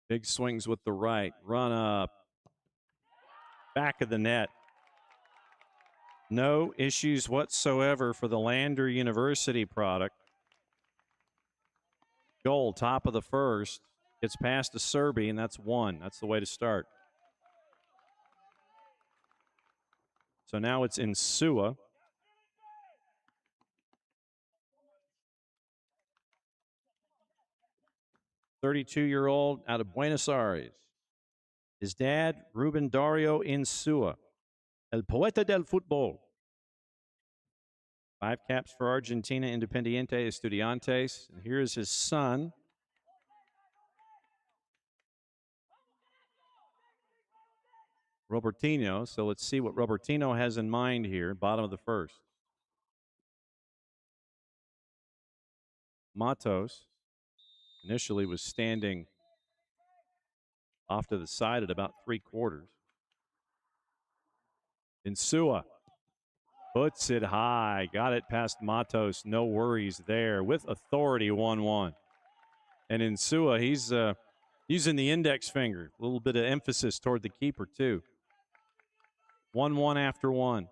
Big swings with the right. Run up. Back of the net. No issues whatsoever for the Lander University product. Goal, top of the first. Gets past the Serby, and that's one. That's the way to start. So now it's Insua. "32-year-old out of Buenos Aires. His dad, Ruben Dario Insua, el poeta del fútbol. 5 caps for Argentina Independiente Estudiantes. And here's his son, Robertinho. So let's see what Robertinho has in mind here, bottom of the first. Matos initially was standing off to the side at about 3/4. Insua puts it high. Got it past Matos. No worries there. With authority, 1-1. And Insua, he's using the index finger. A little bit of emphasis toward the keeper, too. 1-1 after one.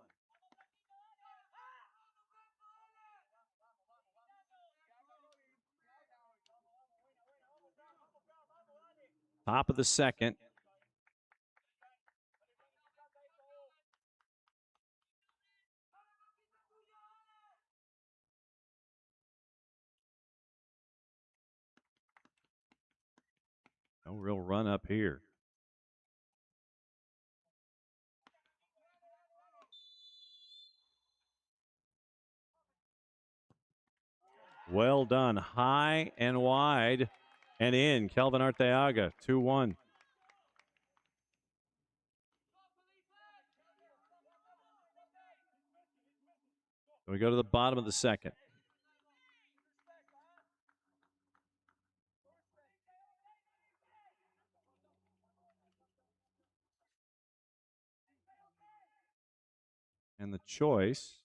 Top of the second. No real run up here. Well done. High and wide and in. Kelvin Arteaga, 2-1. We go to the bottom of the second. And the choice,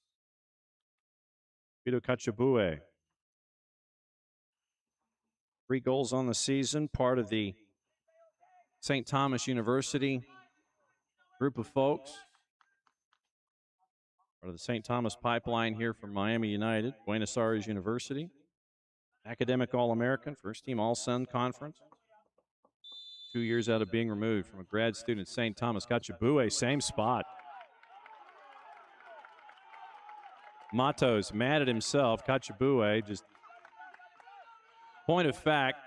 Vito Cachabue. 3 goals on the season, part of the St. Thomas University group of folks. Part of the St. Thomas pipeline here from Miami United, Buenos Aires University. Academic All-American, first team All-Sun Conference. 2 years out of being removed from a grad student at St. Thomas. Cachabue, same spot. Matos mad at himself. Cachabue just, point of fact,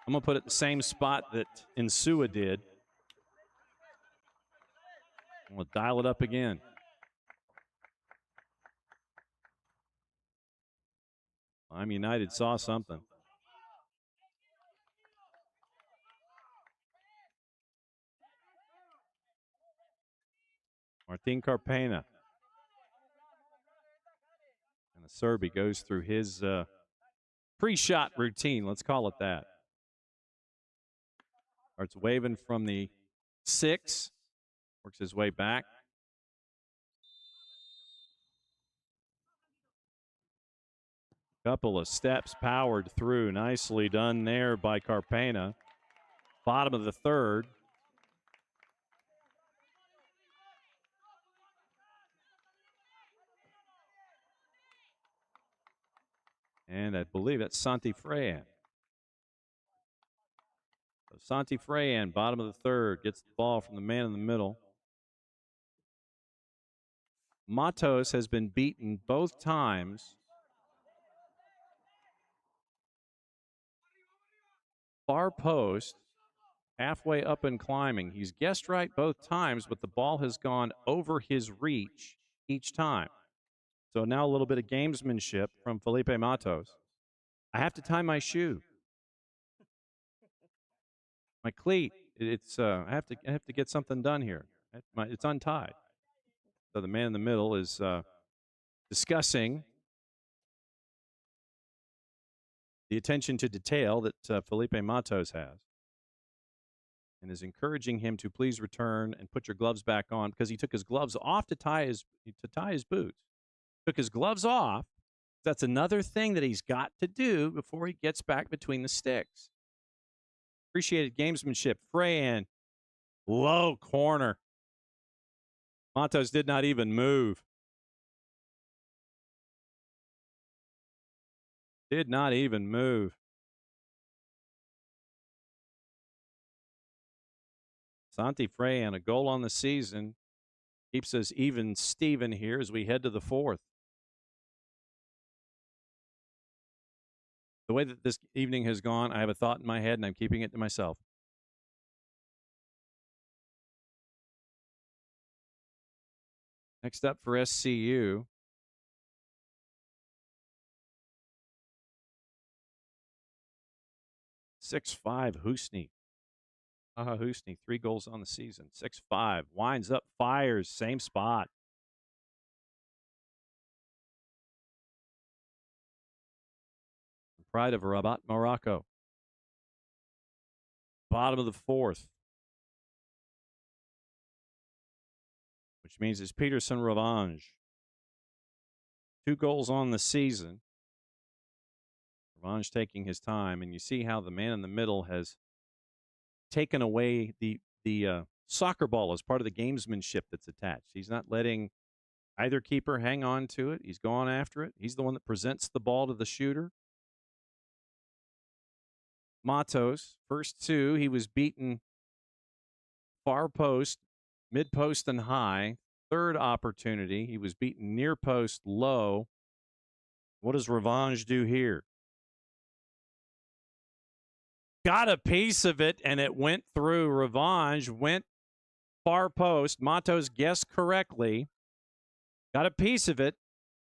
I'm going to put it the same spot that Insua did. I'm going to dial it up again. Miami United saw something. Martin Carpena. And the Serby goes through his pre-shot routine, let's call it that. Starts waving from the 6, works his way back. Couple of steps powered through. Nicely done there by Carpena. Bottom of the third. And I believe that's Santi Freyan. So Santi Freyan, bottom of the third, gets the ball from the man in the middle. Matos has been beaten both times. Far post, halfway up and climbing. He's guessed right both times, but the ball has gone over his reach each time. So now a little bit of gamesmanship from Felipe Matos. I have to tie my shoe. My cleat. It's I have to get something done here. It's untied. So the man in the middle is discussing the attention to detail that Felipe Matos has, and is encouraging him to please return and put your gloves back on, because he took his gloves off to tie his boots. Took his gloves off. That's another thing that he's got to do before he gets back between the sticks. Appreciated gamesmanship. Freyan, low corner. Matos did not even move. Did not even move. Santi Freyan, a goal on the season, keeps us even Steven here as we head to the fourth. The way that this evening has gone, I have a thought in my head, and I'm keeping it to myself. Next up for SCU. (6'5" Husney. Husney, 3 goals on the season. 6'5", winds up, fires, same spot. Pride of Rabat, Morocco. Bottom of the fourth, which means it's Peterson Revanche. 2 goals on the season. Revanche taking his time, and you see how the man in the middle has taken away the soccer ball as part of the gamesmanship that's attached. He's not letting either keeper hang on to it. He's going after it. He's the one that presents the ball to the shooter. Matos, first 2, he was beaten far post, mid post, and high. Third opportunity, he was beaten near post, low. What does Revanche do here? Got a piece of it, and it went through. Revanche went far post. Matos guessed correctly. Got a piece of it,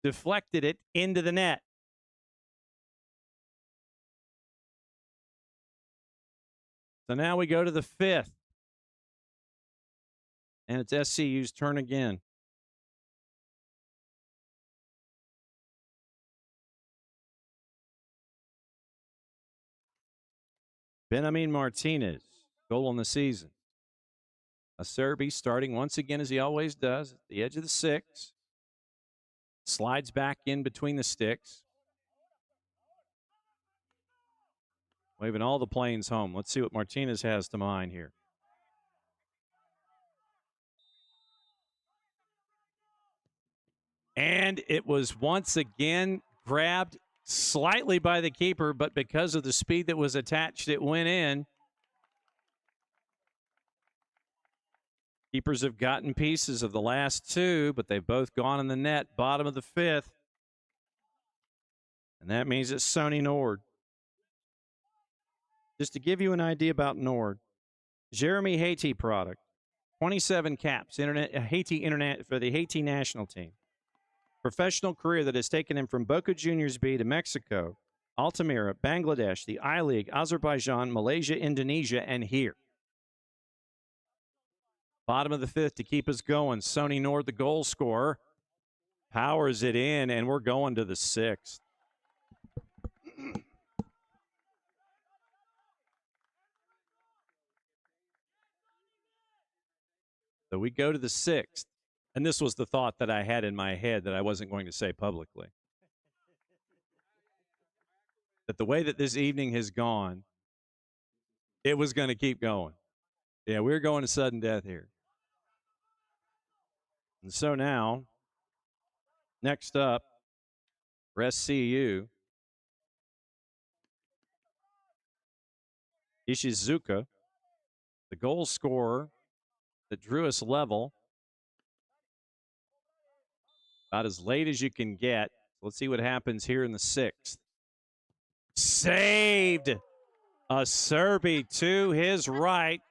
deflected it into the net. So now we go to the fifth. And it's SCU's turn again. Benjamin Martinez, goal on the season. Acerbi starting once again as he always does at the edge of the 6. Slides back in between the sticks. Waving all the planes home. Let's see what Martinez has to mind here. And it was once again grabbed slightly by the keeper, but because of the speed that was attached, it went in. Keepers have gotten pieces of the last 2, but they've both gone in the net. Bottom of the 5th. And that means it's Sony Nord. Just to give you an idea about Nord, Jeremy Haiti product, 27 caps, Haiti internet for the Haiti national team. Professional career that has taken him from Boca Juniors B to Mexico, Altamira, Bangladesh, the I-League, Azerbaijan, Malaysia, Indonesia, and here. Bottom of the 5th to keep us going. Sony Nord, the goal scorer, powers it in, and we're going to the 6th. So we go to the 6th. And this was the thought that I had in my head that I wasn't going to say publicly. That the way that this evening has gone, it was going to keep going. Yeah, we're going to sudden death here. And so now, next up, for SCU, Ishizuka, the goal scorer that drew us level. About as late as you can get. Let's see what happens here in the 6th. Saved! A Serby to his right.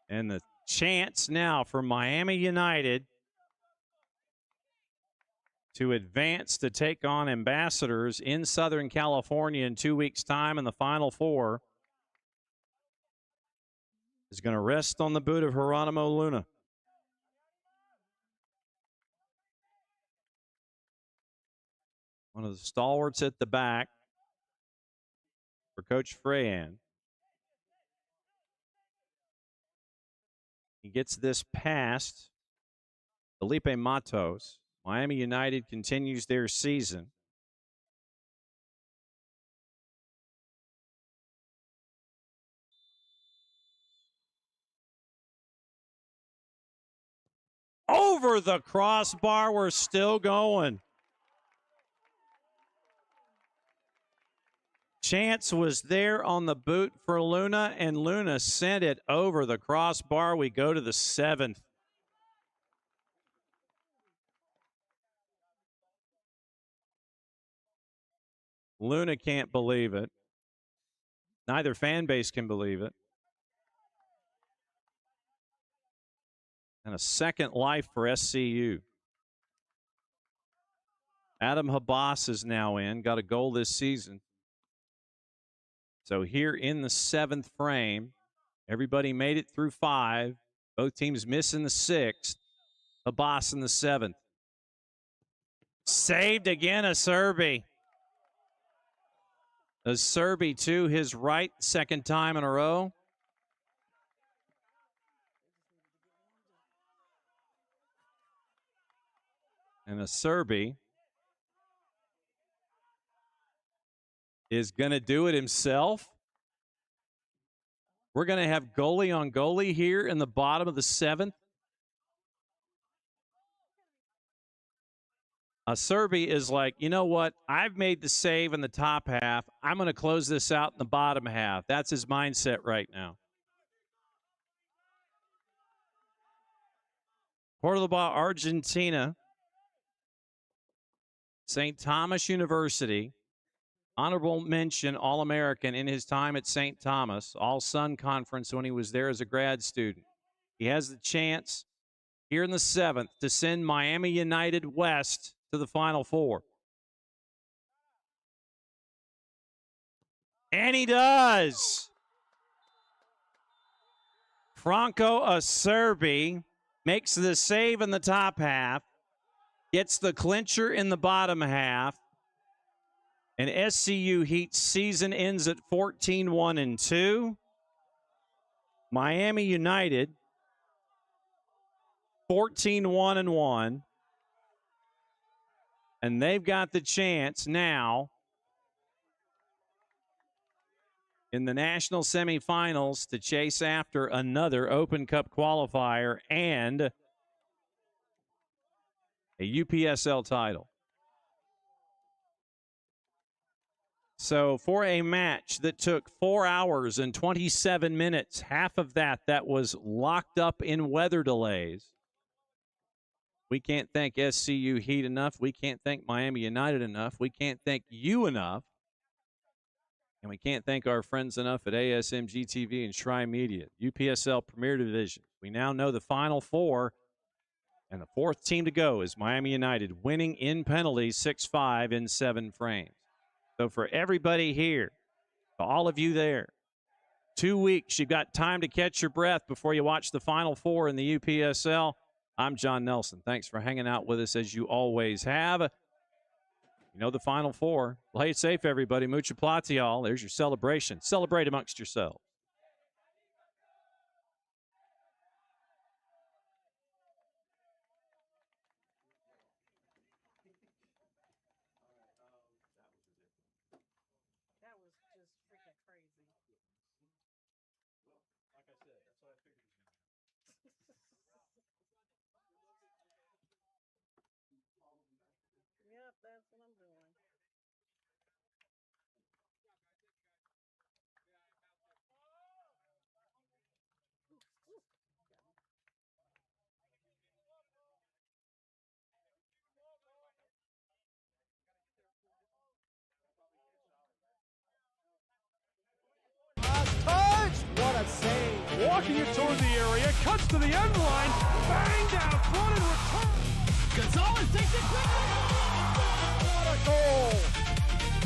And the chance now for Miami United to advance to take on Ambassadors in Southern California in 2 weeks' time in the Final Four is going to rest on the boot of Geronimo Luna. One of the stalwarts at the back for Coach Freyan. He gets this past Felipe Matos. Miami United continues their season. Over the crossbar, we're still going. Chance was there on the boot for Luna, and Luna sent it over the crossbar. We go to the 7th. Luna can't believe it. Neither fan base can believe it. And a second life for SCU. Adam Habas is now in, got a goal this season. So here in the 7th frame, everybody made it through 5. Both teams missing the 6th. Habas in the 7th. Saved again, a Serby. A Serby to his right, second time in a row. And a Serby is going to do it himself. We're going to have goalie on goalie here in the bottom of the 7th. A Serby is like, you know what? I've made the save in the top half. I'm going to close this out in the bottom half. That's his mindset right now. Cordoba, Argentina. St. Thomas University. Honorable mention All-American in his time at St. Thomas. All-Sun Conference when he was there as a grad student. He has the chance here in the 7th to send Miami United West to the Final Four. And he does. Franco Acerbi makes the save in the top half, gets the clincher in the bottom half, and SCU Heat season ends at 14-1-2. Miami United 14-1-1. And they've got the chance now in the national semifinals to chase after another Open Cup qualifier and a UPSL title. So for a match that took 4 hours and 27 minutes, half of that was locked up in weather delays. We can't thank SCU Heat enough. We can't thank Miami United enough. We can't thank you enough. And we can't thank our friends enough at ASMG TV and Shrine Media, UPSL Premier Division. We now know the Final Four, and the 4th team to go is Miami United, winning in penalties 6-5 in 7 frames. So for everybody here, to all of you there, 2 weeks, you've got time to catch your breath before you watch the Final Four in the UPSL. I'm John Nelson. Thanks for hanging out with us as you always have. You know the Final Four. Play it safe, everybody. Mucha platial. There's your celebration. Celebrate amongst yourselves. That was just freaking crazy. Like I said, that's what I figured he was going to do. Yep, that's what I'm doing. walking it toward the area, cuts to the end line, banged out, front and return. Gonzalez takes it quickly. What a goal!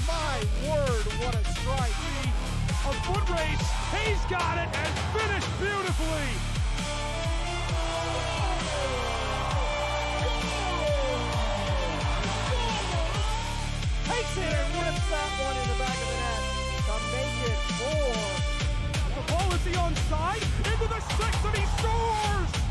My word, what a strike! A foot race, he's got it and finished beautifully. Takes it and rips that one in the back of the net to make it 4. The ball is the onside, into the 6, and he scores!